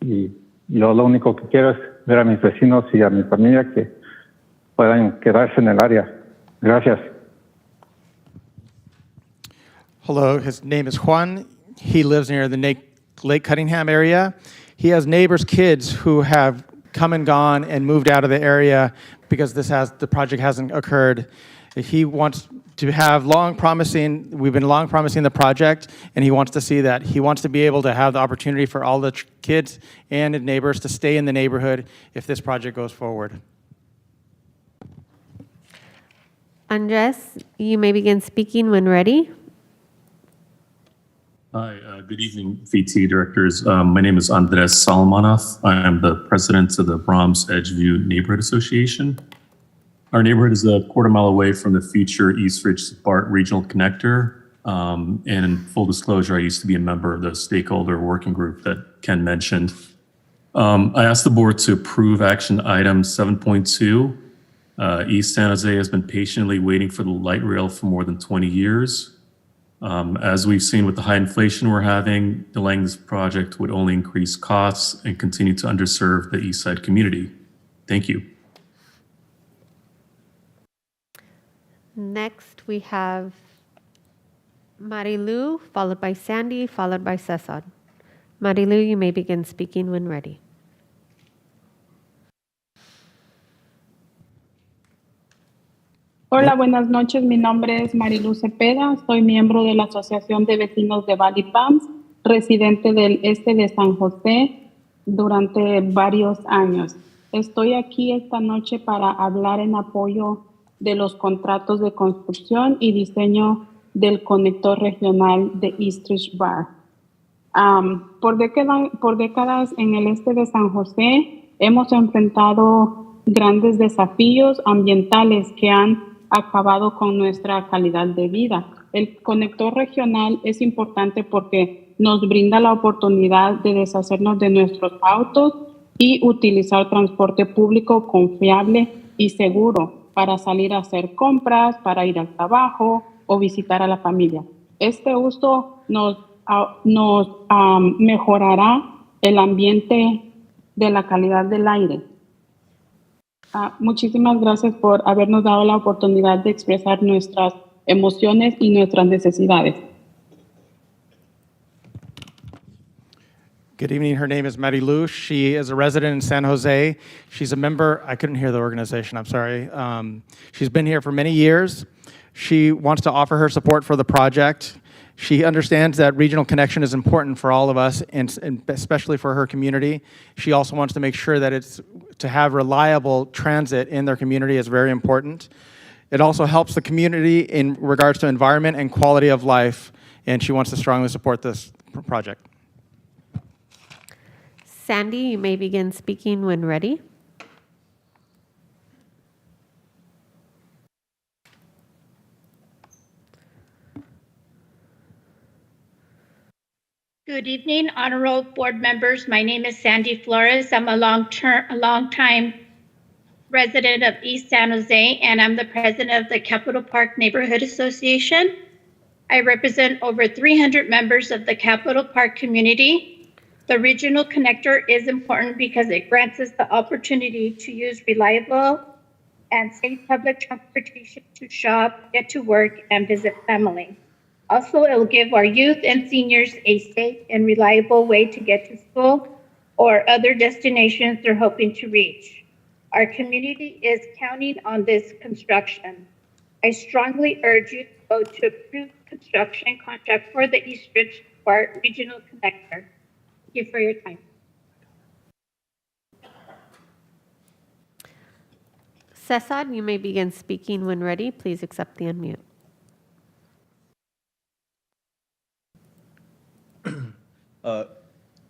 Y yo lo único que quiero es ver a mis vecinos y a mi familia que puedan quedarse en el área. Gracias. Hello, his name is Juan. He lives near the Lake Cunningham area. He has neighbors' kids who have come and gone and moved out of the area because the project hasn't occurred. He wants to have we've been long promising the project, and he wants to see that. He wants to be able to have the opportunity for all the kids and the neighbors to stay in the neighborhood if this project goes forward. Andres, you may begin speaking when ready. Hi, good evening, VTA directors. My name is Andres Salmanov. I am the president of the Brahms Edgeview Neighborhood Association. Our neighborhood is a quarter-mile away from the future Eastridge BART Regional Connector. And in full disclosure, I used to be a member of the stakeholder working group that Ken mentioned. I asked the board to approve action item 7.2. East San Jose has been patiently waiting for the light rail for more than 20 years. As we've seen with the high inflation we're having, delaying this project would only increase costs and continue to underserve the East Side community. Thank you. Next, we have Marilu, followed by Sandy, followed by Cesar. Marilu, you may begin speaking when ready. Hola, buenas noches. Mi nombre es Marilu Cepeda. Soy miembro de la Asociación de Vecinos de Valley Palms, residente del este de San José durante varios años. Estoy aquí esta noche para hablar en apoyo de los contratos de construcción y diseño del conector regional de Eastridge BART. Por décadas en el este de San José hemos enfrentado grandes desafíos ambientales que han acabado con nuestra calidad de vida. El conector regional es importante porque nos brinda la oportunidad de deshacernos de nuestros autos y utilizar transporte público confiable y seguro para salir a hacer compras, para ir al trabajo o visitar a la familia. Este uso nos mejorará el ambiente de la calidad del aire. Muchísimas gracias por habernos dado la oportunidad de expresar nuestras emociones y nuestras necesidades. Good evening. Her name is Marilu. She is a resident in San Jose. She's a member. I couldn't hear the organization. I'm sorry. She's been here for many years. She wants to offer her support for the project. She understands that regional connection is important for all of us, and especially for her community. She also wants to make sure that to have reliable transit in their community is very important. It also helps the community in regards to environment and quality of life, and she wants to strongly support this project. Sandy, you may begin speaking when ready. Good evening, honorable board members. My name is Sandy Flores. I'm a long-time resident of East San Jose, and I'm the president of the Capitol Park Neighborhood Association. I represent over 300 members of the Capitol Park community. The regional connector is important because it grants us the opportunity to use reliable and safe public transportation to shop, get to work, and visit family. Also, it will give our youth and seniors a safe and reliable way to get to school or other destinations they're hoping to reach. Our community is counting on this construction. I strongly urge you to vote to approve construction contract for the Eastridge BART Regional Connector. Thank you for your time. Cesar, you may begin speaking when ready. Please accept the unmute.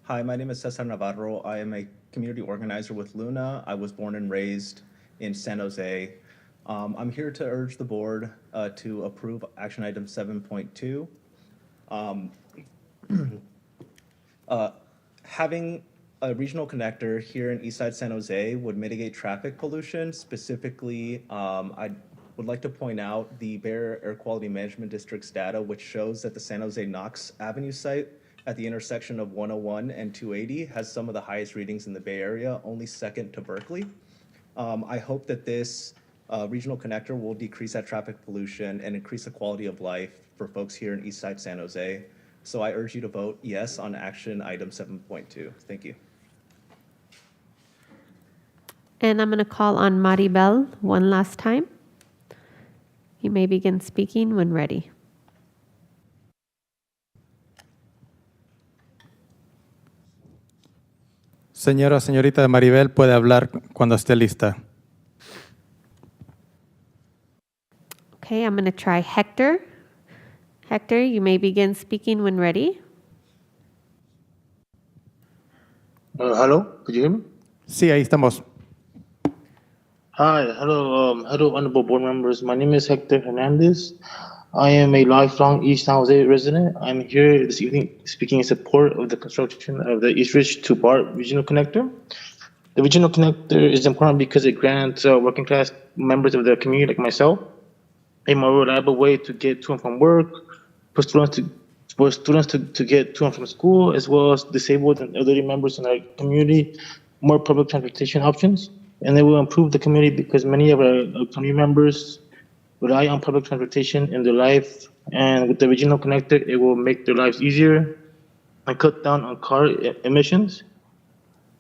Hi, my name is Cesar Navarro. I am a community organizer with Luna. I was born and raised in San Jose. I'm here to urge the board to approve action item 7.2. Having a regional connector here in Eastside San Jose would mitigate traffic pollution. Specifically, I would like to point out the Bay Area Air Quality Management District's data, which shows that the San Jose Knox Avenue site at the intersection of 101 and 280 has some of the highest readings in the Bay Area, only second to Berkeley. I hope that this regional connector will decrease that traffic pollution and increase the quality of life for folks here in Eastside San Jose. So I urge you to vote yes on action item 7.2. Thank you. And I'm going to call on Maribel one last time. You may begin speaking when ready. Señorita Maribel puede hablar cuando esté lista. Okay, I'm going to try Hector. Hector, you may begin speaking when ready. Hello, could you hear me? Sí, ahí estamos. Hi, hello, honorable board members. My name is Hector Hernandez. I am a lifelong East San Jose resident. I'm here this evening speaking in support of the construction of the Eastridge to BART regional connector. The regional connector is important because it grants working class members of the community like myself a more reliable way to get to and from work, for students to get to and from school, as well as disabled and elderly members in our community, more public transportation options. And it will improve the community because many of our community members rely on public transportation in their life. And with the regional connector, it will make their lives easier and cut down on car emissions.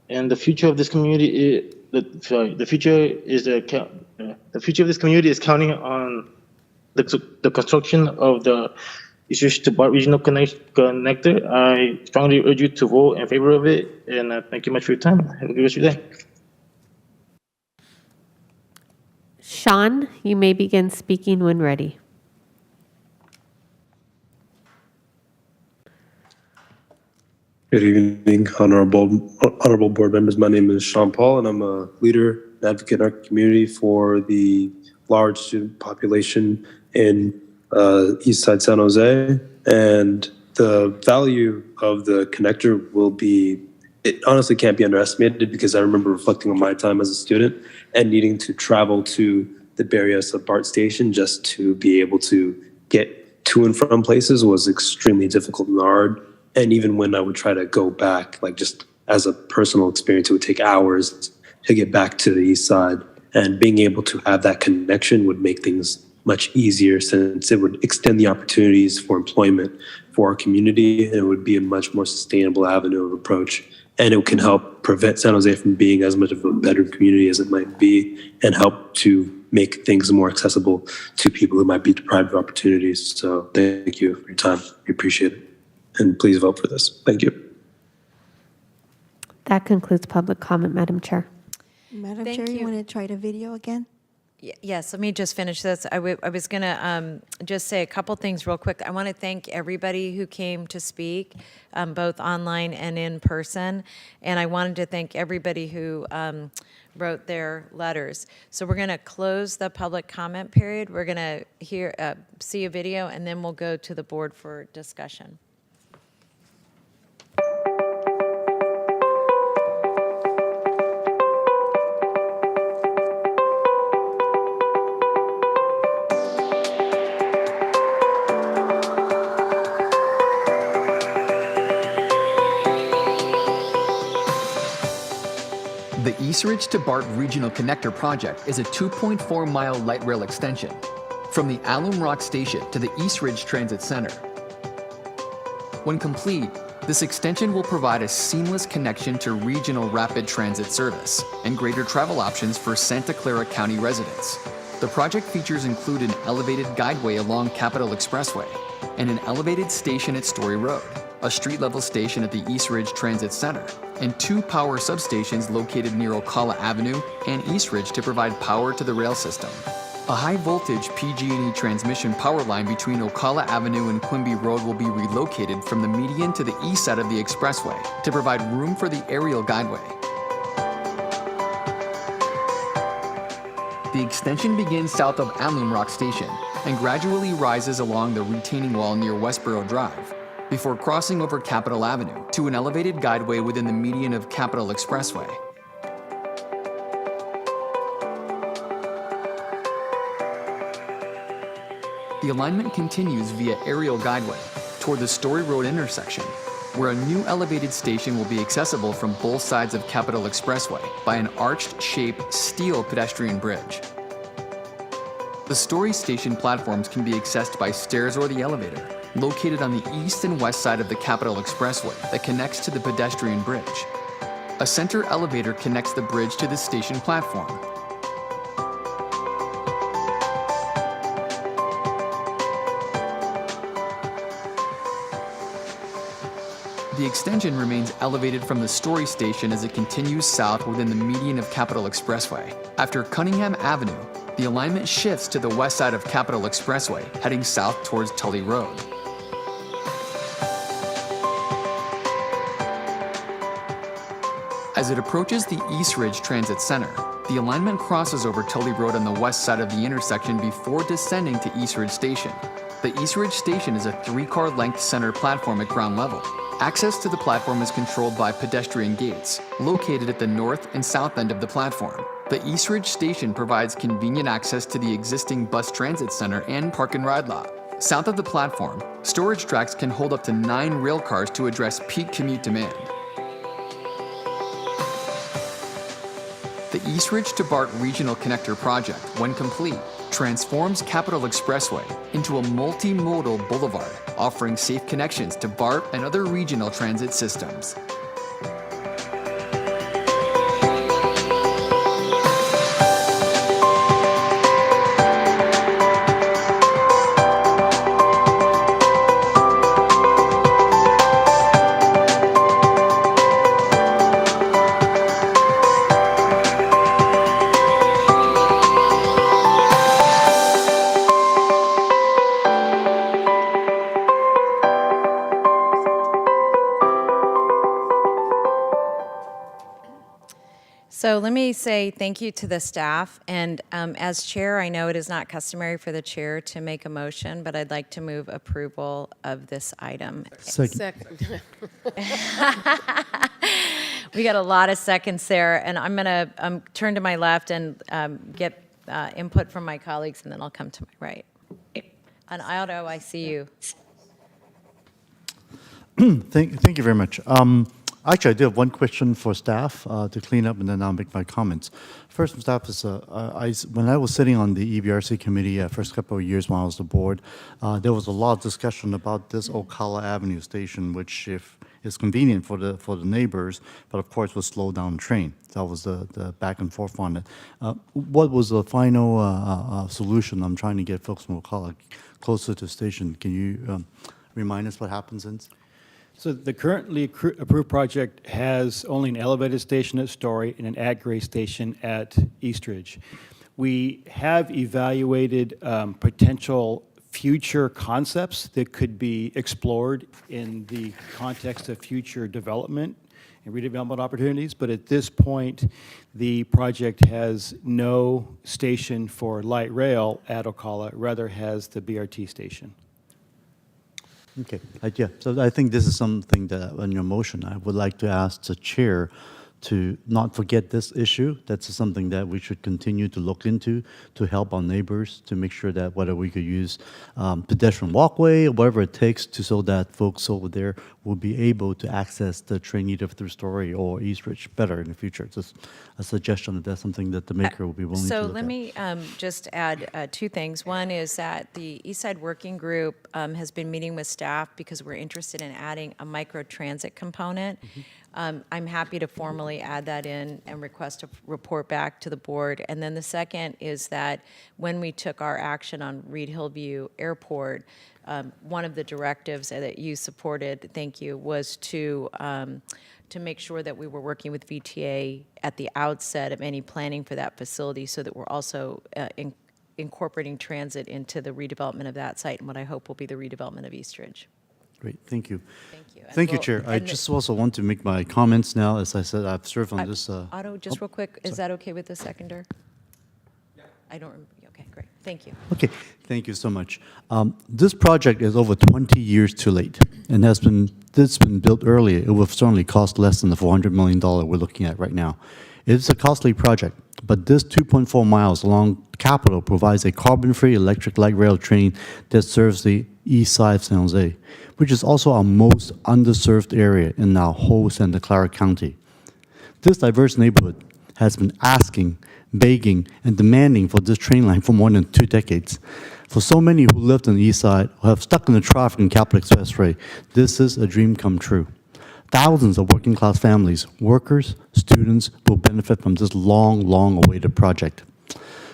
And the future of this community the future of this community is counting on the construction of the Eastridge to BART regional connector. I strongly urge you to vote in favor of it, and thank you much for your time. Have a good rest of your day. Sean, you may begin speaking when ready. Good evening, honorable board members. My name is Sean Paul, and I'm a leader and advocate in our community for the large student population in Eastside San Jose. And the value of the connector will be, it honestly can't be underestimated, because I remember reflecting on my time as a student and needing to travel to the Barrios BART station just to be able to get to and from places was extremely difficult and hard. And even when I would try to go back, like just as a personal experience, it would take hours to get back to the east side. And being able to have that connection would make things much easier, since it would extend the opportunities for employment for our community, and it would be a much more sustainable avenue of approach. And it can help prevent San Jose from being as much of a better community as it might be, and help to make things more accessible to people who might be deprived of opportunities. So thank you for your time. We appreciate it. And please vote for this. Thank you. That concludes public comment, Madam Chair. Madam Thank Chair, you. you want to try the video again? Yes, let me just finish this. I was going to just say a couple things real quick. I want to thank everybody who came to speak, both online and in person. And I wanted to thank everybody who wrote their letters. So we're going to close the public comment period. We're going to see a video, and then we'll go to the board for discussion. The Eastridge to BART Regional Connector project is a 2.4-mile light rail extension from the Alum Rock Station to the Eastridge Transit Center. When complete, this extension will provide a seamless connection to regional rapid transit service and greater travel options for Santa Clara County residents. The project features include an elevated guideway along Capitol Expressway and an elevated station at Story Road, a street-level station at the Eastridge Transit Center, and 2 power substations located near Ocala Avenue and Eastridge to provide power to the rail system. A high-voltage PG&E transmission power line between Ocala Avenue and Quimby Road will be relocated from the median to the east side of the expressway to provide room for the aerial guideway. The extension begins south of Alum Rock Station and gradually rises along the retaining wall near Westboro Drive before crossing over Capitol Avenue to an elevated guideway within the median of Capitol Expressway. The alignment continues via aerial guideway toward the Story Road intersection, where a new elevated station will be accessible from both sides of Capitol Expressway by an arched-shaped steel pedestrian bridge. The Story station platforms can be accessed by stairs or the elevator, located on the east and west side of the Capitol Expressway that connects to the pedestrian bridge. A center elevator connects the bridge to the station platform. The extension remains elevated from the Story station as it continues south within the median of Capitol Expressway. After Cunningham Avenue, the alignment shifts to the west side of Capitol Expressway, heading south towards Tully Road. As it approaches the Eastridge Transit Center, the alignment crosses over Tully Road on the west side of the intersection before descending to Eastridge Station. The Eastridge Station is a 3-car length center platform at ground level. Access to the platform is controlled by pedestrian gates, located at the north and south end of the platform. The Eastridge Station provides convenient access to the existing bus transit center and park and ride lot. South of the platform, storage tracks can hold up to 9 rail cars to address peak commute demand. The Eastridge to BART Regional Connector project, when complete, transforms Capitol Expressway into a multimodal boulevard, offering safe connections to BART and other regional transit systems. So let me say thank you to the staff, and as chair, I know it is not customary for the chair to make a motion, but I'd like to move approval of this item. Second. We got a lot of seconds there, and I'm going to turn to my left and get input from my colleagues, and then I'll come to my right. And Aldo, I see you. Thank you very much. Actually, I do have one question for staff to clean up, and then I'll make my comments. First from staff is, when I was sitting on the EBRC committee first couple of years when I was the board, there was a lot of discussion about this Ocala Avenue station, which if is convenient for the neighbors, but of course would slow down train. That was the back and forth on it. What was the final solution? I'm trying to get folks from Ocala closer to the station. Can you remind us what happened since? So the currently approved project has only an elevated station at Story and an at-grade station at Eastridge. We have evaluated potential future concepts that could be explored in the context of future development and redevelopment opportunities, but at this point, the project has no station for light rail at Ocala, rather has the BRT station. Okay, yeah, so I think this is something that on your motion, I would like to ask the chair to not forget this issue. That's something that we should continue to look into to help our neighbors, to make sure that whether we could use pedestrian walkway or whatever it takes to so that folks over there will be able to access the train either through Story or Eastridge better in the future. Just a suggestion that that's something that the maker will be willing to So look let at. me just add two things. One is that the East Side Working Group has been meeting with staff because we're interested in adding a micro-transit component. I'm happy to formally add that in and request a report back to the board. And then the second is that when we took our action on Reed Hillview Airport, one of the directives that you supported, thank you, was to make sure that we were working with VTA at the outset of any planning for that facility so that we're also incorporating transit into the redevelopment of that site and what I hope will be the redevelopment of Eastridge. Great, thank you. Thank you. And Thank you, we'll- Chair. I and the- just also want to make my comments now. As I said, I've served on this. Otto, just real quick, is that okay with the seconder? I don't, okay, great, thank you. Okay, thank you so much. This project is over 20 years too late and has been built earlier. It will certainly cost less than the $400 million we're looking at right now. It's a costly project, but this 2.4 miles long Capitol provides a carbon-free electric light rail train that serves the east side of San Jose, which is also our most underserved area in our whole Santa Clara County. This diverse neighborhood has been asking, begging, and demanding for this train line for more than 2 decades. For so many who lived on the east side or have stuck in the traffic in Capitol Expressway, this is a dream come true. Thousands of working-class families, workers, students will benefit from this long, long-awaited project.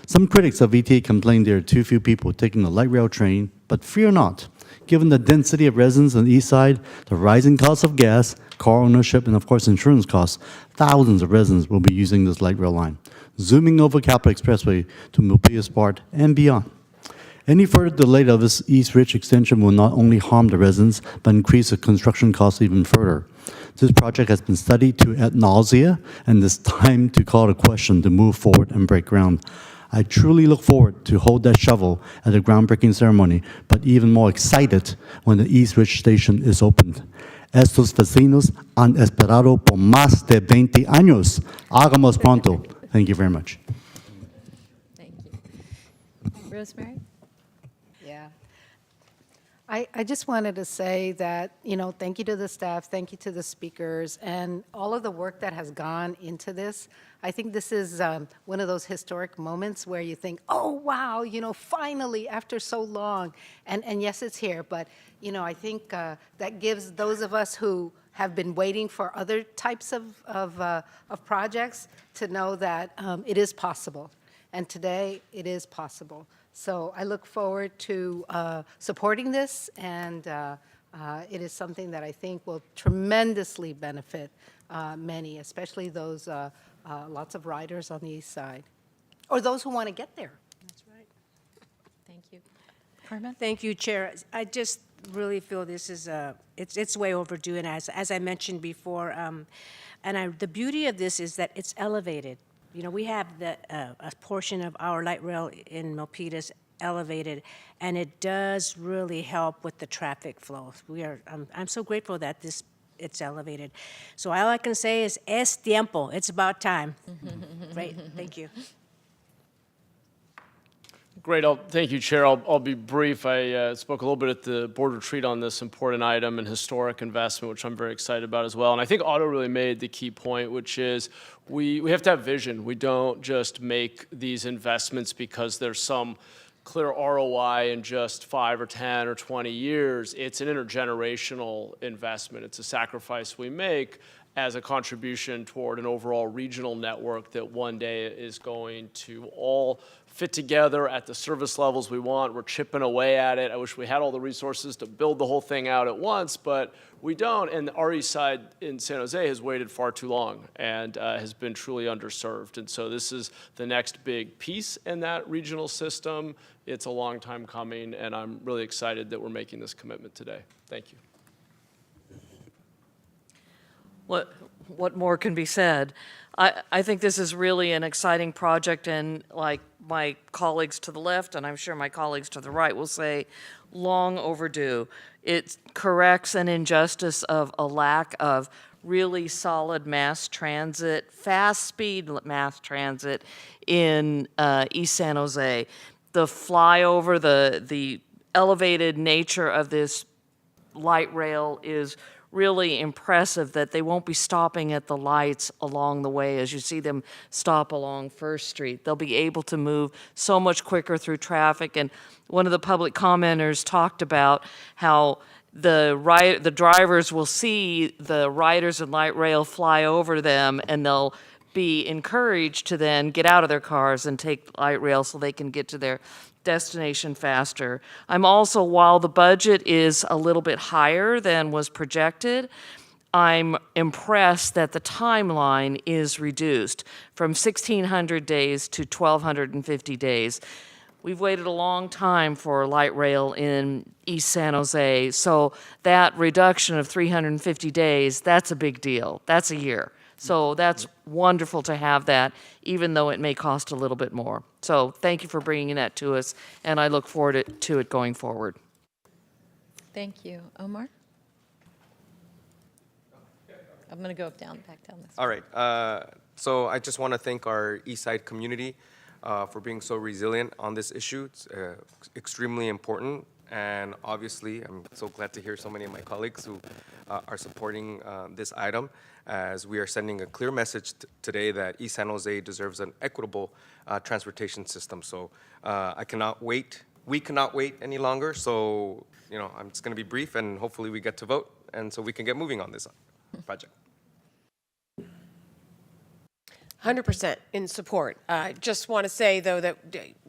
Some critics of VTA complain there are too few people taking the light rail train, but fear not. Given the density of residents on the east side, the rising cost of gas, car ownership, and of course insurance costs, thousands of residents will be using this light rail line, zooming over Capitol Expressway to Milpitas BART and beyond. Any further delay of this Eastridge extension will not only harm the residents, but increase the construction costs even further. This project has been studied to ad nausea, and it's time to call the question to move forward and break ground. I truly look forward to hold that shovel at the groundbreaking ceremony, but even more excited when the Eastridge station is opened. Estos vecinos han esperado por más de 20 años. Hagamos pronto. Thank you very much. Thank you. Rosemary? Yeah. I just wanted to say that, thank you to the staff, thank you to the speakers, and all of the work that has gone into this. I think this is one of those historic moments where you think, oh, wow, finally, after so long. And yes, it's here, but, I think that gives those of us who have been waiting for other types of projects to know that it is possible. And today, it is possible. So I look forward to supporting this, and it is something that I think will tremendously benefit many, especially those lots of riders on the east side, or those who want to get there. That's right. Thank you. Carmen? Thank you, Chair. I just really feel this is it's way overdue, and as I mentioned before, the beauty of this is that it's elevated. We have a portion of our light rail in Milpitas elevated, and it does really help with the traffic flow. I'm so grateful that it's elevated. So all I can say is, es tiempo. It's about time. Right? Thank you. Great. Thank you, Chair. I'll be brief. I spoke a little bit at the board retreat on this important item and historic investment, which I'm very excited about as well. And I think Otto really made the key point, which is we have to have vision. We don't just make these investments because there's some clear ROI in just 5 or 10 or 20 years. It's an intergenerational investment. It's a sacrifice we make as a contribution toward an overall regional network that one day is going to all fit together at the service levels we want. We're chipping away at it. I wish we had all the resources to build the whole thing out at once, but we don't. And our east side in San Jose has waited far too long and has been truly underserved. And so this is the next big piece in that regional system. It's a long time coming, and I'm really excited that we're making this commitment today. Thank you. What more can be said? I think this is really an exciting project, and like my colleagues to the left, and I'm sure my colleagues to the right will say, long overdue. It corrects an injustice of a lack of really solid mass transit, fast-speed mass transit in East San Jose. The flyover, the elevated nature of this light rail is really impressive, that they won't be stopping at the lights along the way as you see them stop along First Street. They'll be able to move so much quicker through traffic. And one of the public commenters talked about how the drivers will see the riders in light rail fly over them, and they'll be encouraged to then get out of their cars and take light rail so they can get to their destination faster. I'm also, while the budget is a little bit higher than was projected, I'm impressed that the timeline is reduced from 1,600 days to 1,250 days. We've waited a long time for light rail in East San Jose, so that reduction of 350 days, that's a big deal. That's a year. So that's wonderful to have that, even though it may cost a little bit more. So thank you for bringing that to us, and I look forward to it going forward. Thank you. Omar? I'm going to go back down this. All right. So I just want to thank our East Side community for being so resilient on this issue. It's extremely important. And obviously, I'm so glad to hear so many of my colleagues who are supporting this item, as we are sending a clear message today that East San Jose deserves an equitable transportation system. So I cannot wait. We cannot wait any longer. So, I'm just going to be brief, and hopefully we get to vote, and so we can get moving on this project. 100% in support. Just want to say, though, that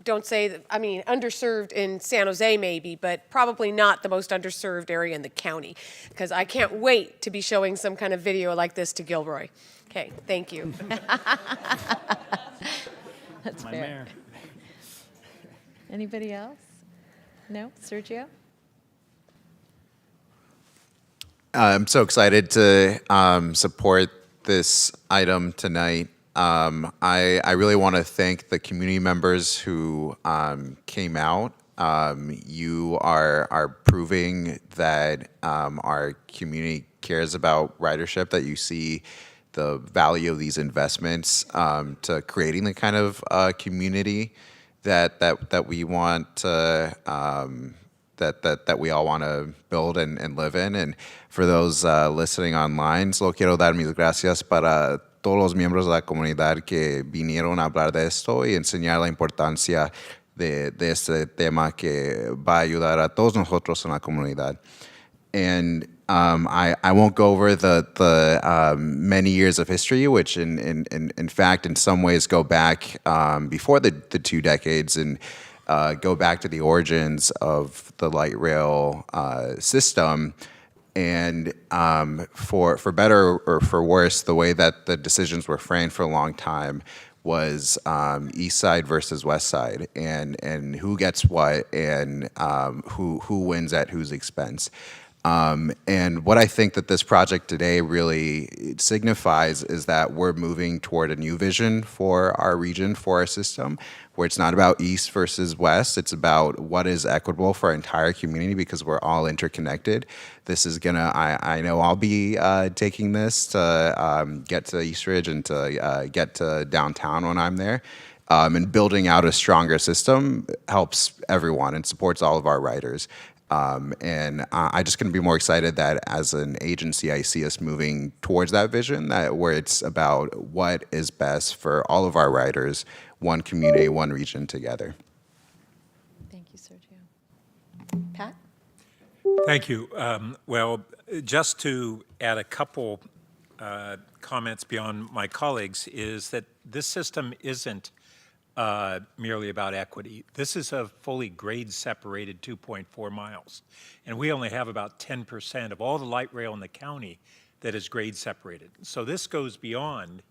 don't say that, underserved in San Jose maybe, but probably not the most underserved area in the county, because I can't wait to be showing some kind of video like this to Gilroy. Okay, thank you. That's fair. Anybody else? No? Sergio? I'm so excited to support this item tonight. I really want to thank the community members who came out. You are proving that our community cares about ridership, that you see the value of these investments to creating the kind of community that we want to that we all want to build and live in. And for those listening online, solo quiero dar mis gracias para todos los miembros de la comunidad que vinieron a hablar de esto y enseñar la importancia de este tema que va a ayudar a todos nosotros en la comunidad. And I won't go over the many years of history, which in fact in some ways go back before the 2 decades and go back to the origins of the light rail system. And for better or for worse, the way that the decisions were framed for a long time was East Side versus West Side, and who gets what, and who wins at whose expense. And what I think that this project today really signifies is that we're moving toward a new vision for our region, for our system, where it's not about East versus West. It's about what is equitable for our entire community, because we're all interconnected. This is gonna, I know I'll be taking this to get to Eastridge and to get to downtown when I'm there. And building out a stronger system helps everyone and supports all of our riders. And I just couldn't be more excited that as an agency, I see us moving towards that vision, that where it's about what is best for all of our riders, one community, one region together. Thank you, Sergio. Pat? Thank you. Well, just to add a couple comments beyond my colleagues, is that this system isn't merely about equity. This is a fully grade-separated 2.4 miles, and we only have about 10% of all the light rail in the county that is grade-separated. So this goes beyond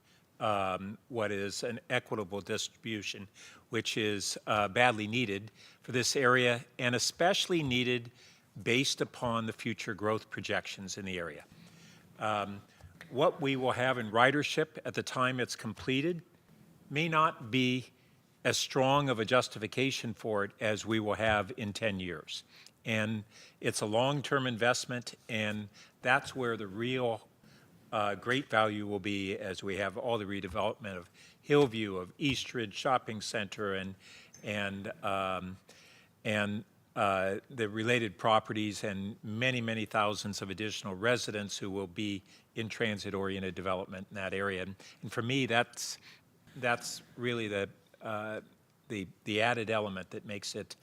what is an equitable distribution, which is badly needed for this area, and especially needed based upon the future growth projections in the area. What we will have in ridership at the time it's completed may not be as strong of a justification for it as we will have in 10 years. And it's a long-term investment, and that's where the real great value will be as we have all the redevelopment of Hillview, of Eastridge Shopping Center, and the related properties, and many, many thousands of additional residents who will be in transit-oriented development in that area. And for me, that's really the added element that makes it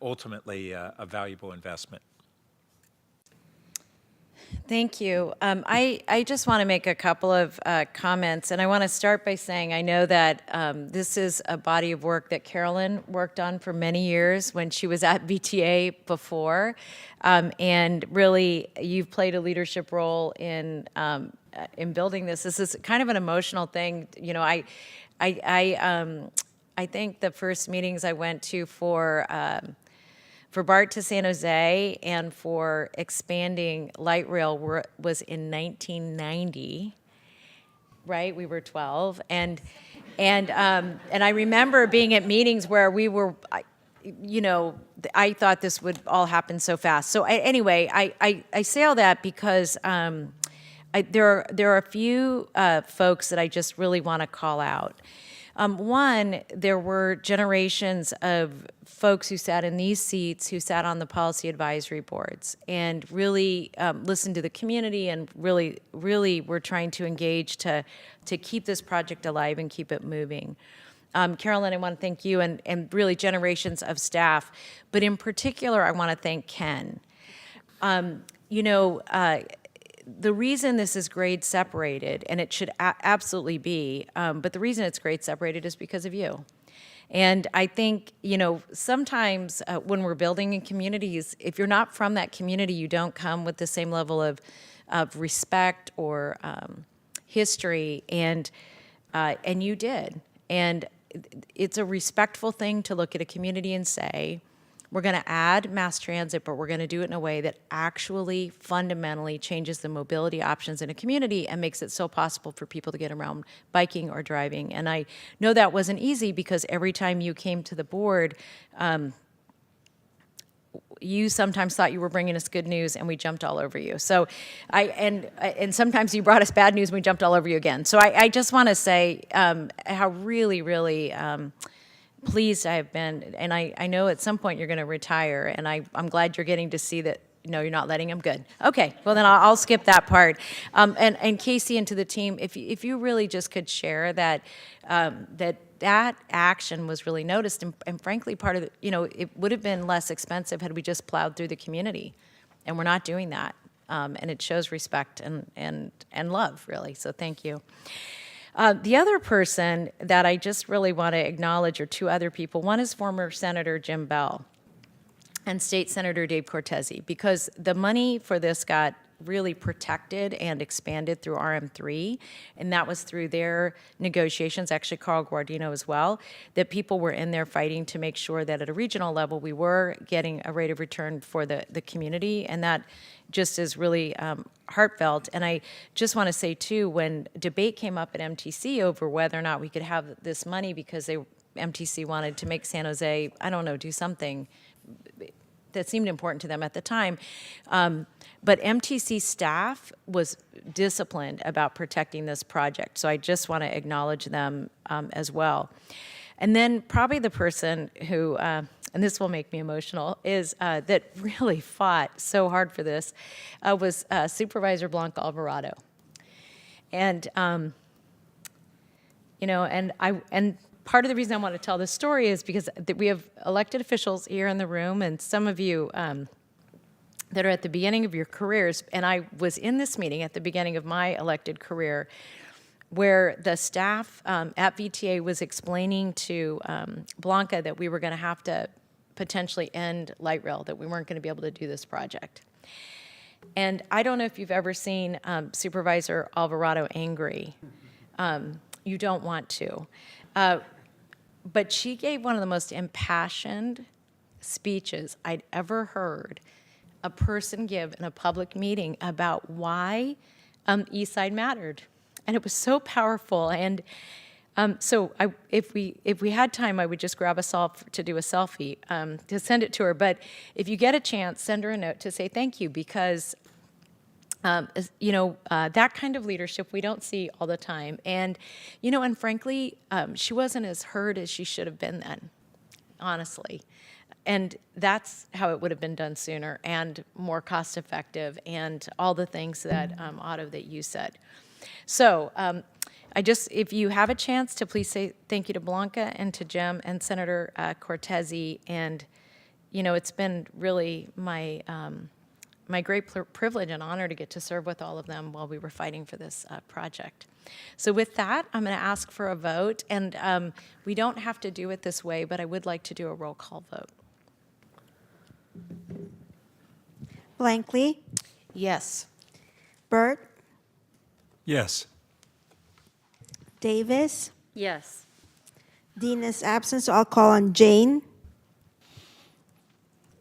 ultimately a valuable investment. Thank you. I just want to make a couple of comments, and I want to start by saying I know that this is a body of work that Carolyn worked on for many years when she was at VTA before, and really you've played a leadership role in building this. This is kind of an emotional thing. You know, I think the first meetings I went to for BART to San Jose and for expanding light rail was in 1990, right? We were 12, and I remember being at meetings where we were, you know, I thought this would all happen so fast. So anyway, I say all that because there are a few folks that I just really want to call out. One, there were generations of folks who sat in these seats, who sat on the policy advisory boards and really listened to the community and really were trying to engage to keep this project alive and keep it moving. Carolyn, I want to thank you and really generations of staff, but in particular, I want to thank Ken. You know, the reason this is grade separated, and it should absolutely be, but the reason it's grade separated is because of you. And I think, you know, sometimes when we're building in communities, if you're not from that community, you don't come with the same level of respect or history, and you did. And it's a respectful thing to look at a community and say, we're going to add mass transit, but we're going to do it in a way that actually fundamentally changes the mobility options in a community and makes it so possible for people to get around biking or driving. And I know that wasn't easy because every time you came to the board, you sometimes thought you were bringing us good news and we jumped all over you. So and sometimes you brought us bad news and we jumped all over you again. So I just want to say how really pleased I have been, and I know at some point you're going to retire, and I'm glad you're getting to see that. No, you're not letting him. Good. Okay. Well, then I'll skip that part. And Casey and to the team, if you really just could share that that action was really noticed, and frankly, part of the, you know, it would have been less expensive had we just plowed through the community, and we're not doing that, and it shows respect and love, really. So thank you. The other person that I just really want to acknowledge are two other people. One is former Senator Jim Bell and State Senator Dave Cortese, because the money for this got really protected and expanded through RM3, and that was through their negotiations, actually Carl Guardino as well, that people were in there fighting to make sure that at a regional level we were getting a rate of return for the community, and that just is really heartfelt. And I just want to say too, when debate came up at MTC over whether or not we could have this money because MTC wanted to make San Jose, I don't know, do something that seemed important to them at the time. But MTC staff was disciplined about protecting this project. So I just want to acknowledge them as well. And then probably the person who, and this will make me emotional, is that really fought so hard for this was Supervisor Blanca Alvarado. And, you know, and part of the reason I want to tell this story is because we have elected officials here in the room, and some of you that are at the beginning of your careers, and I was in this meeting at the beginning of my elected career, where the staff at VTA was explaining to Blanca that we were going to have to potentially end light rail, that we weren't going to be able to do this project. And I don't know if you've ever seen Supervisor Alvarado angry. You don't want to. But she gave one of the most impassioned speeches I'd ever heard a person give in a public meeting about why East Side mattered. And it was so powerful. And so if we had time, I would just grab to do a selfie to send it to her. But if you get a chance, send her a note to say thank you, because that kind of leadership we don't see all the time. And, and frankly, she wasn't as heard as she should have been then, honestly. And that's how it would have been done sooner and more cost effective and all the things that, Otto, that you said. So if you have a chance to please say thank you to Blanca and to Jim and Senator Cortese. And, it's been really my great privilege and honor to get to serve with all of them while we were fighting for this project. So with that, I'm going to ask for a vote. And we don't have to do it this way, but I would like to do a roll call vote. Blankley, Yes. Burt, Yes. Davis. Yes. Dean is absent, so I'll call on Jane.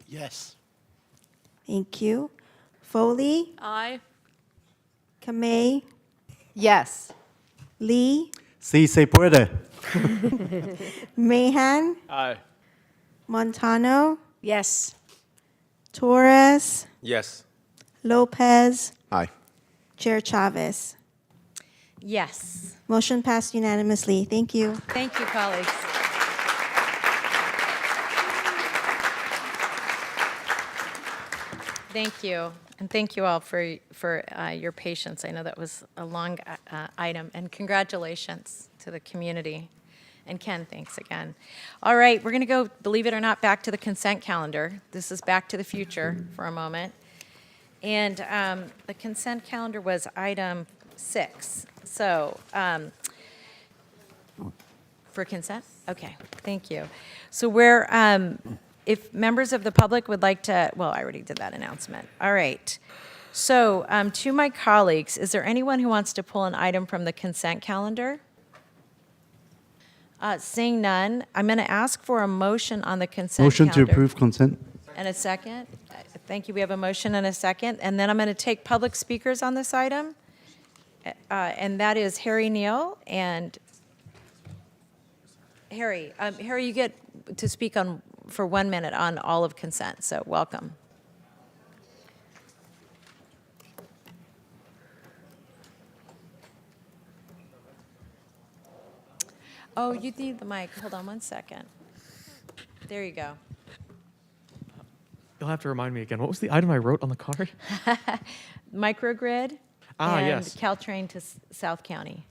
Yes. Thank you. Foley, Aye. Kamei, Yes. Lee, Sí, se puede. Mahan, Aye. Montano, Yes. Torres, Yes. Lopez, Aye. Chair Chavez. Yes. Motion passed unanimously. Thank you. Thank you, colleagues. Thank you. And thank you all for your patience. I know that was a long item. And congratulations to the community. And Ken, thanks again. All right, we're going to go, believe it or not, back to the consent calendar. This is back to the future for a moment. And the consent calendar was item 6. So for consent? Okay, thank you. So if members of the public would like to, well, I already did that announcement. All right. So to my colleagues, is there anyone who wants to pull an item from the consent calendar? Seeing none, I'm going to ask for a motion on the consent Motion calendar. to approve consent. And a second? Thank you. We have a motion and a second. And then I'm going to take public speakers on this item. And that is Harry Neal and Harry. Harry, you get to speak for 1 minute on all of consent. So welcome. Oh, you need the mic. Hold on 1 second. There you go. You'll have to remind me again. What was the item I wrote on the card? Microgrid and yes. Caltrain to South County.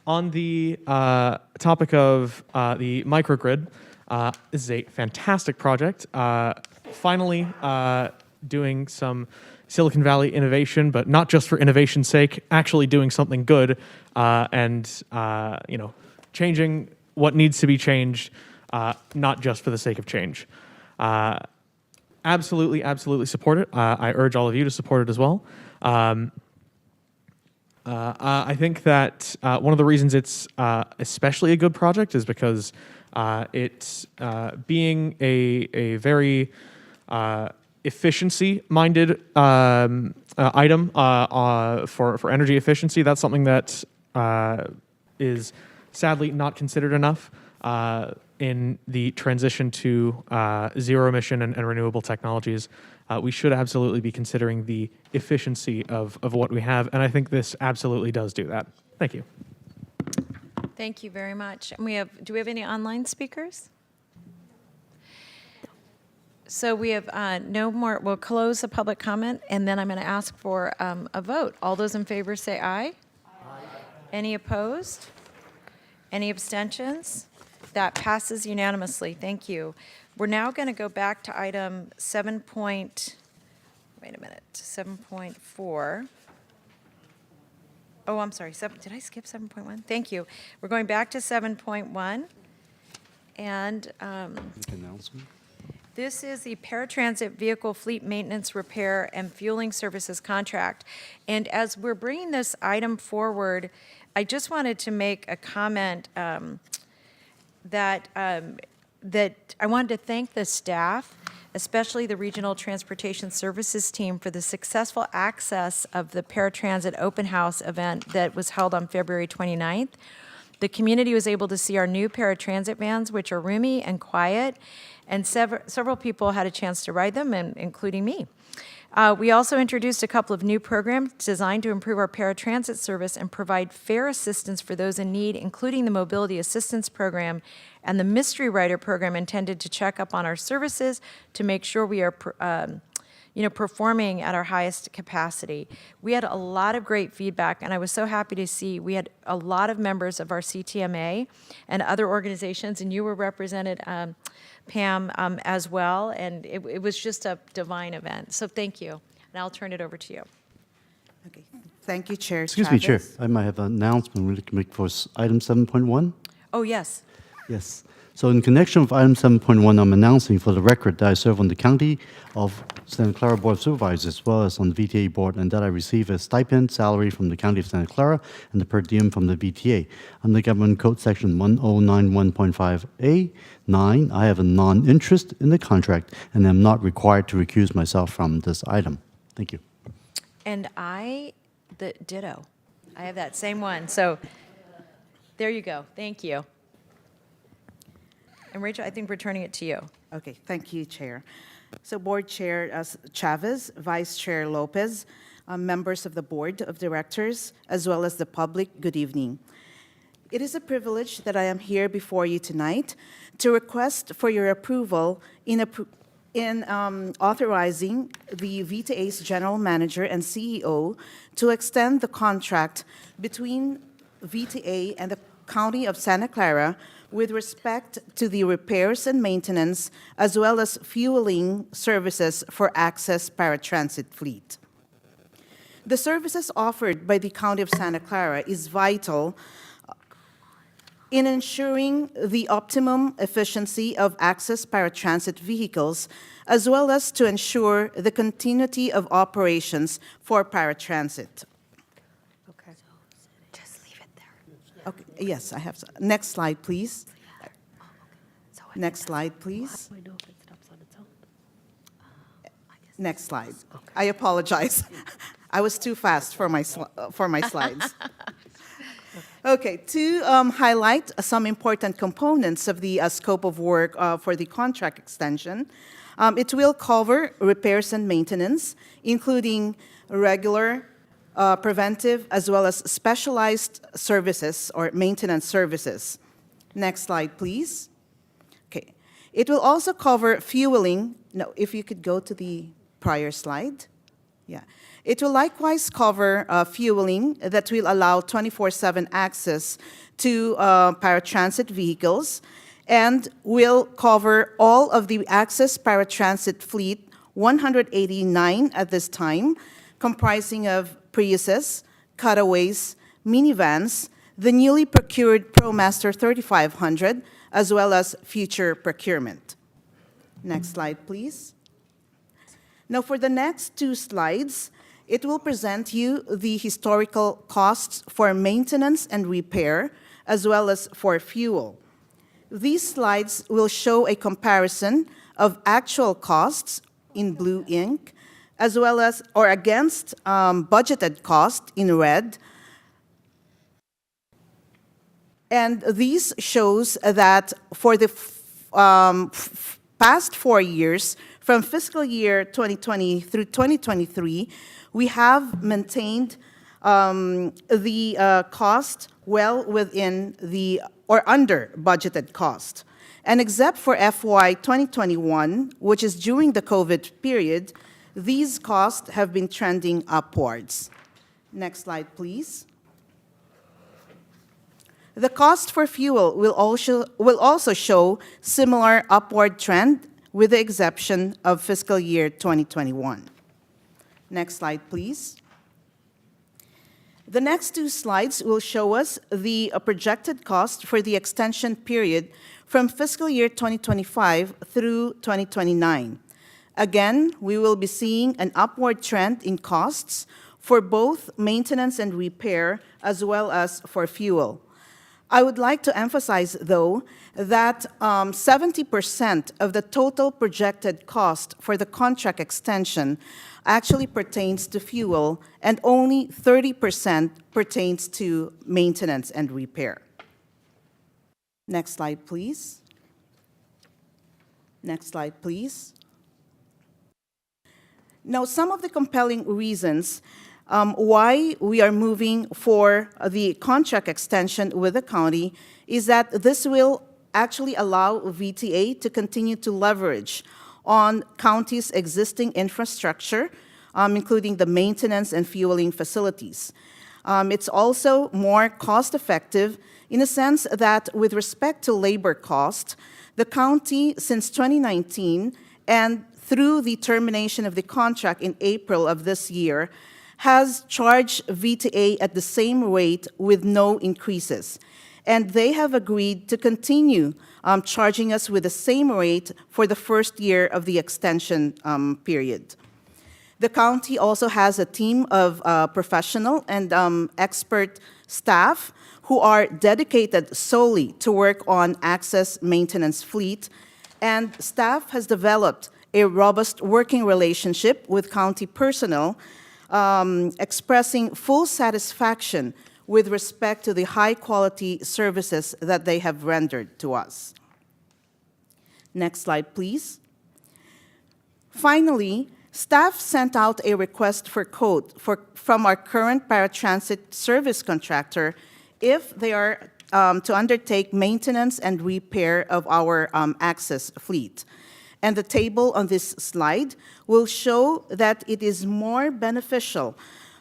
On the topic of the microgrid, this is a fantastic project. Finally, doing some Silicon Valley innovation, but not just for innovation's sake, actually doing something good and changing what needs to be changed, not just for the sake of change. Absolutely, absolutely support it. I urge all of you to support it as well. I think that one of the reasons it's especially a good project is because it's being a very efficiency-minded item for energy efficiency. That's something that is sadly not considered enough in the transition to zero-emission and renewable technologies. We should absolutely be considering the efficiency of what we have, and I think this absolutely does do that. Thank you. Thank you very much. And do we have any online speakers? So we have no more. We'll close the public comment, and then I'm going to ask for a vote. All those in favor say aye. Aye. Any opposed? Any abstentions? That passes unanimously. Thank you. We're now going to go back to item 7.4. Oh, I'm sorry. Did I skip 7.1? Thank you. We're going back to 7.1. And Announcement. this is the Paratransit Vehicle Fleet Maintenance, Repair, and Fueling Services Contract. And as we're bringing this item forward, I just wanted to make a comment that I wanted to thank the staff, especially the Regional Transportation Services team, for the successful access of the Paratransit Open House event that was held on February 29th. The community was able to see our new paratransit vans, which are roomy and quiet, and several people had a chance to ride them, including me. We also introduced a couple of new programs designed to improve our paratransit service and provide fare assistance for those in need, including the Mobility Assistance Program and the Mystery Rider Program intended to check up on our services to make sure we are performing at our highest capacity. We had a lot of great feedback, and I was so happy to see we had a lot of members of our CTMA and other organizations, and you were represented, Pam, as well, and it was just a divine event. So thank you, and I'll turn it over to you. Okay. Thank you, Chair Excuse me, Chair. Chavez. I might have an announcement we can make for item 7.1. Oh, yes. Yes. So in connection with item 7.1, I'm announcing for the record that I serve on the County of Santa Clara Board of Supervisors as well as on the VTA Board, and that I receive a stipend salary from the County of Santa Clara and the per diem from the VTA. Under Government Code Section 1091.5A9, I have a non-interest in the contract and am not required to recuse myself from this item. Thank you. And ditto. I have that same one. So there you go. Thank you. And Rachel, I think we're turning it to you. Okay, thank you, Chair. So Board Chair Chavez, Vice Chair Lopez, members of the Board of Directors, as well as the public, good evening. It is a privilege that I am here before you tonight to request for your approval in authorizing the VTA's General Manager and CEO to extend the contract between VTA and the County of Santa Clara with respect to the repairs and maintenance, as well as fueling services for Access Paratransit fleet. The services offered by the County of Santa Clara is vital in ensuring the optimum efficiency of Access Paratransit vehicles, as well as to ensure the continuity of operations for paratransit. Okay. Just leave it there. Okay, yes, I have. Next slide, please. Next slide, please. Next slide. I apologize. I was too fast for my slides. Okay, to highlight some important components of the scope of work for the contract extension, it will cover repairs and maintenance, including regular, preventive, as well as specialized services or maintenance services. Next slide, please. Okay. It will also cover fueling. No, if you could go to the prior slide. Yeah. It will likewise cover fueling that will allow 24/7 access to paratransit vehicles, and will cover all of the Access Paratransit fleet, 189 at this time, comprising of Priuses, cutaways, minivans, the newly procured ProMaster 3500, as well as future procurement. Next slide, please. Now, for the next two slides, it will present you the historical costs for maintenance and repair, as well as for fuel. These slides will show a comparison of actual costs in blue ink, as well as, or against budgeted cost in red. And these shows that for the past 4 years, from fiscal year 2020 through 2023, we have maintained the cost well within the, or under budgeted cost. And except for FY 2021, which is during the COVID period, these costs have been trending upwards. Next slide, please. The cost for fuel will also show similar upward trend, with the exception of fiscal year 2021. Next slide, please. The next two slides will show us the projected cost for the extension period from fiscal year 2025 through 2029. Again, we will be seeing an upward trend in costs for both maintenance and repair, as well as for fuel. I would like to emphasize, though, that 70% of the total projected cost for the contract extension actually pertains to fuel, and only 30% pertains to maintenance and repair. Next slide, please. Next slide, please. Now, some of the compelling reasons why we are moving for the contract extension with the county is that this will actually allow VTA to continue to leverage on county's existing infrastructure, including the maintenance and fueling facilities. It's also more cost-effective in the sense that with respect to labor cost, the county, since 2019, and through the termination of the contract in April of this year, has charged VTA at the same rate with no increases. And they have agreed to continue charging us with the same rate for the first year of the extension period. The county also has a team of professional and expert staff who are dedicated solely to work on access maintenance fleet, and staff has developed a robust working relationship with county personnel, expressing full satisfaction with respect to the high-quality services that they have rendered to us. Next slide, please. Finally, staff sent out a request for quote from our current paratransit service contractor if they are to undertake maintenance and repair of our access fleet. And the table on this slide will show that it is more beneficial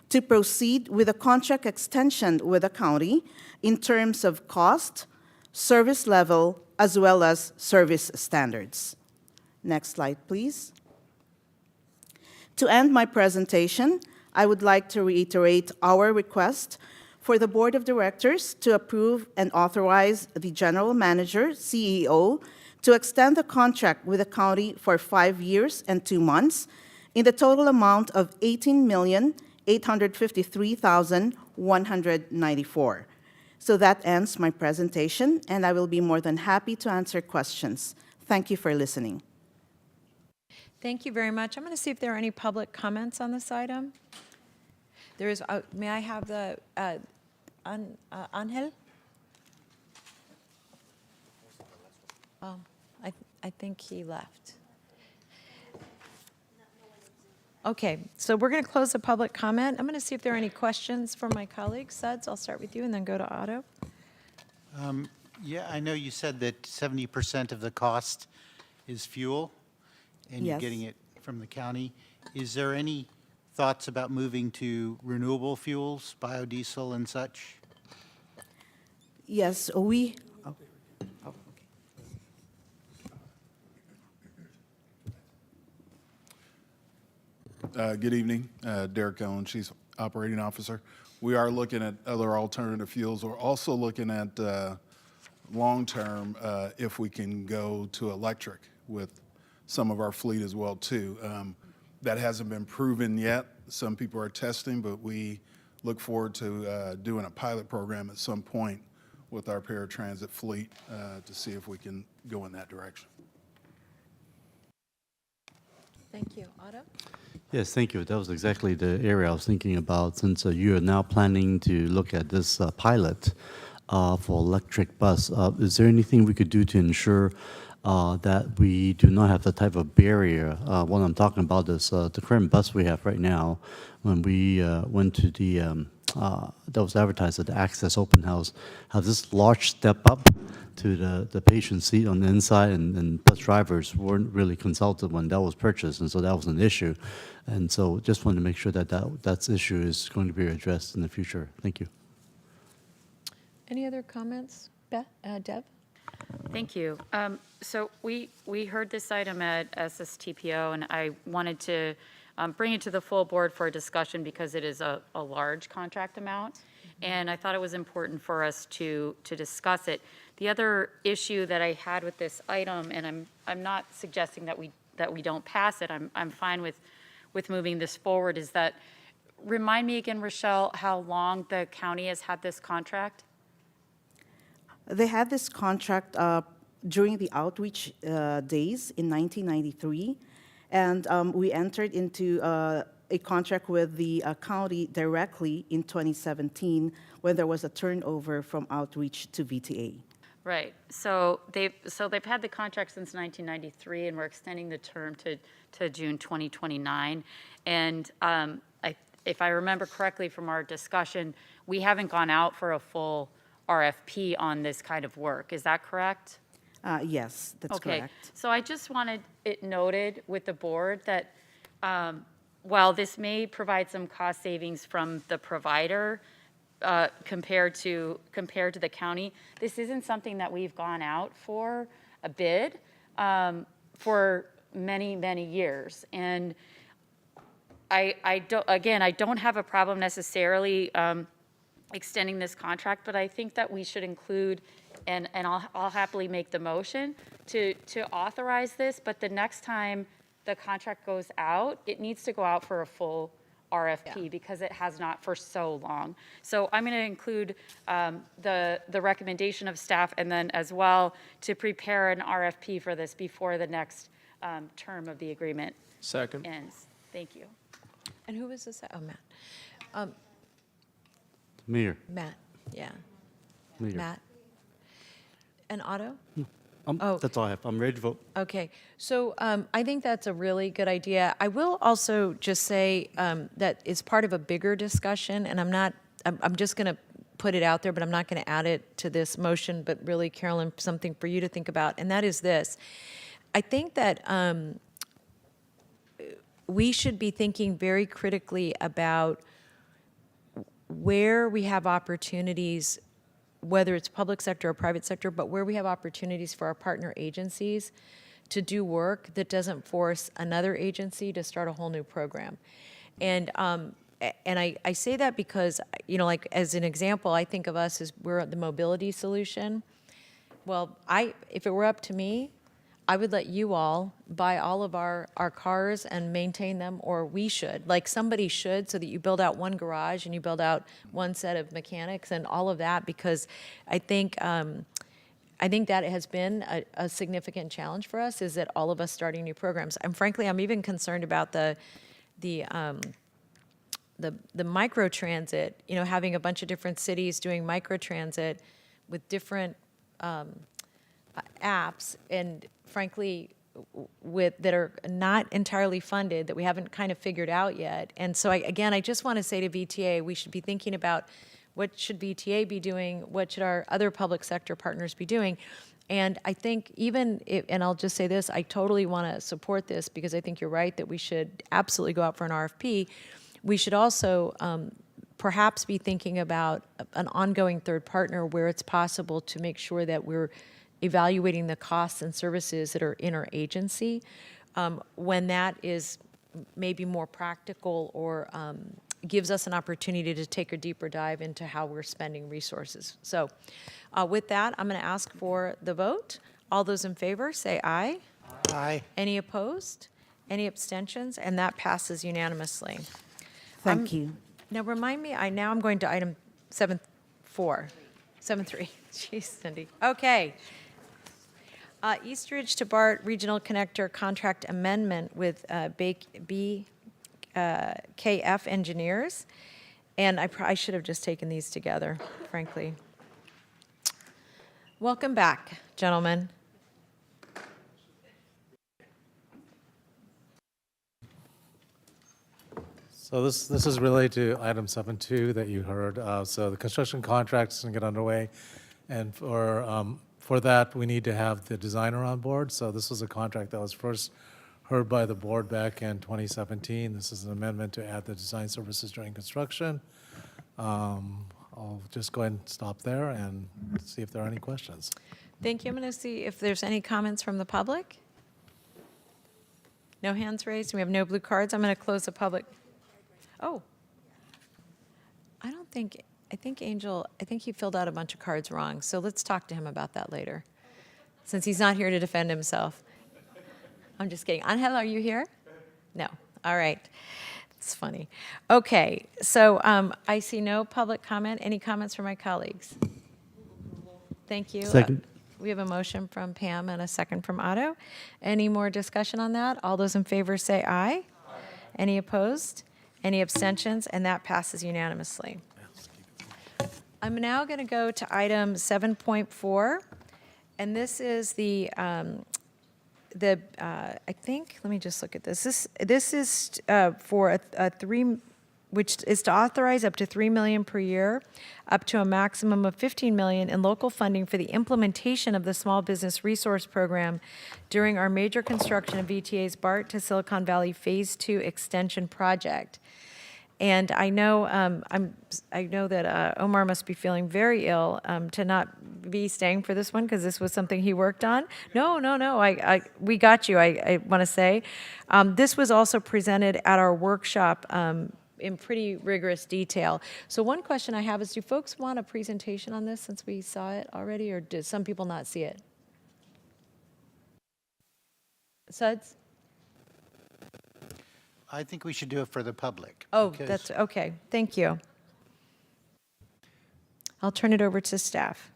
to proceed with a contract extension with the county in terms of cost, service level, as well as service standards. Next slide, please. To end my presentation, I would like to reiterate our request for the Board of Directors to approve and authorize the General Manager, CEO, to extend the contract with the county for 5 years and 2 months in the total amount of $18,853,194. So that ends my presentation, and I will be more than happy to answer questions. Thank you for listening. Thank you very much. I'm going to see if there are any public comments on this item. There is, may I have the, Angel? I think he left. Okay, so we're going to close the public comment. I'm going to see if there are any questions for my colleagues. Suds, I'll start with you and then go to Otto. Yeah, I know you said that 70% of the cost is fuel, and Yes. you're getting it from the county. Is there any thoughts about moving to renewable fuels, biodiesel and such? Yes, we. Oh. Oh, okay. Good evening, Derek Owen, Chief Operating Officer. We are looking at other alternative fuels. We're also looking at long-term if we can go to electric with some of our fleet as well too. That hasn't been proven yet. Some people are testing, but we look forward to doing a pilot program at some point with our paratransit fleet to see if we can go in that direction. Thank you. Otto? Yes, thank you. That was exactly the area I was thinking about, since you are now planning to look at this pilot for electric bus. Is there anything we could do to ensure that we do not have the type of barrier? What I'm talking about is the current bus we have right now. When we went to the, that was advertised at the Access Open House, have this large step up to the patient seat on the inside, and bus drivers weren't really consulted when that was purchased, and so that was an issue. And so just wanted to make sure that that issue is going to be addressed in the future. Thank you. Any other comments? Deb? Thank you. So we heard this item at SSTPO, and I wanted to bring it to the full board for a discussion because it is a large contract amount, and I thought it was important for us to discuss it. The other issue that I had with this item, and I'm not suggesting that we don't pass it. I'm fine with moving this forward. Is that, remind me again, Rochelle, how long the county has had this contract? They had this contract during the outreach days in 1993, and we entered into a contract with the county directly in 2017 when there was a turnover from outreach to VTA. Right. So they've had the contract since 1993, and we're extending the term to June 2029. And if I remember correctly from our discussion, we haven't gone out for a full RFP on this kind of work. Is that correct? Yes, that's Okay. correct. So I just wanted it noted with the board that while this may provide some cost savings from the provider, compared to the county, this isn't something that we've gone out for a bid for many, many years. And I don't have a problem necessarily extending this contract, but I think that we should include, and I'll happily make the motion to authorize this, but the next time the contract goes out, it needs to go out for a full RFP because it has not for so long. So I'm going to include the recommendation of staff, and then as well to prepare an RFP for this before the next term of the agreement Second. ends. Thank you. And who was this? Oh, Matt. Mayor. Matt, yeah. Mayor. Matt. And Otto? That's all I have. I'm ready to vote. Okay, so I think that's a really good idea. I will also just say that it's part of a bigger discussion, and I'm just going to put it out there, but I'm not going to add it to this motion, but really, Carolyn, something for you to think about, and that is this. I think that we should be thinking very critically about where we have opportunities, whether it's public sector or private sector, but where we have opportunities for our partner agencies to do work that doesn't force another agency to start a whole new program. And I say that because, like as an example, I think of us as we're the mobility solution. Well, if it were up to me, I would let you all buy all of our cars and maintain them, or we should. Like somebody should, so that you build out one garage and you build out one set of mechanics and all of that, because I think that has been a significant challenge for us, is that all of us starting new programs. And frankly, I'm even concerned about the microtransit, having a bunch of different cities doing microtransit with different apps, and frankly, that are not entirely funded, that we haven't kind of figured out yet. And so I just want to say to VTA, we should be thinking about what should VTA be doing, what should our other public sector partners be doing. And I think and I'll just say this, I totally want to support this because I think you're right that we should absolutely go out for an RFP. We should also perhaps be thinking about an ongoing third partner where it's possible to make sure that we're evaluating the costs and services that are in our agency, when that is maybe more practical or gives us an opportunity to take a deeper dive into how we're spending resources. So with that, I'm going to ask for the vote. All those in favor, say aye. Aye. Any opposed? Any abstentions? And that passes unanimously. Thank you. Now remind me, I'm going to item 7.3. Jeez, Cindy. Okay. Eastridge to BART Regional Connector Contract Amendment with BKF Engineers. And I should have just taken these together, frankly. Welcome back, gentlemen. So this is related to item 7.2 that you heard. So the construction contract is going to get underway, and for that we need to have the designer on board. So this was a contract that was first heard by the board back in 2017. This is an amendment to add the design services during construction. I'll just go ahead and stop there and see if there are any questions. Thank you. I'm going to see if there's any comments from the public. No hands raised. We have no blue cards. I'm going to close the public. Oh, I think Angel, he filled out a bunch of cards wrong, so let's talk to him about that later, since he's not here to defend himself. I'm just kidding. Angel, are you here? No. All right. It's funny. Okay, so I see no public comment. Any comments from my colleagues? Thank you. Second. We have a motion from Pam and a second from Otto. Any more discussion on that? All those in favor say aye. Any opposed? Any abstentions? And that passes unanimously. I'm now going to go to item 7.4, And this is I think, let me just look at this. This is for which is to authorize up to $3 million per year, up to a maximum of $15 million in local funding for the implementation of the Small Business Resource Program during our major construction of VTA's BART to Silicon Valley Phase 2 extension project. And I know I know that Omar must be feeling very ill to not be staying for this one because this was something he worked on. No. We got you. I want to say this was also presented at our workshop in pretty rigorous detail. So one question I have is, do folks want a presentation on this since we saw it already, or did some people not see it? Suds? I think we should do it for the public. Oh, because- that's okay. Thank you. I'll turn it over to staff.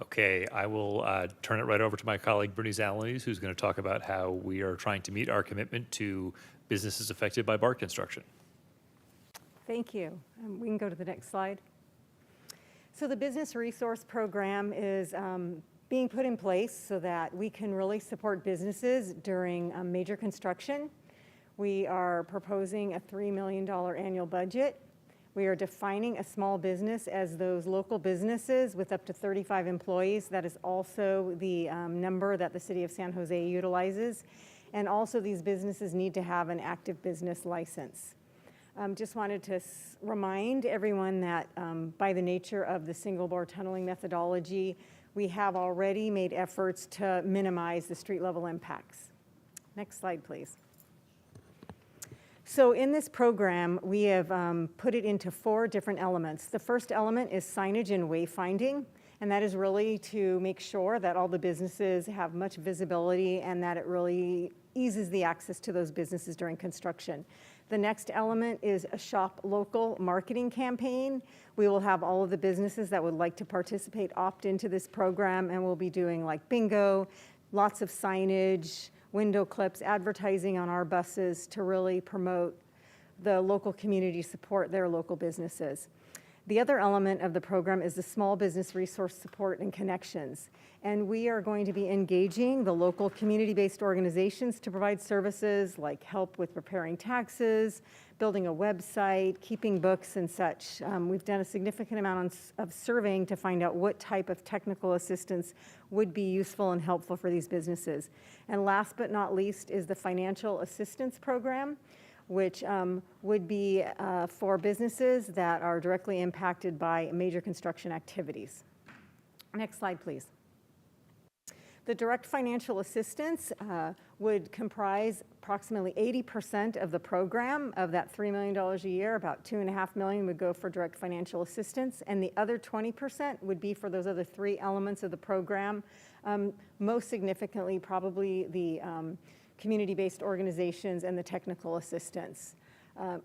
Okay, I will turn it right over to my colleague Bernice Alanis, who's going to talk about how we are trying to meet our commitment to businesses affected by BART construction. Thank you. We can go to the next slide. So the Business Resource Program is being put in place so that we can really support businesses during major construction. We are proposing a $3 million annual budget. We are defining a small business as those local businesses with up to 35 employees. That is also the number that the City of San Jose utilizes. And also these businesses need to have an active business license. Just wanted to remind everyone that by the nature of the single bore tunneling methodology, we have already made efforts to minimize the street level impacts. Next slide, please. So in this program, we have put it into 4 different elements. The first element is signage and wayfinding, and that is really to make sure that all the businesses have much visibility and that it really eases the access to those businesses during construction. The next element is a shop local marketing campaign. We will have all of the businesses that would like to participate opt into this program, and we'll be doing like bingo, lots of signage, window clips, advertising on our buses to really promote the local community, support their local businesses. The other element of the program is the small business resource support and connections. And we are going to be engaging the local community-based organizations to provide services like help with preparing taxes, building a website, keeping books and such. We've done a significant amount of surveying to find out what type of technical assistance would be useful and helpful for these businesses. And last but not least is the financial assistance program, which would be for businesses that are directly impacted by major construction activities. Next slide, please. The direct financial assistance would comprise approximately 80% of the program. Of that $3 million a year, about $2.5 million would go for direct financial assistance, and the other 20% would be for those other 3 elements of the program. Most significantly, probably the community-based organizations and the technical assistance.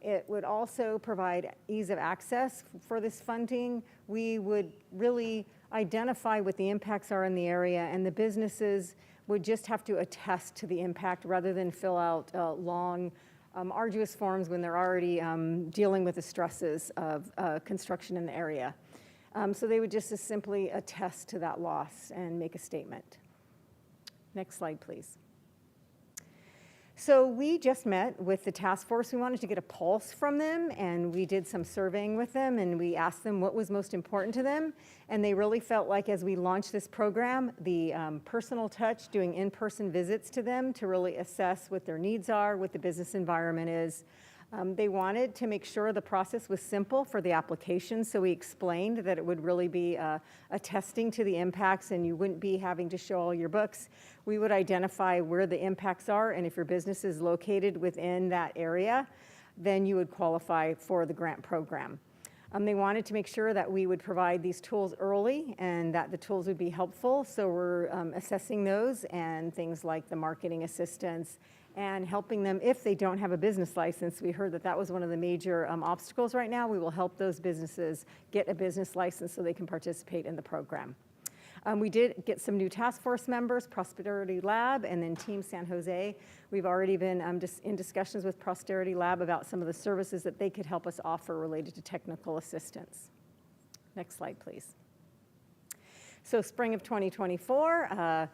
It would also provide ease of access for this funding. We would really identify what the impacts are in the area, and the businesses would just have to attest to the impact rather than fill out long, arduous forms when they're already dealing with the stresses of construction in the area. So they would just simply attest to that loss and make a statement. Next slide, please. So we just met with the task force. We wanted to get a pulse from them, and we did some surveying with them, and we asked them what was most important to them. And they really felt like as we launched this program, the personal touch, doing in-person visits to them to really assess what their needs are, what the business environment is. They wanted to make sure the process was simple for the application, so we explained that it would really be attesting to the impacts, and you wouldn't be having to show all your books. We would identify where the impacts are, and if your business is located within that area, then you would qualify for the grant program. They wanted to make sure that we would provide these tools early and that the tools would be helpful, so we're assessing those and things like the marketing assistance and helping them if they don't have a business license. We heard that that was one of the major obstacles right now. We will help those businesses get a business license so they can participate in the program. We did get some new task force members, Prosperity Lab and then Team San Jose. We've already been in discussions with Prosperity Lab about some of the services that they could help us offer related to technical assistance. Next slide, please. So spring of 2024,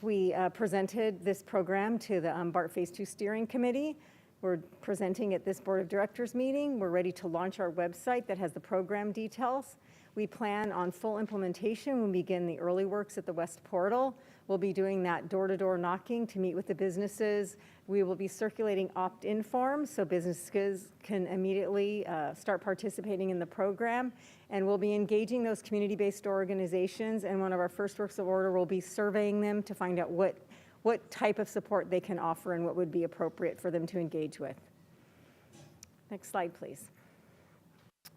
we presented this program to the BART Phase 2 Steering Committee. We're presenting at this Board of Directors meeting. We're ready to launch our website that has the program details. We plan on full implementation when we begin the early works at the West Portal. We'll be doing that door-to-door knocking to meet with the businesses. We will be circulating opt-in forms so businesses can immediately start participating in the program. And we'll be engaging those community-based organizations. And one of our first works of order will be surveying them to find out what type of support they can offer and what would be appropriate for them to engage with. Next slide, please.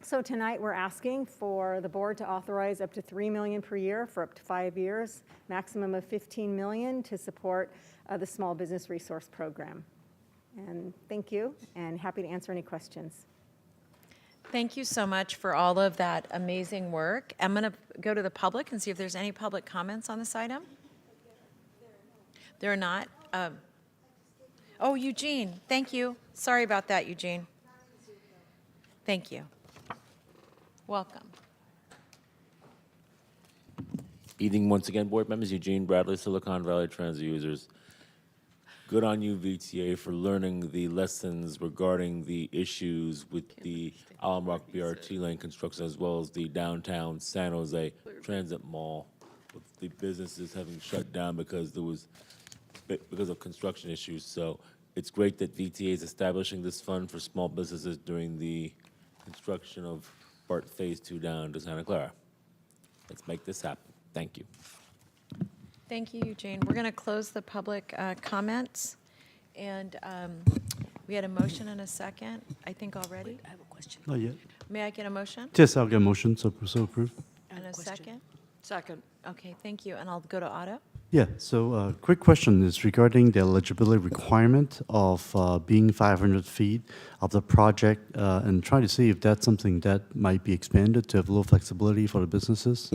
So tonight we're asking for the board to authorize up to $3 million per year for up to 5 years, maximum of $15 million to support the Small Business Resource Program. And thank you, and happy to answer any questions. Thank you so much for all of that amazing work. I'm going to go to the public and see if there's any public comments on this item. There are not. Oh, Eugene, thank you. Sorry about that, Eugene. Thank you. Welcome. Evening once again, board members. Eugene Bradley, Silicon Valley Transit users. Good on you, VTA, for learning the lessons regarding the issues with the Alum Rock BRT lane construction, as well as the downtown San Jose Transit Mall, with the businesses having shut down because of construction issues. So it's great that VTA is establishing this fund for small businesses during the construction of BART Phase 2 down to Santa Clara. Let's make this happen. Thank you. Thank you, Eugene. We're going to close the public comments. And we had a motion and a second, I think, already. I have a question. Not yet. May I get a motion? Yes, I'll get a motion, so approved. And a second? Second. Okay, thank you. And I'll go to Otto. Yeah, so quick question is regarding the eligibility requirement of being 500 feet of the project and trying to see if that's something that might be expanded to have a little flexibility for the businesses.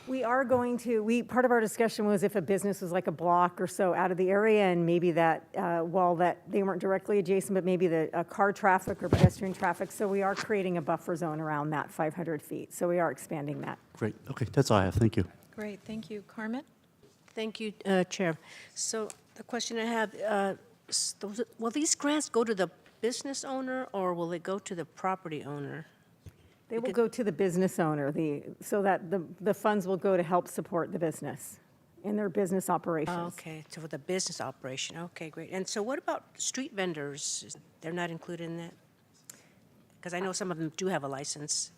We are going to, part of our discussion was if a business was like a block or so out of the area and maybe that, while that they weren't directly adjacent, but maybe the car traffic or pedestrian traffic. So we are creating a buffer zone around that 500 feet. So we are expanding that. Great, okay, that's all I have, thank you. Great, thank you. Carmen? Thank you, Chair. So the question I have, will these grants go to the business owner or will they go to the property owner? They will go to the business owner, so that the funds will go to help support the business in their business operations. Okay, so for the business operation, okay, great. And so what about street vendors? They're not included in that? Because I know some of them do have a license.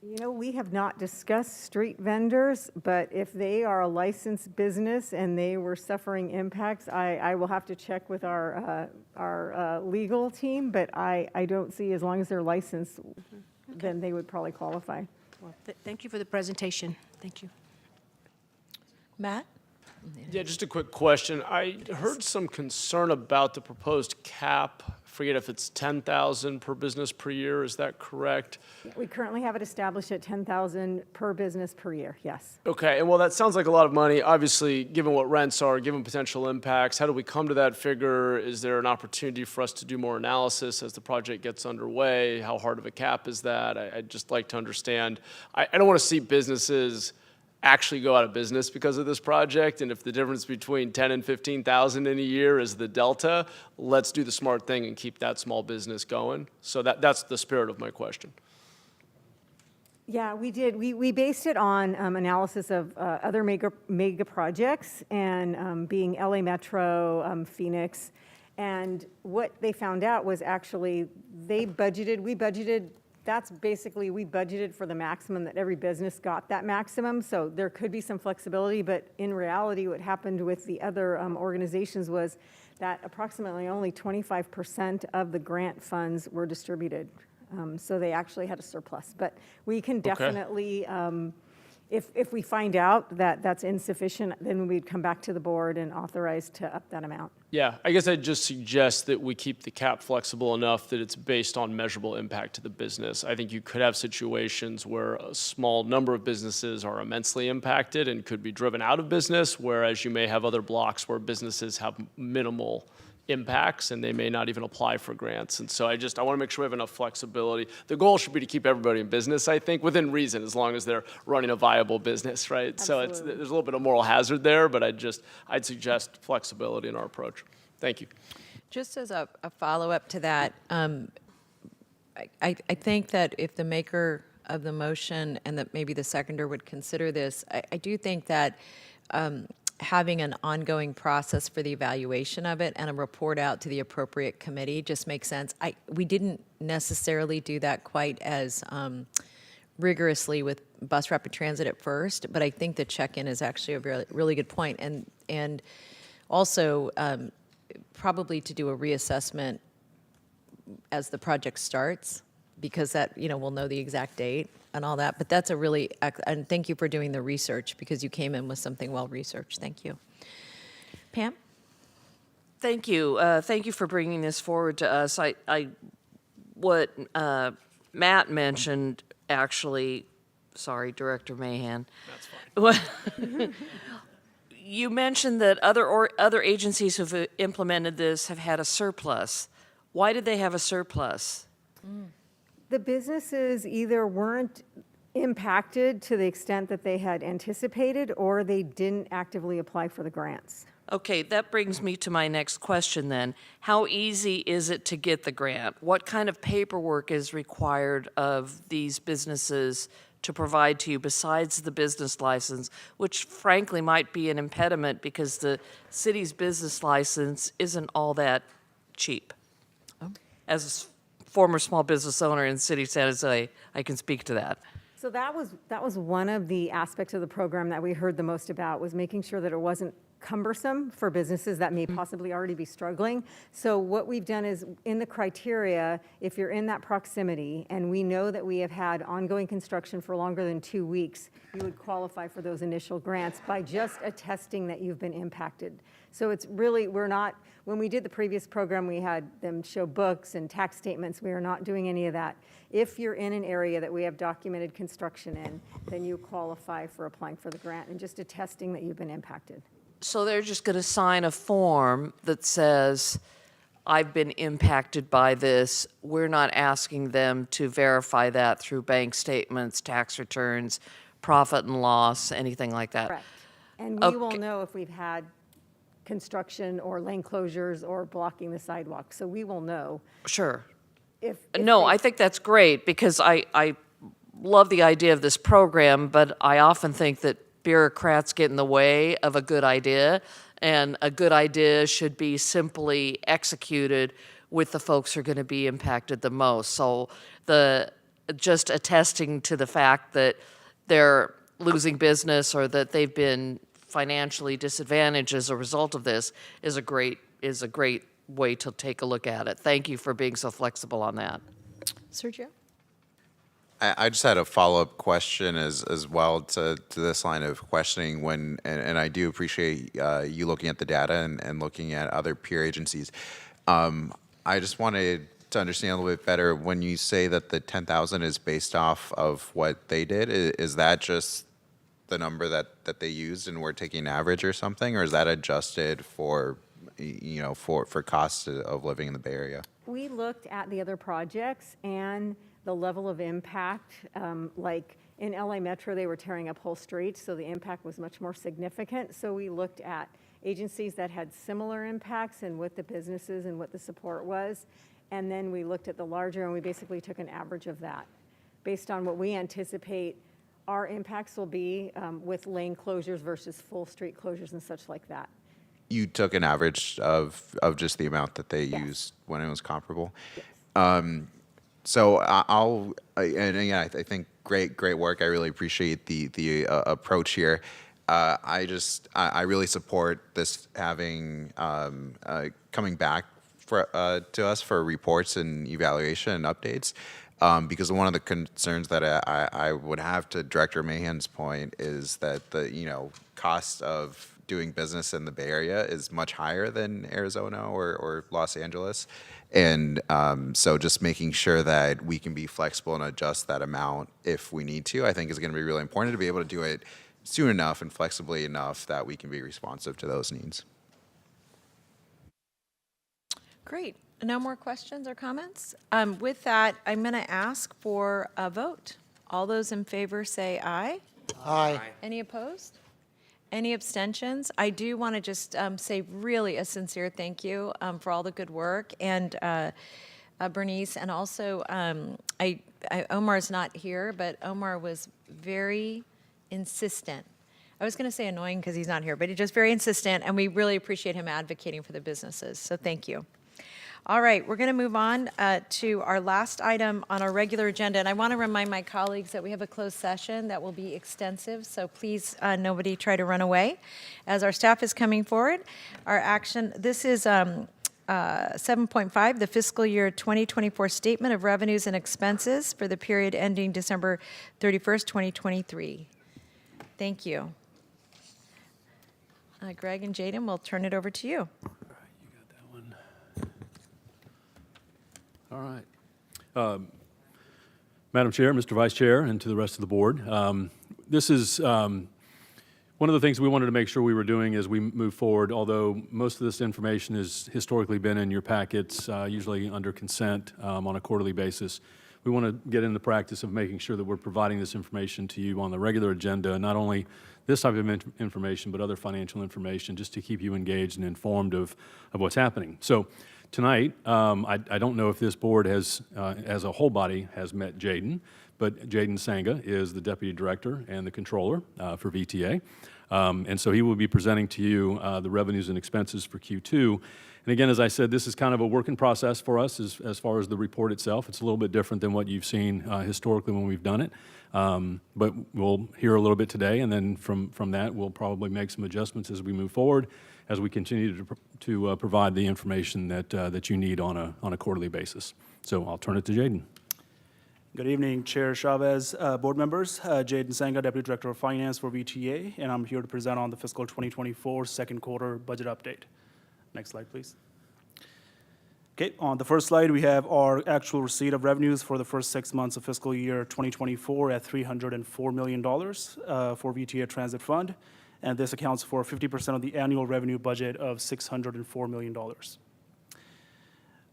You know, we have not discussed street vendors, but if they are a licensed business and they were suffering impacts, I will have to check with our legal team, but I don't see, as long as they're licensed, then they would probably qualify. Well, thank you for the presentation. Thank you. Matt? Yeah, just a quick question. I heard some concern about the proposed cap. Forget if it's 10,000 per business per year. Is that correct? We currently have it established at 10,000 per business per year, yes. Okay, and well, that sounds like a lot of money. Obviously, given what rents are, given potential impacts, how do we come to that figure? Is there an opportunity for us to do more analysis as the project gets underway? How hard of a cap is that? I'd just like to understand. I don't want to see businesses actually go out of business because of this project, and if the difference between 10 and 15,000 in a year is the delta, let's do the smart thing and keep that small business going. So that's the spirit of my question. Yeah, we did. We based it on analysis of other mega projects, and being LA Metro, Phoenix, and what they found out was actually we budgeted. That's basically, we budgeted for the maximum that every business got that maximum. So there could be some flexibility, but in reality, what happened with the other organizations was that approximately only 25% of the grant funds were distributed. So they actually had a surplus. But we can definitely, if we find out that that's insufficient, then we'd come back to the board and authorize to up that amount. Yeah, I guess I'd just suggest that we keep the cap flexible enough that it's based on measurable impact to the business. I think you could have situations where a small number of businesses are immensely impacted and could be driven out of business, whereas you may have other blocks where businesses have minimal impacts, and they may not even apply for grants. And so I want to make sure we have enough flexibility. The goal should be to keep everybody in business, I think, within reason, as long as they're running a viable business, right? So there's a little bit of moral hazard there, but I'd suggest flexibility in our approach. Thank you. Just as a follow-up to that, I think that if the maker of the motion and that maybe the seconder would consider this, I do think that having an ongoing process for the evaluation of it and a report out to the appropriate committee just makes sense. We didn't necessarily do that quite as rigorously with Bus Rapid Transit at first, but I think the check-in is actually a really, really good point. And also probably to do a reassessment as the project starts, because that, we'll know the exact date and all that. But that's a really, and thank you for doing the research, because you came in with something well-researched. Thank you. Pam? Thank you. Thank you for bringing this forward to us. What Matt mentioned, actually, sorry, Director Mahan. That's fine. You mentioned that other agencies who've implemented this have had a surplus. Why did they have a surplus? The businesses either weren't impacted to the extent that they had anticipated, or they didn't actively apply for the grants. Okay, that brings me to my next question then. How easy is it to get the grant? What kind of paperwork is required of these businesses to provide to you besides the business license, which frankly might be an impediment because the city's business license isn't all that cheap? As a former small business owner in the city of San Jose, I can speak to that. So that was one of the aspects of the program that we heard the most about, was making sure that it wasn't cumbersome for businesses that may possibly already be struggling. So what we've done is, in the criteria, if you're in that proximity, and we know that we have had ongoing construction for longer than 2 weeks, you would qualify for those initial grants by just attesting that you've been impacted. So it's really, when we did the previous program, we had them show books and tax statements. We are not doing any of that. If you're in an area that we have documented construction in, then you qualify for applying for the grant and just attesting that you've been impacted. So they're just going to sign a form that says, I've been impacted by this. We're not asking them to verify that through bank statements, tax returns, profit and loss, anything like that. Correct. And we will know if we've had construction or lane closures or blocking the sidewalk. So we will know. Sure. If No, I think that's great, because I love the idea of this program, but I often think that bureaucrats get in the way of a good idea, and a good idea should be simply executed with the folks who are going to be impacted the most. So just attesting to the fact that they're losing business or that they've been financially disadvantaged as a result of this is a great way to take a look at it. Thank you for being so flexible on that. Sergio? I just had a follow-up question as well to this line of questioning, and I do appreciate you looking at the data and looking at other peer agencies. I just wanted to understand a little bit better, when you say that the 10,000 is based off of what they did, is that just the number that they used and we're taking an average or something, or is that adjusted for costs of living in the Bay Area? We looked at the other projects and the level of impact. Like in LA Metro, they were tearing up whole streets, so the impact was much more significant. So we looked at agencies that had similar impacts and what the businesses and what the support was. And then we looked at the larger, and we basically took an average of that based on what we anticipate our impacts will be with lane closures versus full street closures and such like that. You took an average of just the amount that they used when it was comparable. Yes. So and again, I think great work. I really appreciate the approach here. I really support this having coming back to us for reports and evaluation and updates. Because one of the concerns that I would have, to Director Mahan's point, is that the cost of doing business in the Bay Area is much higher than Arizona or Los Angeles, and so just making sure that we can be flexible and adjust that amount if we need to, I think is going to be really important, to be able to do it soon enough and flexibly enough that we can be responsive to those needs. Great. No more questions or comments? With that, I'm going to ask for a vote. All those in favor say aye. Aye. Any opposed? Any abstentions? I do want to just say really a sincere thank you for all the good work, and Bernice, and also Omar's not here, but Omar was very insistent. I was going to say annoying because he's not here, but he's just very insistent, and we really appreciate him advocating for the businesses, so thank you. All right, we're going to move on to our last item on our regular agenda, and I want to remind my colleagues that we have a closed session that will be extensive, so please nobody try to run away. As our staff is coming forward, our action, this is 7.5, the fiscal year 2024 Statement of Revenues and Expenses for the period ending December 31st, 2023. Thank you. Greg and Jaden, we'll turn it over to you. All right. Madam Chair, Mr. Vice Chair, and to the rest of the board, this is one of the things we wanted to make sure we were doing as we move forward, although most of this information has historically been in your packets, usually under consent on a quarterly basis. We want to get in the practice of making sure that we're providing this information to you on the regular agenda, not only this type of information, but other financial information, just to keep you engaged and informed of what's happening. So tonight, I don't know if this board has, as a whole body, has met Jaden, but Jaden Sanga is the Deputy Director and the Controller for VTA. And so he will be presenting to you the revenues and expenses for Q2. And again, as I said, this is kind of a working process for us as far as the report itself. It's a little bit different than what you've seen historically when we've done it. But we'll hear a little bit today, and then from that, we'll probably make some adjustments as we move forward, as we continue to provide the information that you need on a quarterly basis. So I'll turn it to Jaden. Good evening, Chair Chavez, board members. Jaden Sanga, Deputy Director of Finance for VTA, and I'm here to present on the fiscal 2024 second quarter budget update. Next slide, please. Okay, on the first slide, we have our actual receipt of revenues for the first 6 months of fiscal year 2024 at $304 million for VTA Transit Fund, and this accounts for 50% of the annual revenue budget of $604 million.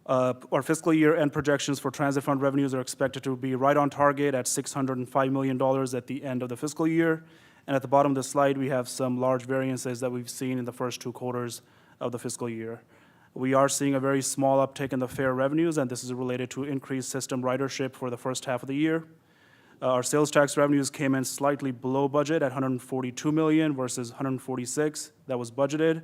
Our fiscal year end projections for Transit Fund revenues are expected to be right on target at $605 million at the end of the fiscal year. And at the bottom of the slide, we have some large variances that we've seen in the first 2 quarters of the fiscal year. We are seeing a very small uptick in the fare revenues, and this is related to increased system ridership for the first half of the year. Our sales tax revenues came in slightly below budget at $142 million versus $146 that was budgeted,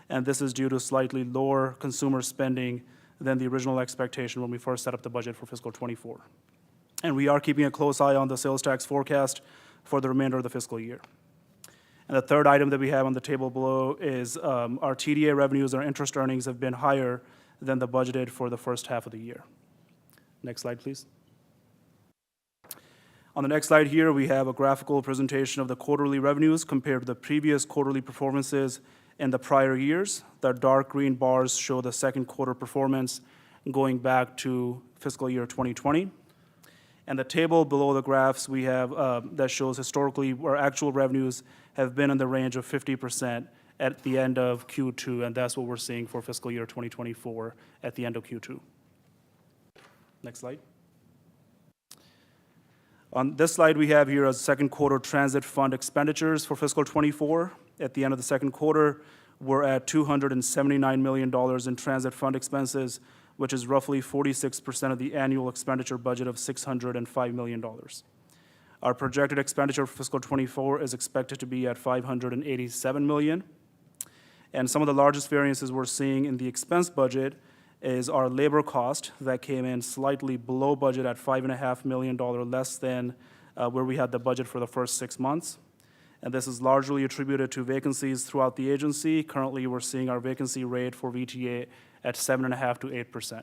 and this is due to slightly lower consumer spending than the original expectation when we first set up the budget for fiscal 24. And we are keeping a close eye on the sales tax forecast for the remainder of the fiscal year. And the third item that we have on the table below is our TDA revenues, our interest earnings have been higher than the budgeted for the first half of the year. Next slide, please. On the next slide here, we have a graphical presentation of the quarterly revenues compared to the previous quarterly performances in the prior years. The dark green bars show the second quarter performance going back to fiscal year 2020. And the table below the graphs we have that shows historically where actual revenues have been in the range of 50% at the end of Q2, and that's what we're seeing for fiscal year 2024 at the end of Q2. Next slide. On this slide, we have here a second quarter transit fund expenditures for fiscal 24. At the end of the second quarter, we're at $279 million in transit fund expenses, which is roughly 46% of the annual expenditure budget of $605 million. Our projected expenditure for fiscal 24 is expected to be at $587 million. And some of the largest variances we're seeing in the expense budget is our labor cost that came in slightly below budget at $5.5 million less than where we had the budget for the first 6 months. And this is largely attributed to vacancies throughout the agency. Currently, we're seeing our vacancy rate for VTA at 7.5% to 8%.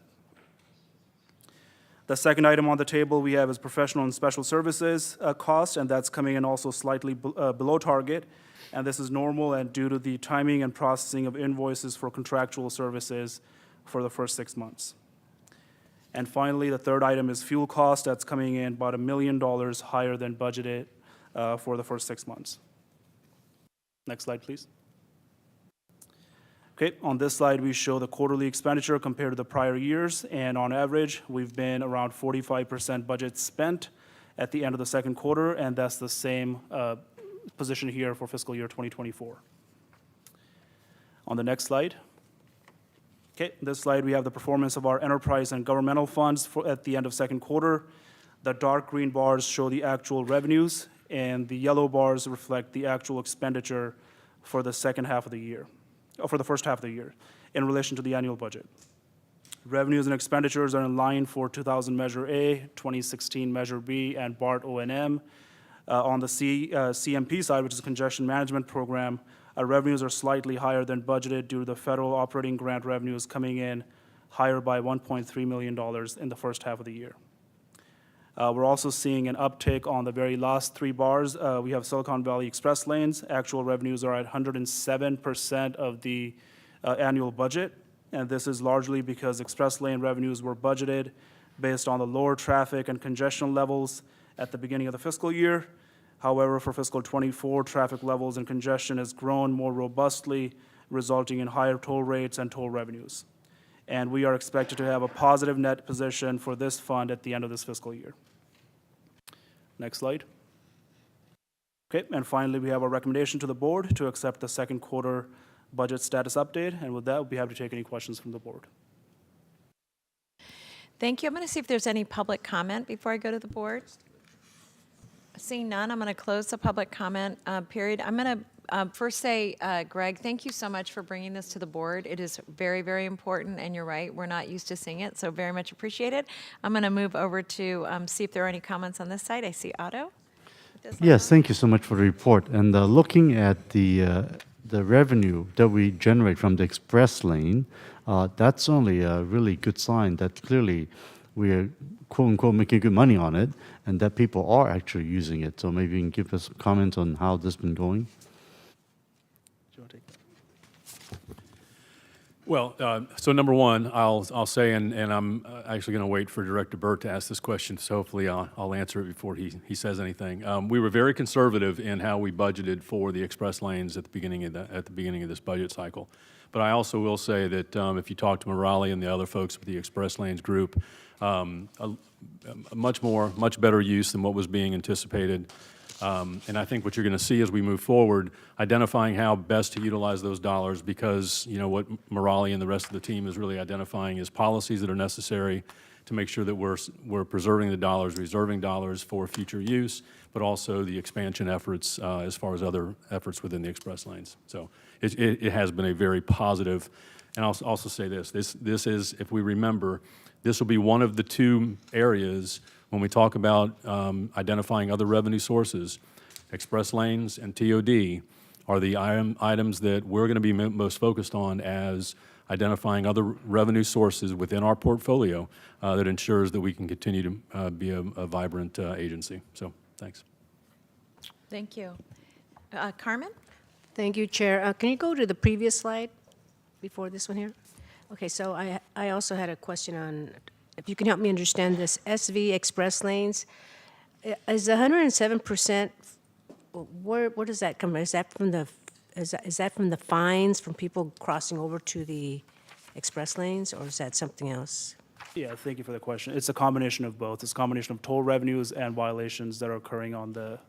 The second item on the table we have is professional and special services cost, and that's coming in also slightly below target. And this is normal and due to the timing and processing of invoices for contractual services for the first 6 months. And finally, the third item is fuel cost. That's coming in about $1 million higher than budgeted for the first 6 months. Next slide, please. Okay, on this slide, we show the quarterly expenditure compared to the prior years, and on average, we've been around 45% budget spent at the end of the second quarter, and that's the same position here for fiscal year 2024. On the next slide. Okay, this slide, we have the performance of our enterprise and governmental funds at the end of second quarter. The dark green bars show the actual revenues, and the yellow bars reflect the actual expenditure for the second half of the year, or for the first half of the year, in relation to the annual budget. Revenues and expenditures are in line for 2000 Measure A, 2016 Measure B, and BART O&M. On the CMP side, which is the Congestion Management Program, our revenues are slightly higher than budgeted due to the federal operating grant revenues coming in higher by $1.3 million in the first half of the year. We're also seeing an uptick on the very last three bars. We have Silicon Valley Express Lanes. Actual revenues are at 107% of the annual budget, and this is largely because Express Lane revenues were budgeted based on the lower traffic and congestion levels at the beginning of the fiscal year. However, for fiscal '24, traffic levels and congestion has grown more robustly, resulting in higher toll rates and toll revenues. And we are expected to have a positive net position for this fund at the end of this fiscal year. Next slide. Okay, and finally, we have a recommendation to the board to accept the second quarter budget status update. And with that, we'll be happy to take any questions from the board. Thank you. I'm going to see if there's any public comment before I go to the board. Seeing none, I'm going to close the public comment period. I'm going to first say, Greg, thank you so much for bringing this to the board. It is very, very important, and you're right, we're not used to seeing it, so very much appreciate it. I'm going to move over to see if there are any comments on this side. I see Otto. Yes, thank you so much for the report. And looking at the revenue that we generate from the express lane, that's only a really good sign that clearly we are, quote unquote, making good money on it, and that people are actually using it. So maybe you can give us some comments on how this has been going. Well, so number one, I'll say, and I'm actually going to wait for Director Burt to ask this question, so hopefully I'll answer it before he says anything. We were very conservative in how we budgeted for the express lanes at the beginning of this budget cycle. But I also will say that if you talk to Morali and the other folks with the express lanes group, a much better use than what was being anticipated. And I think what you're going to see as we move forward, identifying how best to utilize those dollars, because what Morali and the rest of the team is really identifying is policies that are necessary to make sure that we're preserving the dollars, reserving dollars for future use, but also the expansion efforts as far as other efforts within the express lanes. So it has been a very positive. And I'll also say this is, if we remember, this will be one of the two areas when we talk about identifying other revenue sources. Express lanes and TOD are the items that we're going to be most focused on as identifying other revenue sources within our portfolio that ensures that we can continue to be a vibrant agency. So, thanks. Thank you. Carmen? Thank you, Chair. Can you go to the previous slide before this one here? Okay, so I also had a question on, if you can help me understand this, SV express lanes. Is 107%, where does that come from? Is that from the fines from people crossing over to the express lanes, or is that something else? Yeah, thank you for the question. It's a combination of both. It's a combination of toll revenues and violations that are occurring on the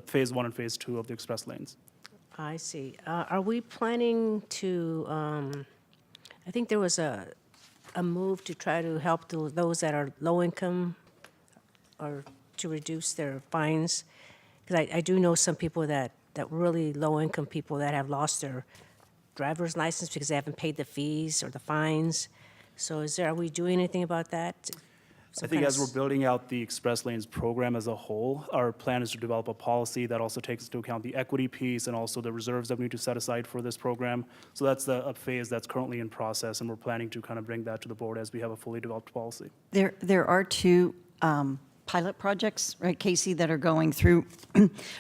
phase 1 and phase 2 of the express lanes. I see. Are we planning to, I think there was a move to try to help those that are low income, or to reduce their fines? Because I do know some people that really low income people that have lost their driver's license because they haven't paid the fees or the fines. So are we doing anything about that? I think as we're building out the Express Lanes program as a whole, our plan is to develop a policy that also takes into account the equity piece and also the reserves that we need to set aside for this program. So that's a phase that's currently in process, and we're planning to kind of bring that to the board as we have a fully developed policy. There are two pilot projects, right, Casey, that are going through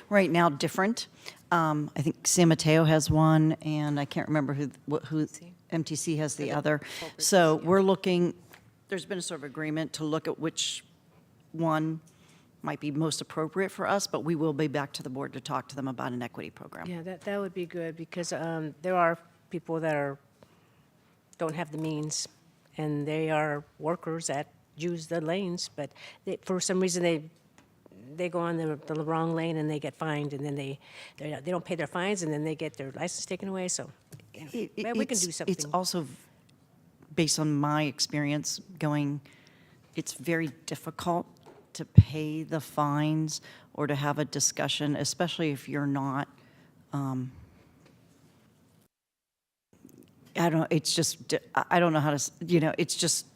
right now, different. I think San Mateo has one, and I can't remember who MTC has the other. So we're looking, there's been a sort of agreement to look at which one might be most appropriate for us, but we will be back to the board to talk to them about an equity program. Yeah, that would be good, because there are people that don't have the means, and they are workers that use the lanes, but for some reason they go on the wrong lane and they get fined, and then they don't pay their fines, and then they get their license taken away. So we can do something. It's also, based on my experience going, it's very difficult to pay the fines or to have a discussion, especially if you're not, I don't know, it's just, I don't know how to,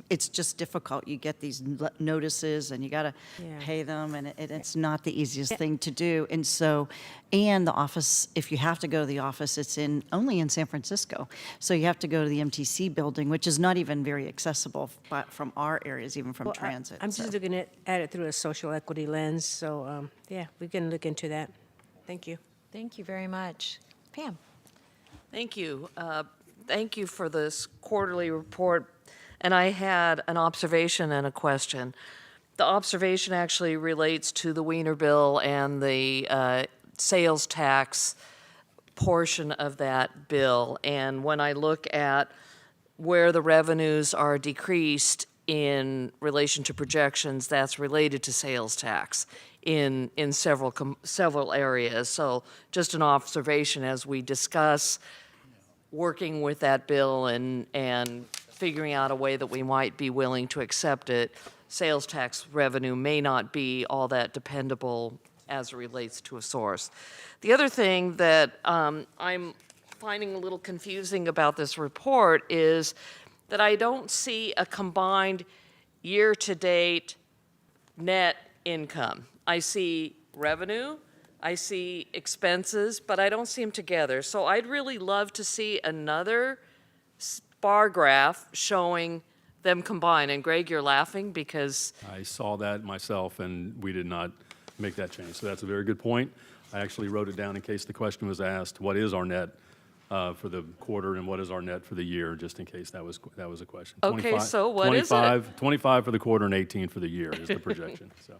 it's just difficult. You get these notices and you got to pay them, and it's not the easiest thing to do. And so, and the office, if you have to go to the office, it's only in San Francisco. So you have to go to the MTC building, which is not even very accessible from our areas, even from transit. I'm just looking at it through a social equity lens. So yeah, we can look into that. Thank you. Thank you very much. Pam. Thank you. Thank you for this quarterly report. And I had an observation and a question. The observation actually relates to the Wiener bill and the sales tax portion of that bill. And when I look at where the revenues are decreased in relation to projections, that's related to sales tax in several areas. So just an observation as we discuss working with that bill and figuring out a way that we might be willing to accept it. Sales tax revenue may not be all that dependable as it relates to a source. The other thing that I'm finding a little confusing about this report is that I don't see a combined year-to-date net income. I see revenue, I see expenses, but I don't see them together. So I'd really love to see another bar graph showing them combined. And Greg, you're laughing because I saw that myself, and we did not make that change. So that's a very good point. I actually wrote it down in case the question was asked, what is our net for the quarter and what is our net for the year, just in case that was a question. Okay, so what is it? 25 for the quarter and 18 for the year is the projection. So.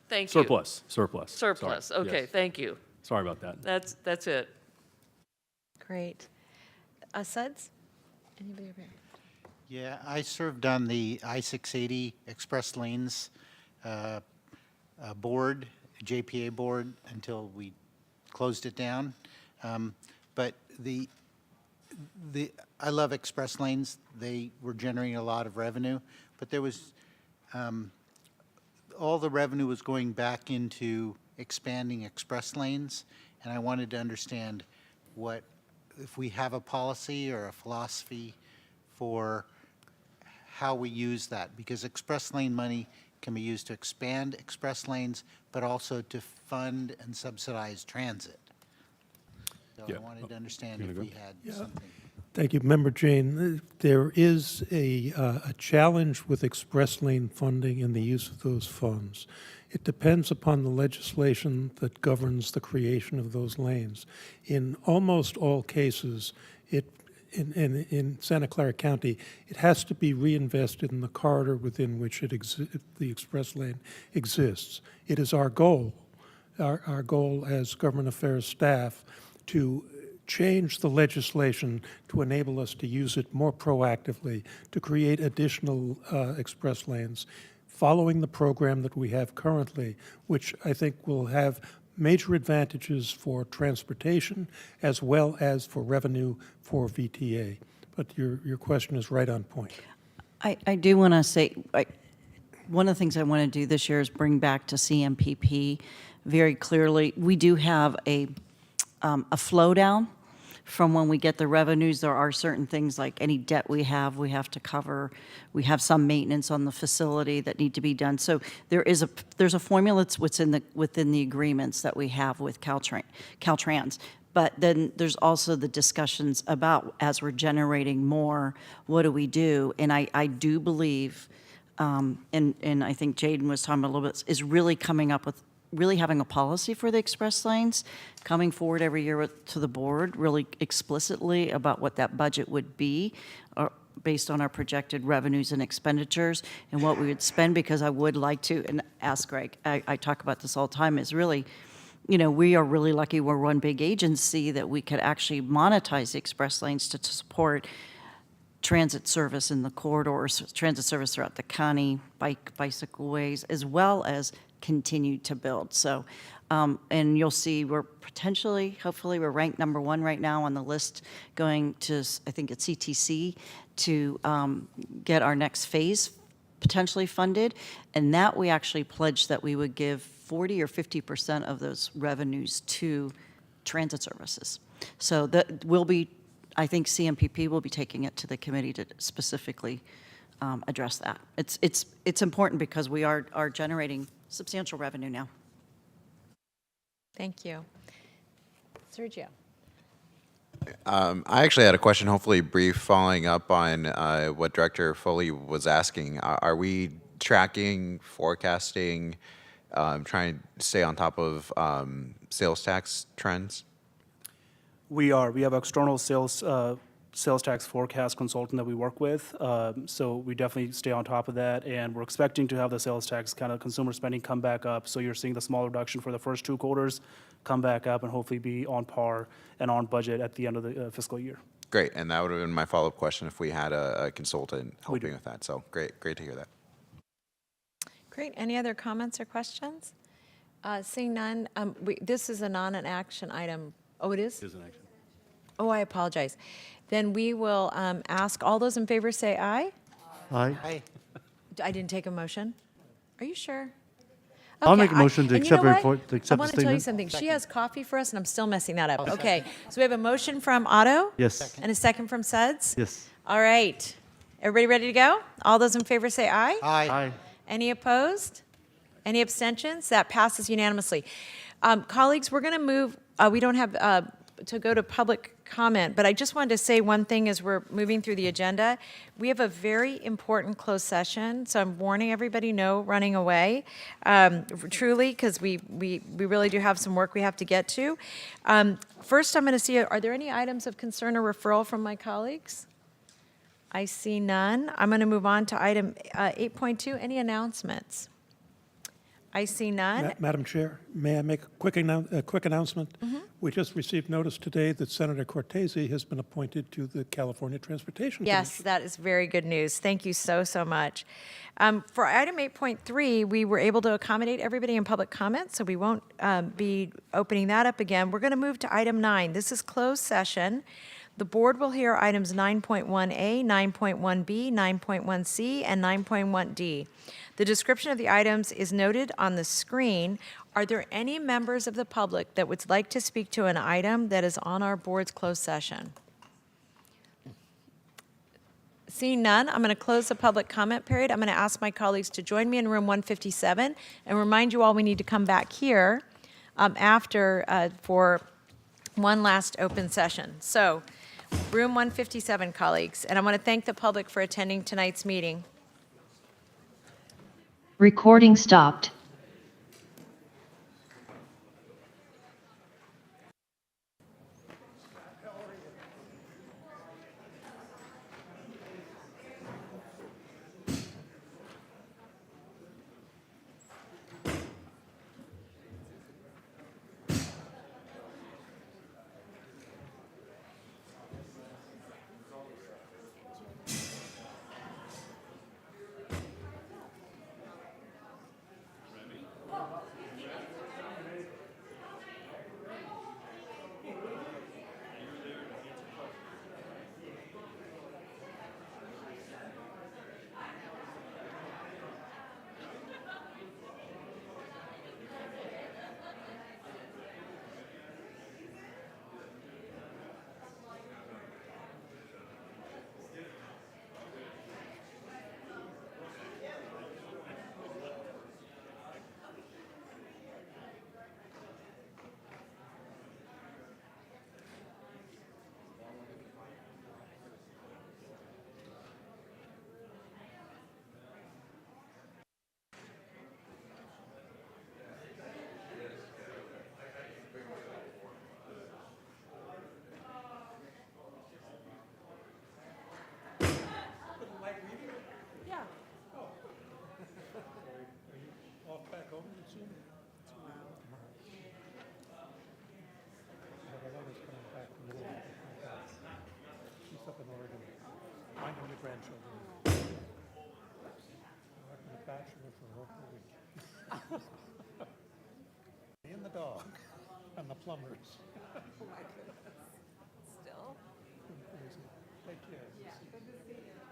Thank you. Surplus. Surplus, Sorry. okay, Yes. Thank you. Sorry about that. That's it. Great. Suds? Anybody over here? Yeah, I served on the I-680 Express Lanes board, JPA board, until we closed it down. But I love Express Lanes. They were generating a lot of revenue, but there was, all the revenue was going back into expanding Express Lanes, and I wanted to understand if we have a policy or a philosophy for how we use that, because Express Lane money can be used to expand Express Lanes, but also to fund and subsidize transit. So I wanted to understand if we had something. Thank you. Member Jane, there is a challenge with express lane funding and the use of those funds. It depends upon the legislation that governs the creation of those lanes. In almost all cases, in Santa Clara County, it has to be reinvested in the corridor within which the express lane exists. It is our goal, our goal as government affairs staff, to change the legislation to enable us to use it more proactively to create additional express lanes, following the program that we have currently, which I think will have major advantages for transportation as well as for revenue for VTA. But your question is right on point. I do want to say, one of the things I want to do this year is bring back to CMPP very clearly. We do have a flow down from when we get the revenues. There are certain things like any debt we have to cover. We have some maintenance on the facility that need to be done. So there's a formula that's within the agreements that we have with Caltrans. But then there's also the discussions about, as we're generating more, what do we do? And I do believe, and I think Jaden was talking about a little bit, is really coming up with really having a policy for the express lanes, coming forward every year to the board really explicitly about what that budget would be based on our projected revenues and expenditures and what we would spend, because I would like to, and ask Greg, I talk about this all the time, is really we are really lucky we're one big agency that we could actually monetize the express lanes to support transit service in the corridors, transit service throughout the county, bicycle ways, as well as continue to build. So, and you'll see we're potentially, hopefully, we're ranked number 1 right now on the list going to, I think it's CTC, to get our next phase potentially funded. And that we actually pledged that we would give 40 or 50% of those revenues to transit services. So that will be, I think CMPP will be taking it to the committee to specifically address that. It's important because we are generating substantial revenue now. Thank you. Sergio. I actually had a question, hopefully brief, following up on what Director Foley was asking. Are we tracking, forecasting, trying to stay on top of sales tax trends? We are. We have external sales tax forecast consultant that we work with. So we definitely stay on top of that, and we're expecting to have the sales tax kind of consumer spending come back up. So you're seeing the small reduction for the first 2 quarters come back up and hopefully be on par and on budget at the end of the fiscal year. Great, and that would have been my follow-up question if we had a consultant helping with that. So great to hear that. Great. Any other comments or questions? Seeing none, this is a non-action item. Oh, it is? It is an action. Oh, I apologize. Then we will ask, all those in favor say aye. Aye. I didn't take a motion. Are you sure? I'll Okay, make a motion to and you know accept the what? report, to I accept the want to tell you statement. something. She has coffee for us, and I'm still messing that up. Okay, so we have a motion from Otto? Yes. And a second from Suds? Yes. All right. Everybody ready to go? All those in favor say aye. Aye. Any opposed? Any abstentions? That passes unanimously. Colleagues, we're going to move, we don't have to go to public comment, but I just wanted to say one thing as we're moving through the agenda. We have a very important closed session, so I'm warning everybody, no running away, truly, because we really do have some work we have to get to. First, I'm going to see, are there any items of concern or referral from my colleagues? I see none. I'm going to move on to item 8.2, any announcements? I see none. Madam Chair, may I make a quick announcement? We just received notice today that Senator Cortese has been appointed to the California Transportation Yes, Commission. that is very good news. Thank you so much. For item 8.3, we were able to accommodate everybody in public comment, so we won't be opening that up again. We're going to move to item 9. This is closed session. The board will hear items 9.1A, 9.1B, 9.1C, and 9.1D. The description of the items is noted on the screen. Are there any members of the public that would like to speak to an item that is on our board's closed session? Seeing none, I'm going to close the public comment period. I'm going to ask my colleagues to join me in room 157 and remind you all we need to come back here after for one last open session. So, room 157, colleagues, and I want to thank the public for attending tonight's meeting. Recording stopped. Bachelor for a whole week. Me and the dog and the plumbers. Oh my goodness. Still? Take care. Yeah, good to see you.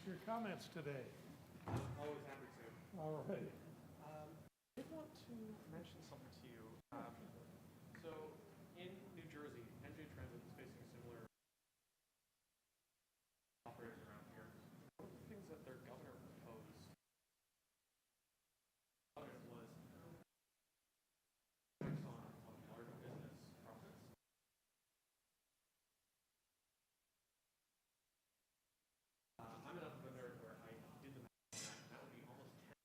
your comments today. Always happy to. All right. I did want to mention something to you. So in New Jersey, NJ Transit is facing a similar operators around here. One of the things that their governor proposed was on large business profits. I'm enough of a nerd where I did the math, and that would be almost 10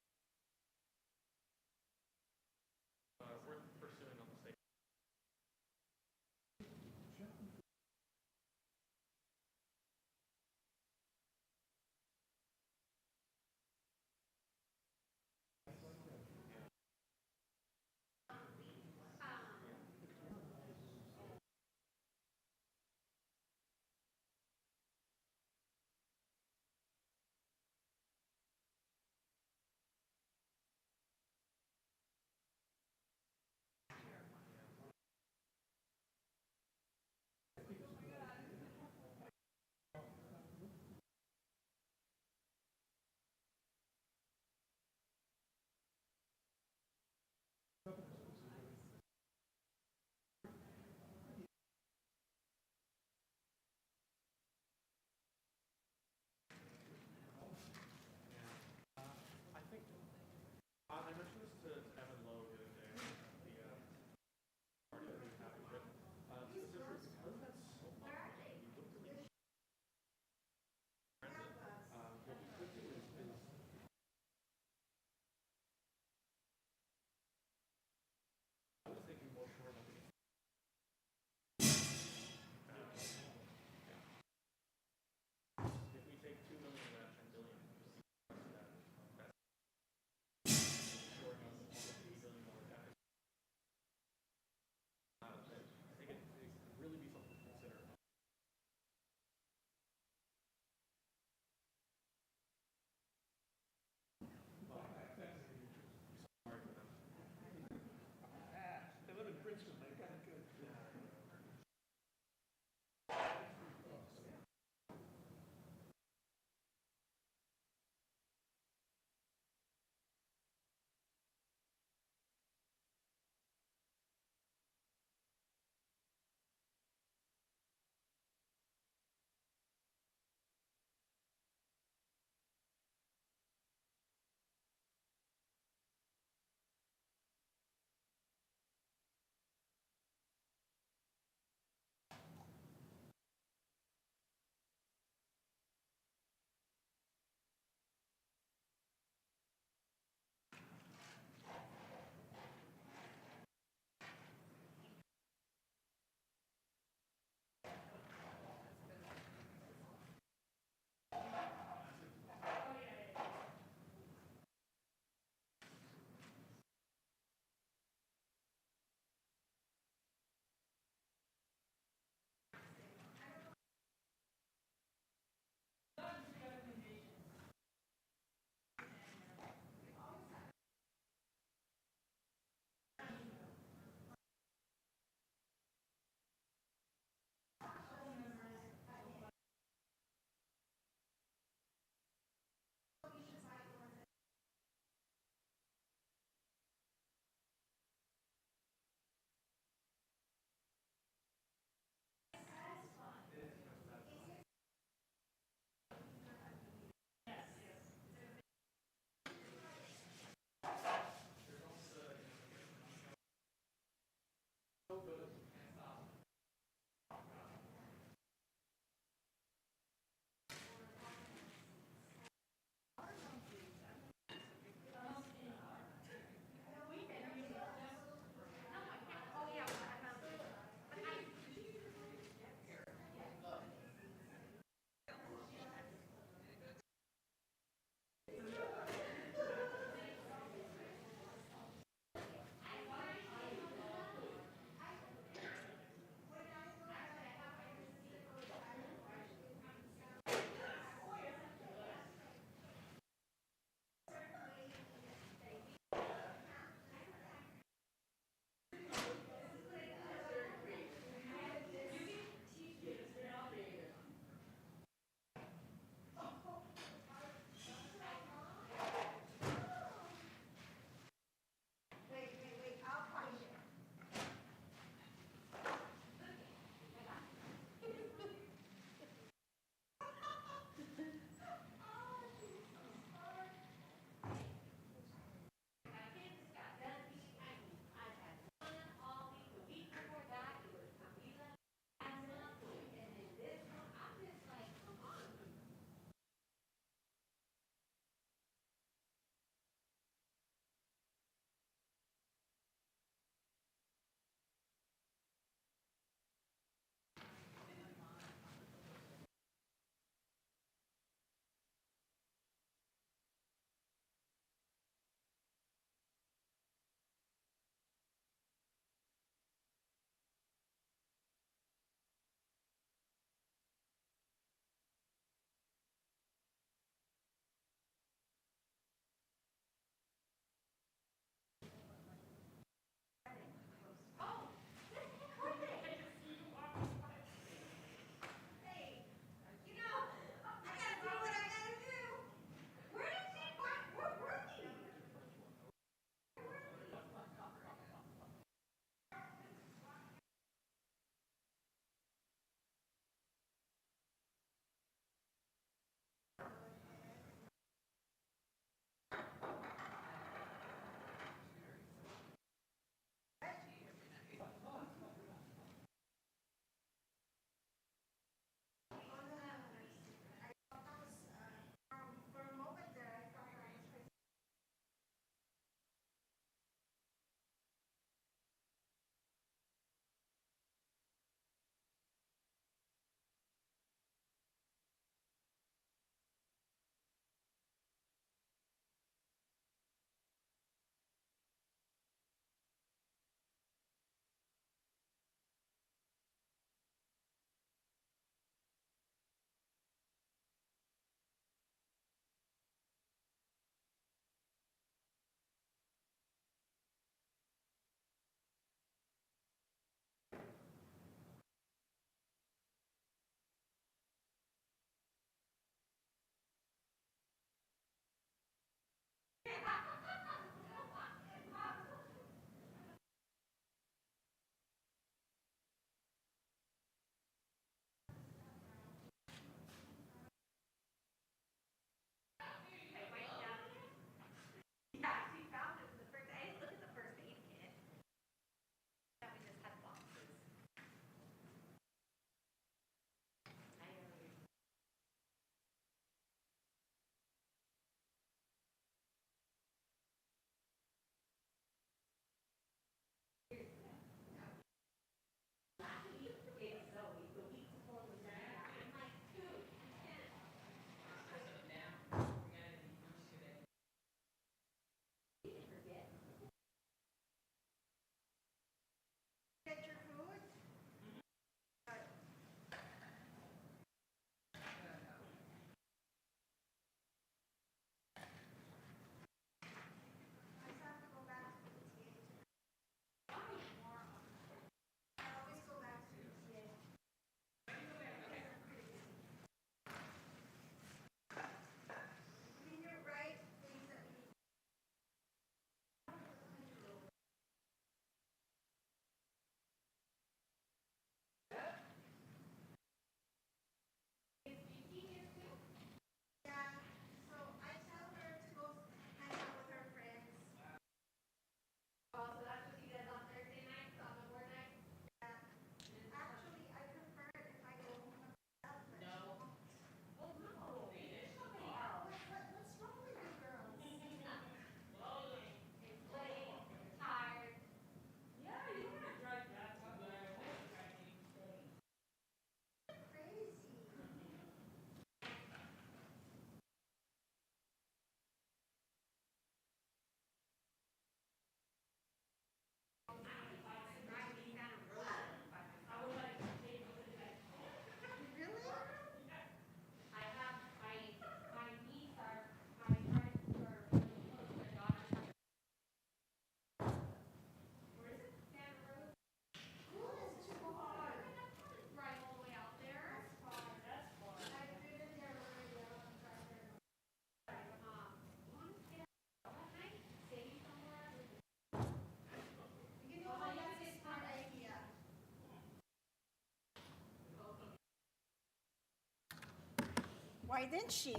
Why didn't she?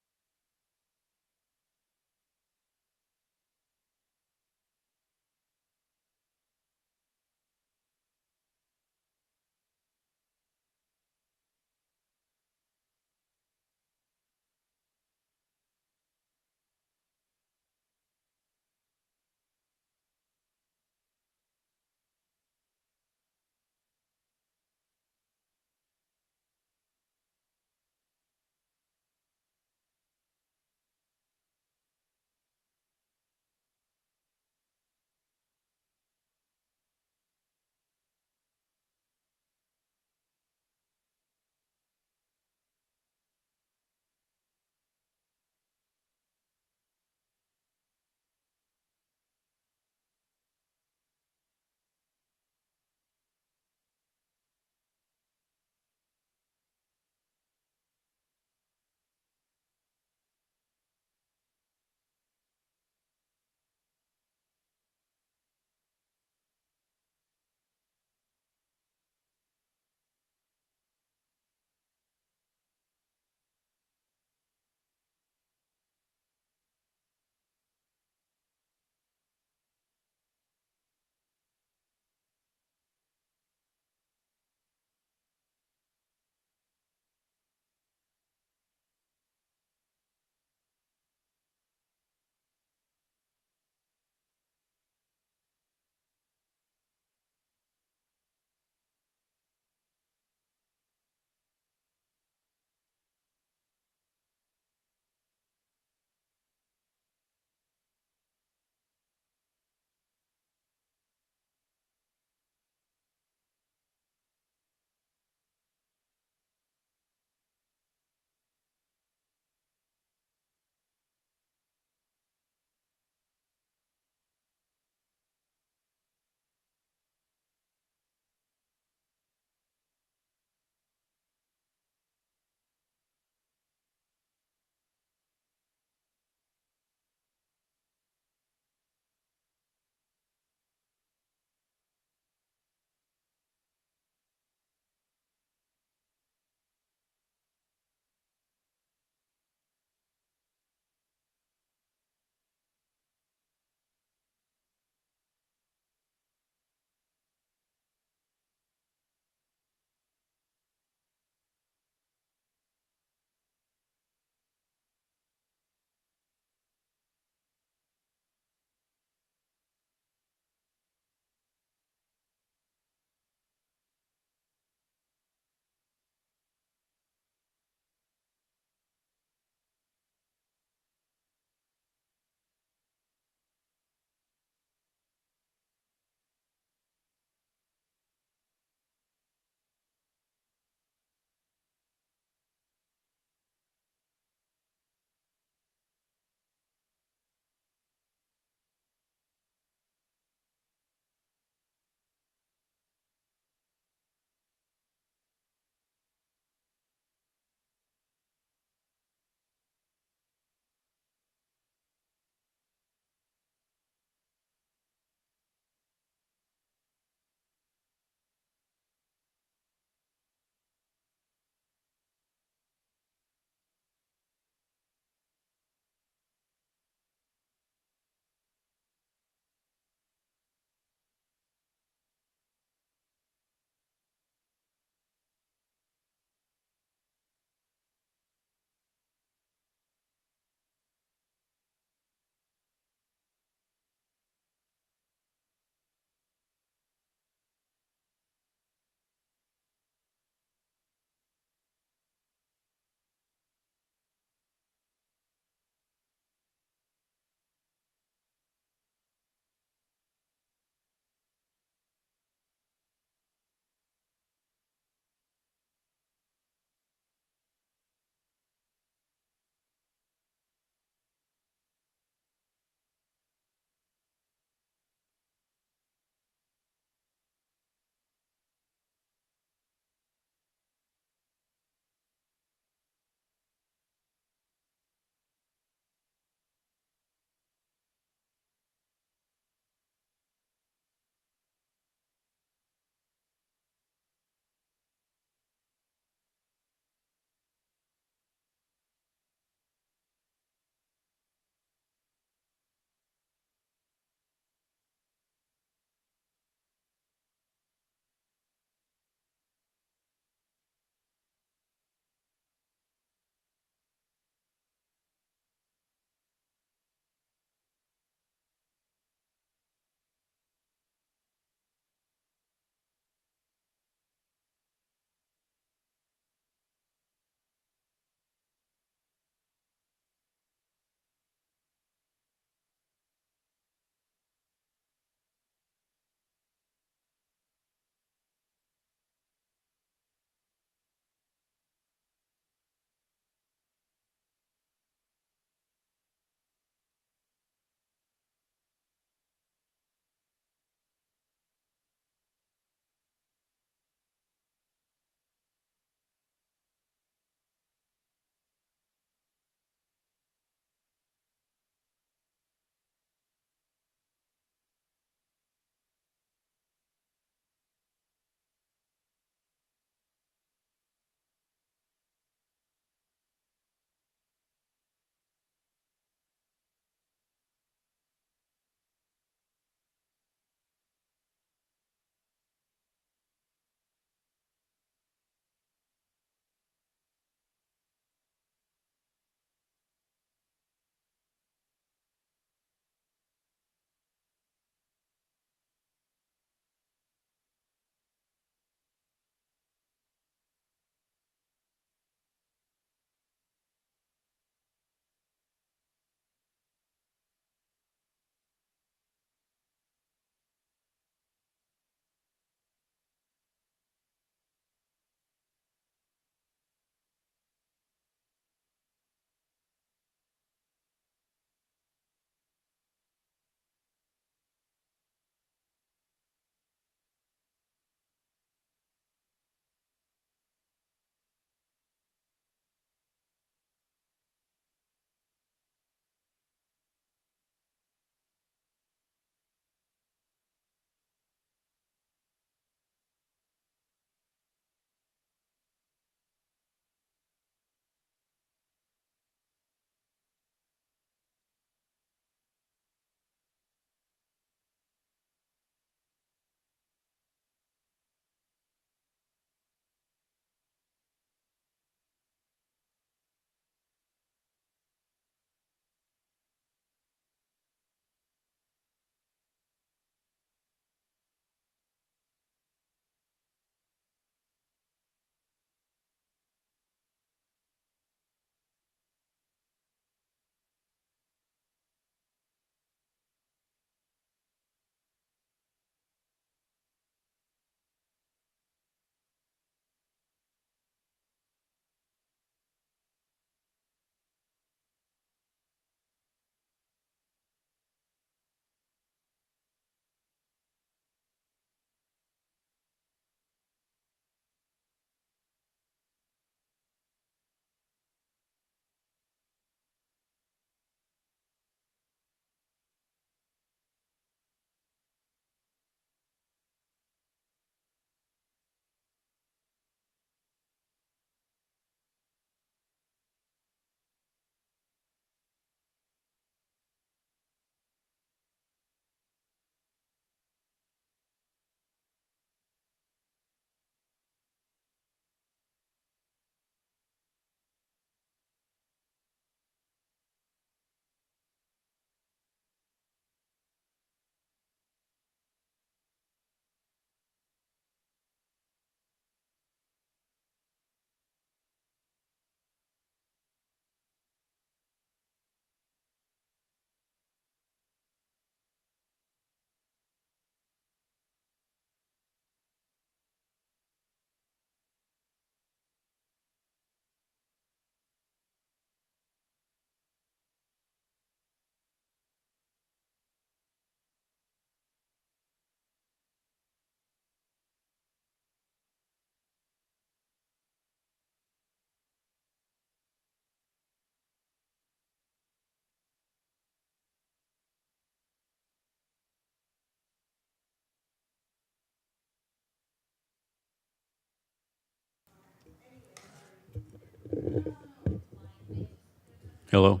Hello?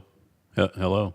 Hello?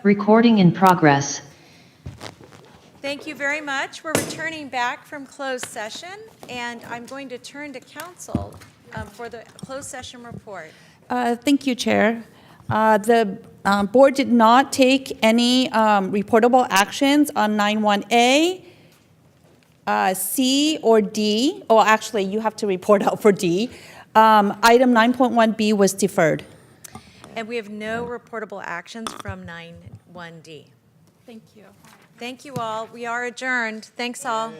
Recording in progress. Thank you very much. We're returning back from closed session, and I'm going to turn to council for the closed session report. Thank you, Chair. The board did not take any reportable actions on 91A, C, or D. Oh, actually, you have to report out for D. Item 9.1B was deferred. And we have no reportable actions from 9.1D. Thank you. Thank you all. We are adjourned. Thanks all.